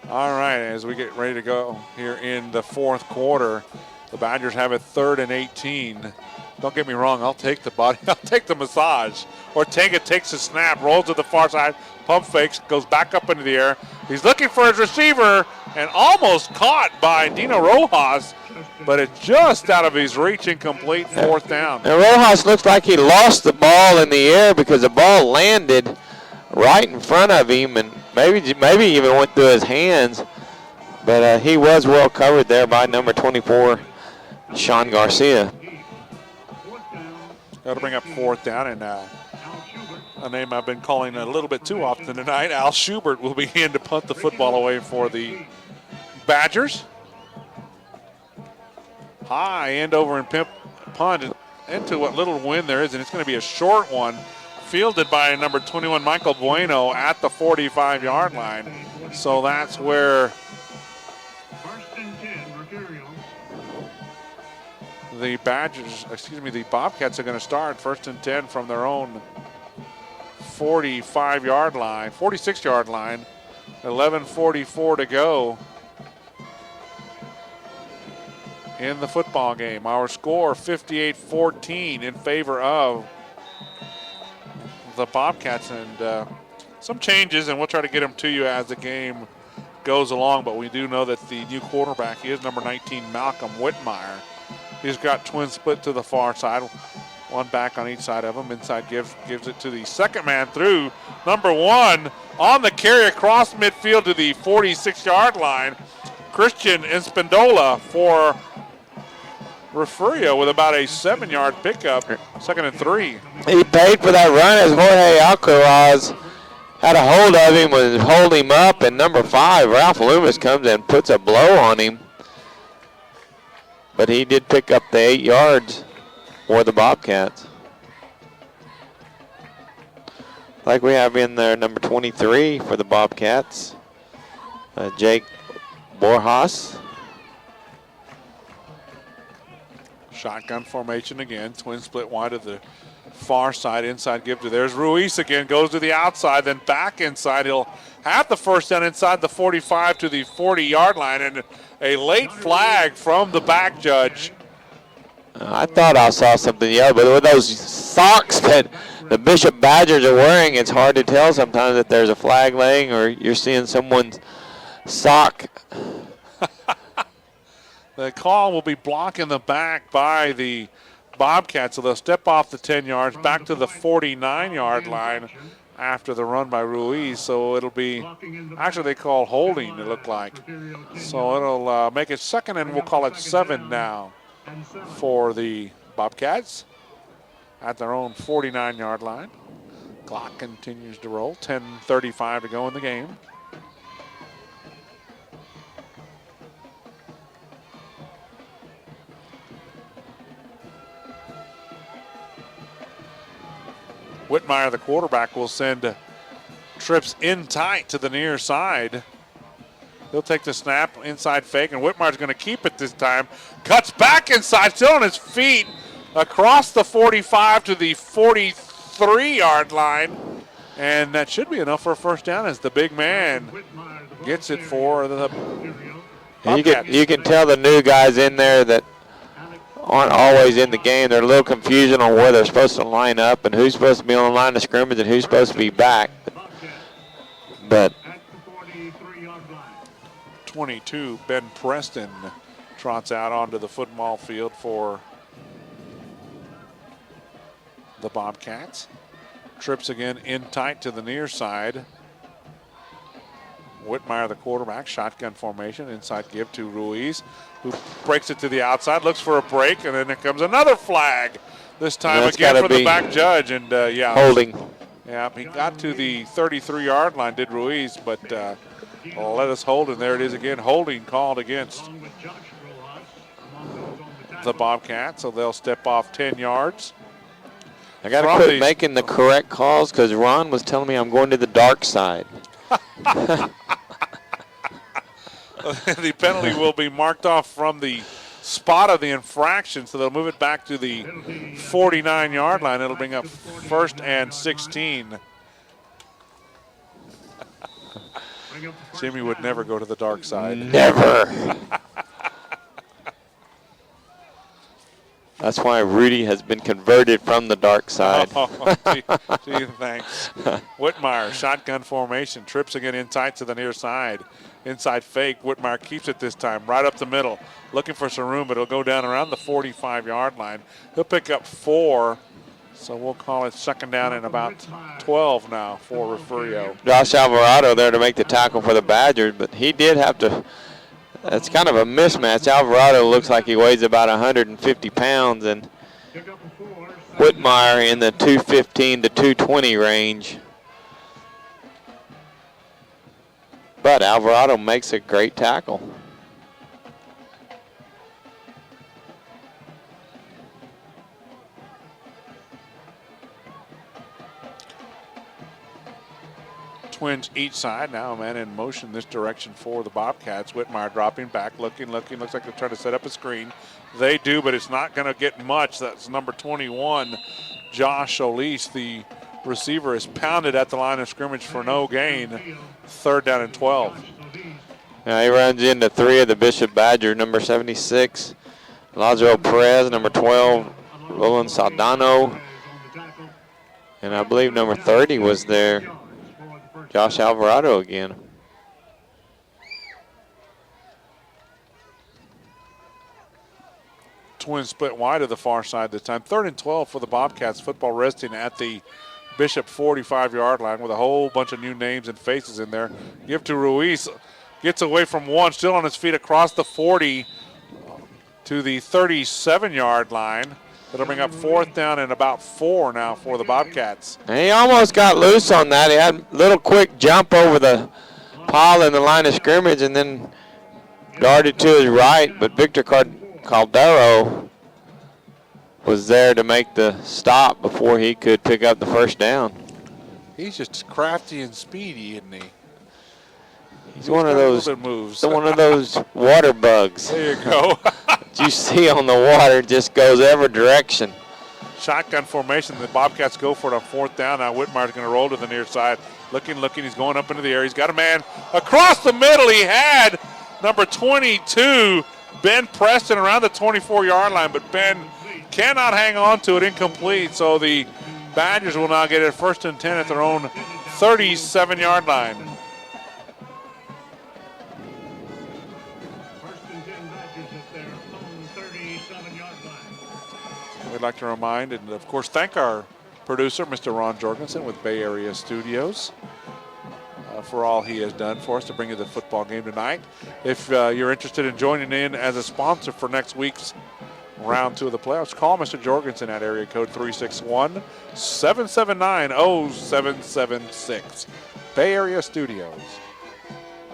All right, as we get ready to go here in the 4th quarter, the Badgers have it 3rd and 18. Don't get me wrong, I'll take the body, I'll take the massage. Ortega takes the snap, rolls to the far side, pump fakes, goes back up into the air. He's looking for his receiver and almost caught by Dino Rojas, but it's just out of his reach, incomplete, 4th down. And Rojas looks like he lost the ball in the air because the ball landed right in front of him and maybe even went through his hands. But he was well covered there by number 24, Sean Garcia. That'll bring up 4th down, and a name I've been calling a little bit too often tonight. Al Schubert will begin to punt the football away for the Badgers. High end over and punt into what little wind there is, and it's going to be a short one, fielded by number 21, Michael Bueno, at the 45-yard line. So that's where the the Bobcats are going to start. 1st and 10 from their own 46-yard line. 11:44 to go in the football game. Our score 58-14 in favor of the Bobcats, and some changes, and we'll try to get them to you as the game goes along, but we do know that the new quarterback is number 19, Malcolm Whitmire. He's got twin split to the far side, one back on each side of him. Inside gives it to the second man through. Number 1 on the carry across midfield to the 46-yard line. Christian Espindola for Refugio with about a 7-yard pickup, 2nd and 3. He paid for that run as Jorge Alcaraz had a hold of him, was holding him up, and number 5, Ralph Loomis, comes in and puts a blow on him. But he did pick up the 8 yards for the Bobcats. Like we have in there, number 23 for the Bobcats, Jake Borjas. Shotgun formation again. Twin split wide to the far side. Inside give to there's Ruiz again. Goes to the outside, then back inside. He'll have the first down inside the 45 to the 40-yard line, and a late flag from the back judge. I thought I saw something yellow, but with those socks that the Bishop Badgers are wearing, it's hard to tell sometimes if there's a flag laying or you're seeing someone's sock. The call will be blocking the back by the Bobcats, so they'll step off the 10 yards back to the 49-yard line after the run by Ruiz. So it'll be, actually they call holding, it looked like. So it'll make it 2nd, and we'll call it 7 now for the Bobcats at their own 49-yard line. Clock continues to roll, 10:35 to go in the game. Whitmire, the quarterback, will send trips in tight to the near side. He'll take the snap, inside fake, and Whitmire's going to keep it this time. Cuts back inside, still on his feet, across the 45 to the 43-yard line. And that should be enough for a first down as the big man gets it for the Bobcats. You can tell the new guys in there that aren't always in the game. There's a little confusion on where they're supposed to line up and who's supposed to be on the line of scrimmage and who's supposed to be back. But 22, Ben Preston trots out onto the football field for the Bobcats. Trips again in tight to the near side. Whitmire, the quarterback, shotgun formation, inside give to Ruiz, who breaks it to the outside, looks for a break, and then there comes another flag. This time again for the back judge, and yeah. Holding. Yeah, he got to the 33-yard line, did Ruiz, but let us hold, and there it is again, holding called against the Bobcats, so they'll step off 10 yards. I got to quit making the correct calls because Ron was telling me I'm going to the dark side. The penalty will be marked off from the spot of the infraction, so they'll move it back to the 49-yard line. It'll bring up 1st and 16. Jimmy would never go to the dark side. Never. That's why Rudy has been converted from the dark side. Oh, gee, thanks. Whitmire, shotgun formation, trips again in tight to the near side. Inside fake, Whitmire keeps it this time, right up the middle. Looking for some room, but it'll go down around the 45-yard line. He'll pick up 4, so we'll call it 2nd down and about 12 now for Refugio. Josh Alvarado there to make the tackle for the Badgers, but he did have to. It's kind of a mismatch. Alvarado looks like he weighs about 150 pounds, and Whitmire in the 215 to 220 range. But Alvarado makes a great tackle. Twins each side. Now a man in motion this direction for the Bobcats. Whitmire dropping back, looking. Looks like they're trying to set up a screen. They do, but it's not going to get much. That's number 21, Josh Solis. The receiver is pounded at the line of scrimmage for no gain. 3rd down and 12. Now he runs into 3 of the Bishop Badger, number 76, Lazaro Perez, number 12, Roland Saldano, and I believe number 30 was there. Josh Alvarado again. Twins split wide to the far side this time. 3rd and 12 for the Bobcats. Football resting at the Bishop 45-yard line with a whole bunch of new names and faces in there. Give to Ruiz. Gets away from one, still on his feet across the 40 to the 37-yard line. That'll bring up 4th down and about 4 now for the Bobcats. And he almost got loose on that. He had a little quick jump over the pile in the line of scrimmage and then darted to his right, but Victor Caldero was there to make the stop before he could pick up the first down. He's just crafty and speedy, isn't he? He's one of those moves. one of those water bugs. There you go. That you see on the water, just goes every direction. Shotgun formation. The Bobcats go for it on 4th down. Now Whitmire's going to roll to the near side. Looking. He's going up into the air. He's got a man across the middle. He had number 22, Ben Preston, around the 24-yard line, but Ben cannot hang on to it. Incomplete. So the Badgers will now get it 1st and 10 at their own 37-yard line. We'd like to remind and, of course, thank our producer, Mr. Ron Jorgensen with Bay Area Studios, for all he has done for us to bring you the football game tonight. If you're interested in joining in as a sponsor for next week's round 2 of the playoffs, call Mr. Jorgensen at area code 361-779-0776. Bay Area Studios.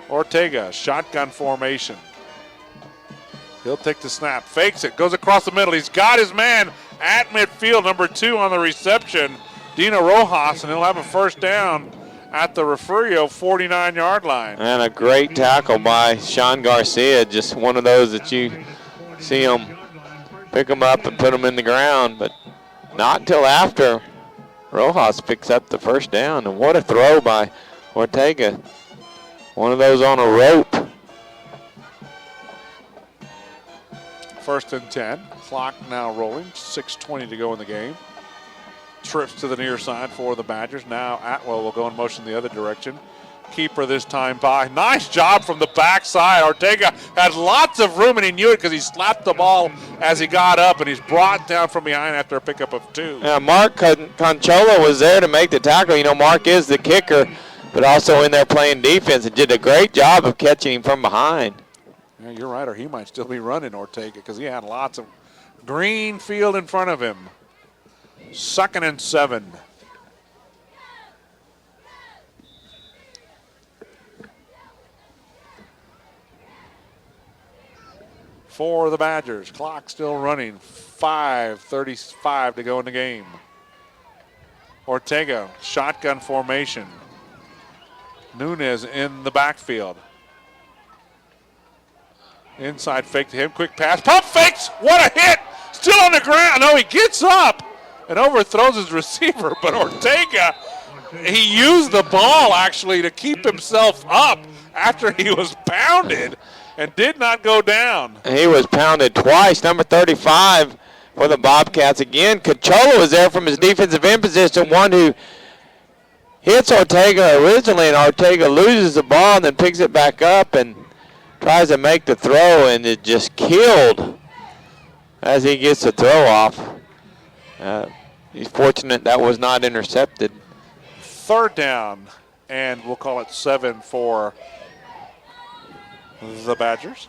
Ortega, shotgun formation. He'll take the snap, fakes it, goes across the middle. He's got his man at midfield, number 2 on the reception, Dino Rojas, and he'll have a 1st down at the Refugio 49-yard line. And a great tackle by Sean Garcia, just one of those that you see him pick him up and put him in the ground, but not until after Rojas picks up the 1st down. And what a throw by Ortega. One of those on a rope. 1st and 10. Clock now rolling. 6:20 to go in the game. Trips to the near side for the Badgers. Now Atwell will go in motion the other direction. Keeper this time by. Nice job from the backside. Ortega had lots of room, and he knew it because he slapped the ball as he got up, and he's brought down from behind after a pickup of 2. Yeah, Mark Conchola was there to make the tackle. You know, Mark is the kicker, but also in there playing defense and did a great job of catching him from behind. Yeah, you're right, or he might still be running, Ortega, because he had lots of green field in front of him. 2nd and 7. For the Badgers. Clock still running. 5:35 to go in the game. Ortega, shotgun formation. Nunez in the backfield. Inside fake to him, quick pass, pump fakes, what a hit! Still on the ground, no, he gets up and overthrows his receiver, but Ortega, he used the ball actually to keep himself up after he was pounded and did not go down. He was pounded twice, number 35 for the Bobcats again. Cachola was there from his defensive end position, one who hits Ortega originally, and Ortega loses the ball and then picks it back up and tries to make the throw, and it just killed as he gets the throw off. He's fortunate that was not intercepted. 3rd down, and we'll call it 7 for the Badgers.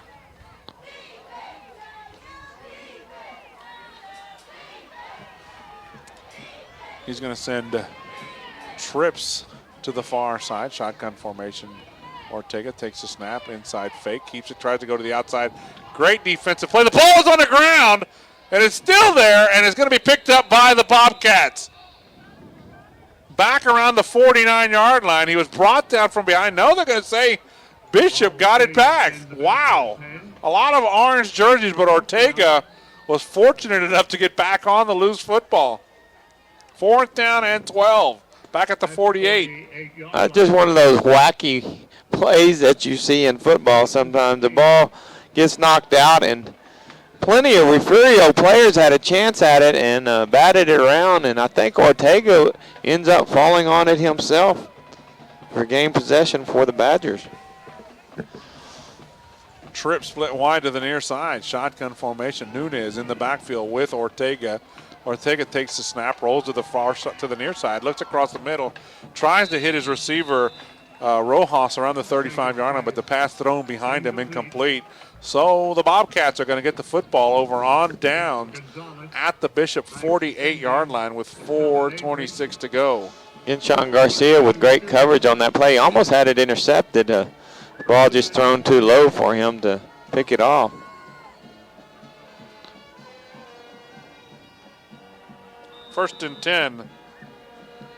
He's going to send trips to the far side, shotgun formation. Ortega takes the snap, inside fake, keeps it, tries to go to the outside. Great defensive play. The ball is on the ground, and it's still there, and it's going to be picked up by the Bobcats. Back around the 49-yard line. He was brought down from behind. No, they're going to say Bishop got it back. Wow. A lot of orange jerseys, but Ortega was fortunate enough to get back on the loose football. 4th down and 12. Back at the 48. Just one of those wacky plays that you see in football sometimes. The ball gets knocked out, and plenty of Refugio players had a chance at it and batted it around, and I think Ortega ends up falling on it himself for game possession for the Badgers. Trip split wide to the near side. Shotgun formation. Nunez in the backfield with Ortega. Ortega takes the snap, rolls to the far to the near side, looks across the middle, tries to hit his receiver Rojas around the 35-yard line, but the pass thrown behind him incomplete. So the Bobcats are going to get the football over on downs at the Bishop 48-yard line with 4:26 to go. Inchon Garcia with great coverage on that play. Almost had it intercepted. The ball just thrown too low for him to pick it off. First and 10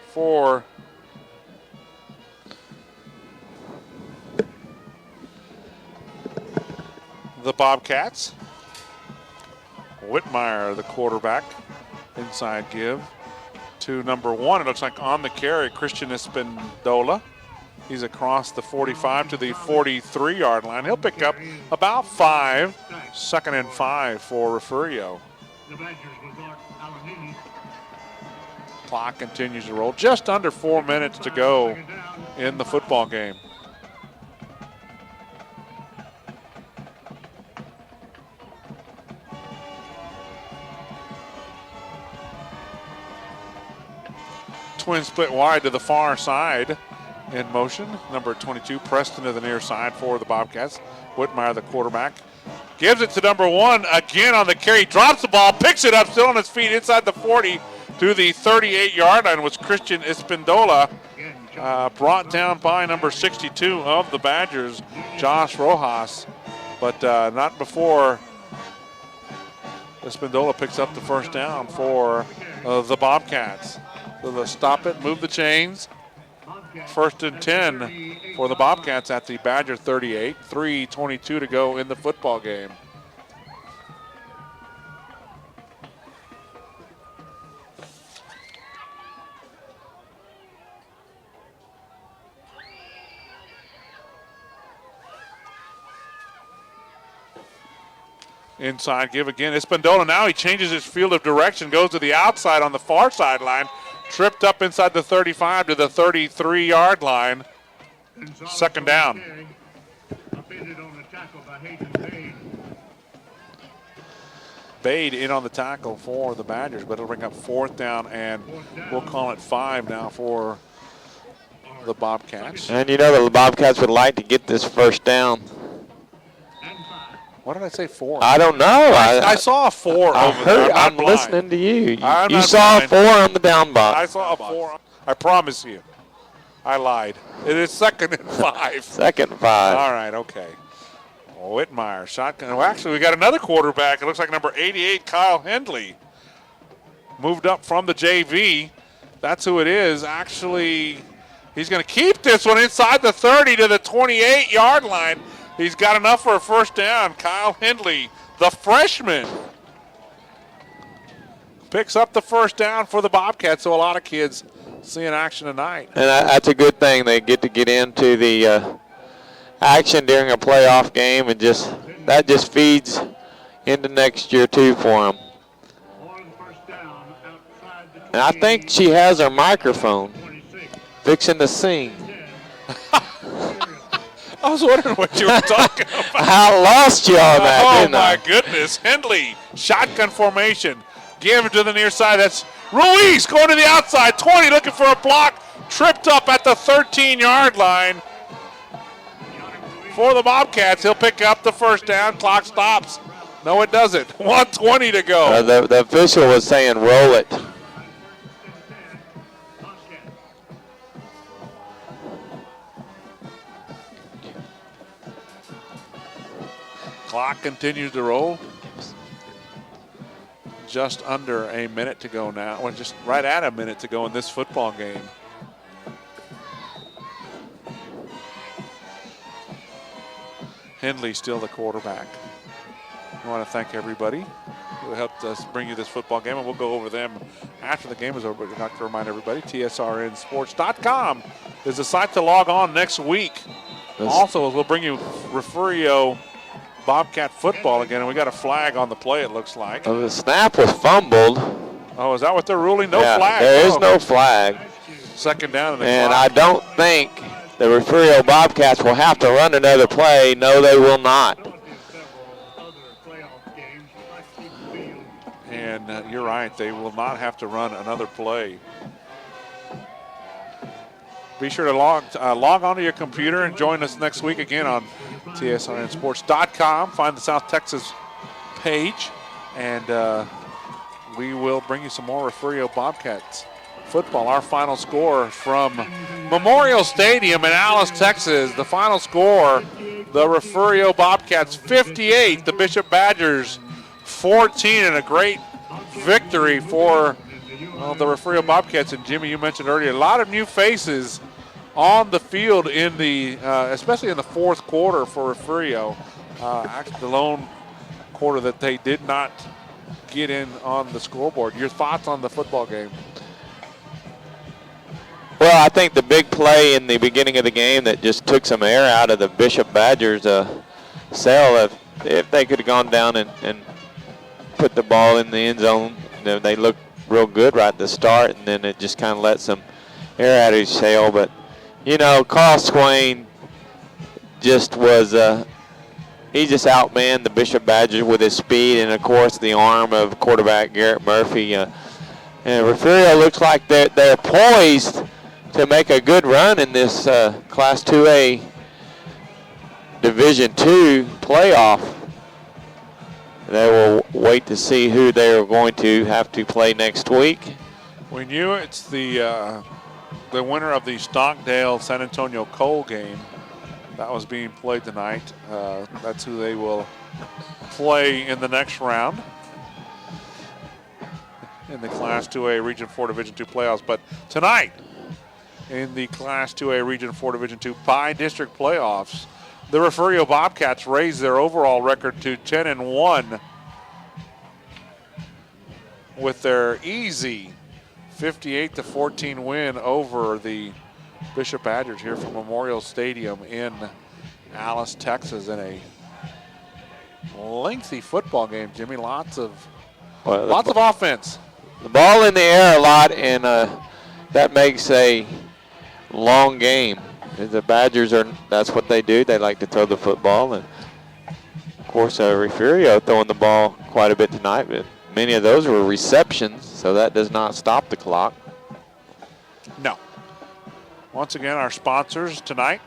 for the Bobcats. Whitmire, the quarterback. Inside give to number 1. It looks like on the carry, Christian Espindola. He's across the 45 to the 43-yard line. He'll pick up about 5. 2nd and 5 for Refugio. Clock continues to roll. Just under 4 minutes to go in the football game. Twin split wide to the far side in motion. Number 22, Preston to the near side for the Bobcats. Whitmire, the quarterback, gives it to number 1 again on the carry. Drops the ball, picks it up, still on his feet inside the 40 to the 38-yard line was Christian Espindola. Brought down by number 62 of the Badgers, Josh Rojas. But not before Espindola picks up the first down for the Bobcats. So they'll stop it, move the chains. First and 10 for the Bobcats at the Badger 38. 3:22 to go in the football game. Inside give again. Espindola now he changes his field of direction, goes to the outside on the far sideline. Tripped up inside the 35 to the 33-yard line. 2nd down. Bade in on the tackle for the Badgers, but it'll bring up 4th down, and we'll call it 5 now for the Bobcats. And you know the Bobcats would like to get this first down. What did I say, 4? I don't know. I saw a 4 over there. I'm listening to you. You blind. saw a 4 on the down box. I saw a 4. I promise you. I lied. It is 2nd and 5. 2nd and 5. All right, okay. Whitmire, shotgun. Well, actually, we got another quarterback. It looks like number 88, Kyle Hendley. Moved up from the JV. That's who it is. Actually, he's going to keep this one inside the 30 to the 28-yard line. He's got enough for a first down. Kyle Hendley, the freshman, picks up the first down for the Bobcats. So a lot of kids seeing action tonight. And that's a good thing. They get to get into the action during a playoff game, and that just feeds into next year too for them. And I think she has her microphone fixing to sing. I was wondering what you were talking about. I lost you on that, didn't I? Oh, my goodness. Hendley, shotgun formation. Give it to the near side. That's Ruiz going to the outside. 20 looking for a block. Tripped up at the 13-yard line. For the Bobcats, he'll pick up the first down. Clock stops. No, it doesn't. 1:20 to go. The official was saying roll it. Clock continues to roll. Just under a minute to go now. Well, just right at a minute to go in this football game. Hendley still the quarterback. I want to thank everybody who helped us bring you this football game, and we'll go over them after the game is over. But I'd like to remind everybody, tsrnsports.com is the site to log on next week. Also, we'll bring you Refugio Bobcat football again, and we got a flag on the play, it looks like. Oh, the snap was fumbled. Oh, is that what they're ruling? No yeah, flag. There is no flag. 2nd down in the And clock. I don't think the Refugio Bobcats will have to run another play. No, they will not. And you're right, they will not have to run another play. Be sure to log onto your computer and join us next week again on tsrnsports.com. Find the South Texas page, and we will bring you some more Refugio Bobcats football. Our final score from Memorial Stadium in Alice, Texas. The final score, the Refugio Bobcats 58, the Bishop Badgers 14, and a great victory for the Refugio Bobcats. And Jimmy, you mentioned earlier, a lot of new faces on the field in the, especially in the fourth quarter for Refugio. Actually, the lone quarter that they did not get in on the scoreboard. Your thoughts on the football game? Well, I think the big play in the beginning of the game that just took some air out of the Bishop Badgers' sail, if they could have gone down and put the ball in the end zone, they looked real good right at the start, and then it just kind of let some air out of his sail. But, you know, Carl Swain just was, he just outmanned the Bishop Badgers with his speed and, of course, the arm of quarterback Garrett Murphy. And Refugio looks like they're poised to make a good run in this Class 2A Division II playoff. They will wait to see who they are going to have to play next week. We knew it's the winner of the Stockdale-San Antonio Cole game that was being played tonight. That's who they will play in the next round in the Class 2A Region 4 Division II playoffs. But tonight, in the Class 2A Region 4 Division II by-district playoffs, the Refugio Bobcats raised their overall record to 10-1 with their easy 58-14 win over the Bishop Badgers here from Memorial Stadium in Alice, Texas, in a lengthy football game. Jimmy, lots of offense. The ball in the air a lot, and that makes a long game. The Badgers that's what they do. They like to throw the football, and of course Refugio throwing the ball quite a bit tonight, but many of those were receptions, so that does not stop the clock. No. Once again, our sponsors tonight: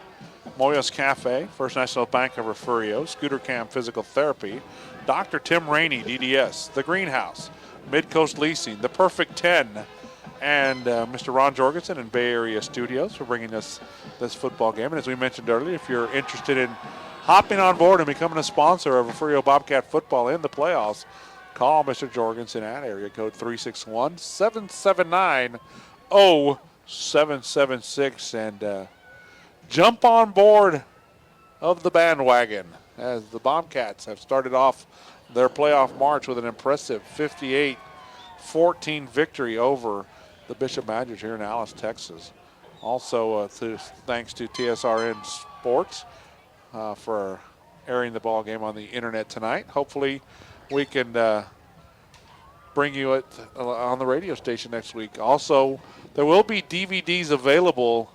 Moya's Cafe, First National Bank of Refugio, Scooter Cam Physical Therapy, Dr. Tim Rainey, DDS, The Greenhouse, Midcoast Leasing, The Perfect 10, and Mr. Ron Jorgensen in Bay Area Studios for bringing us this football game. And as we mentioned earlier, if you're interested in hopping on board and becoming a sponsor of Refugio Bobcat football in the playoffs, call Mr. Jorgensen at area code 361-779-0776 and jump on board of the bandwagon as the Bobcats have started off their playoff march with an impressive 58-14 victory over the Bishop Badgers here in Alice, Texas. Also, thanks to TSRN Sports for airing the ball game on the internet tonight. Hopefully, we can bring you it on the radio station next week. Also, there will be DVDs available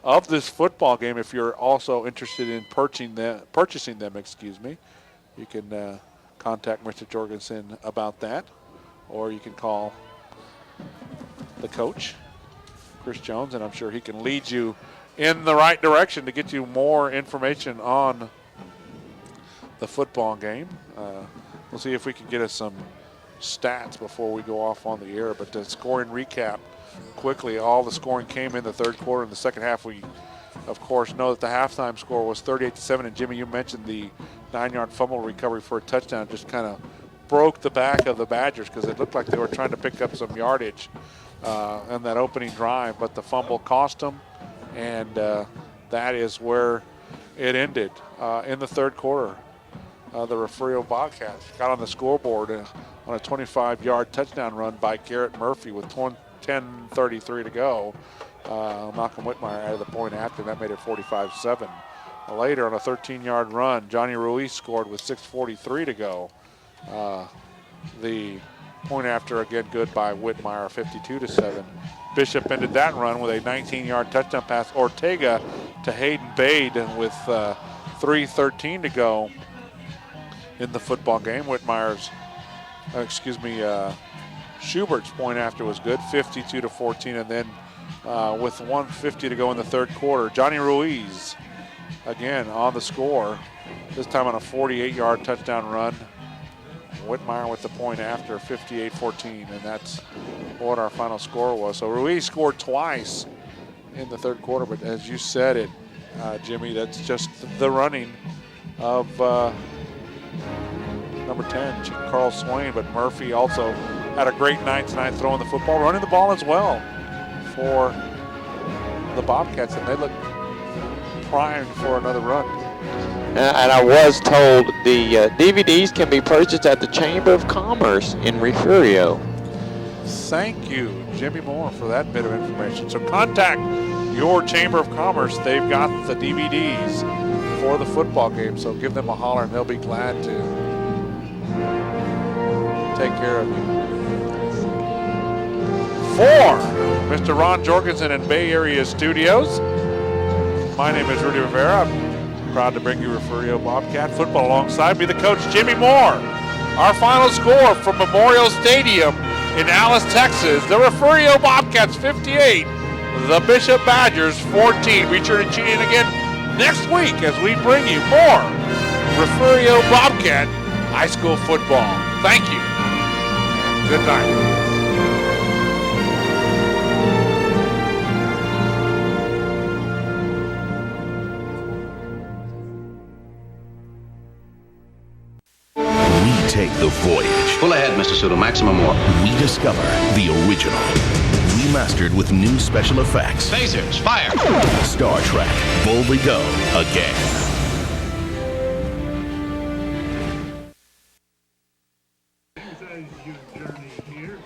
of this football game if you're also interested in purchasing them. You can contact Mr. Jorgensen about that, or you can call the coach, Chris Jones, and I'm sure he can lead you in the right direction to get you more information on the football game. We'll see if we can get us some stats before we go off on the air, but the scoring recap quickly. All the scoring came in the third quarter. In the second half, we, of course, know that the halftime score was 38-7, and Jimmy, you mentioned the 9-yard fumble recovery for a touchdown just kind of broke the back of the Badgers because it looked like they were trying to pick up some yardage in that opening drive, but the fumble cost them, and that is where it ended. In the third quarter, the Refugio Bobcats got on the scoreboard on a 25-yard touchdown run by Garrett Murphy with 10:33 to go. Malcolm Whitmire added the point after, and that made it 45-7. Later, on a 13-yard run, Johnny Ruiz scored with 6:43 to go. The point after, again, good by Whitmire, 52-7. Bishop ended that run with a 19-yard touchdown pass. Ortega to Hayden Bade with 3:13 to go in the football game. Schubert's point after was good, 52-14, and then with 1:50 to go in the third quarter. Johnny Ruiz, again, on the score, this time on a 48-yard touchdown run. Whitmire with the point after, 58-14, and that's what our final score was. So Ruiz scored twice in the third quarter, but as you said it, Jimmy, that's just the running of number 10, Carl Swain, but Murphy also had a great night tonight throwing the football, running the ball as well for the Bobcats, and they look primed for another run. And I was told the DVDs can be purchased at the Chamber of Commerce in Refugio. Thank you, Jimmy Moore, for that bit of information. So contact your Chamber of Commerce. They've got the DVDs for the football game, so give them a holler and they'll be glad to take care of you. For Mr. Ron Jorgensen in Bay Area Studios, my name is Rudy Rivera. I'm proud to bring you Refugio Bobcat football alongside me, the coach, Jimmy Moore. Our final score from Memorial Stadium in Alice, Texas, the Refugio Bobcats 58, the Bishop Badgers 14. Be sure to tune in again next week as we bring you more Refugio Bobcat high school football. Thank you. Good night. Take the voyage. Pull ahead, Mr. Sudo. Maximum more. We discover the original. Remastered with new special effects. Phasers, fire! Star Trek. Boldly go again. As you journey here.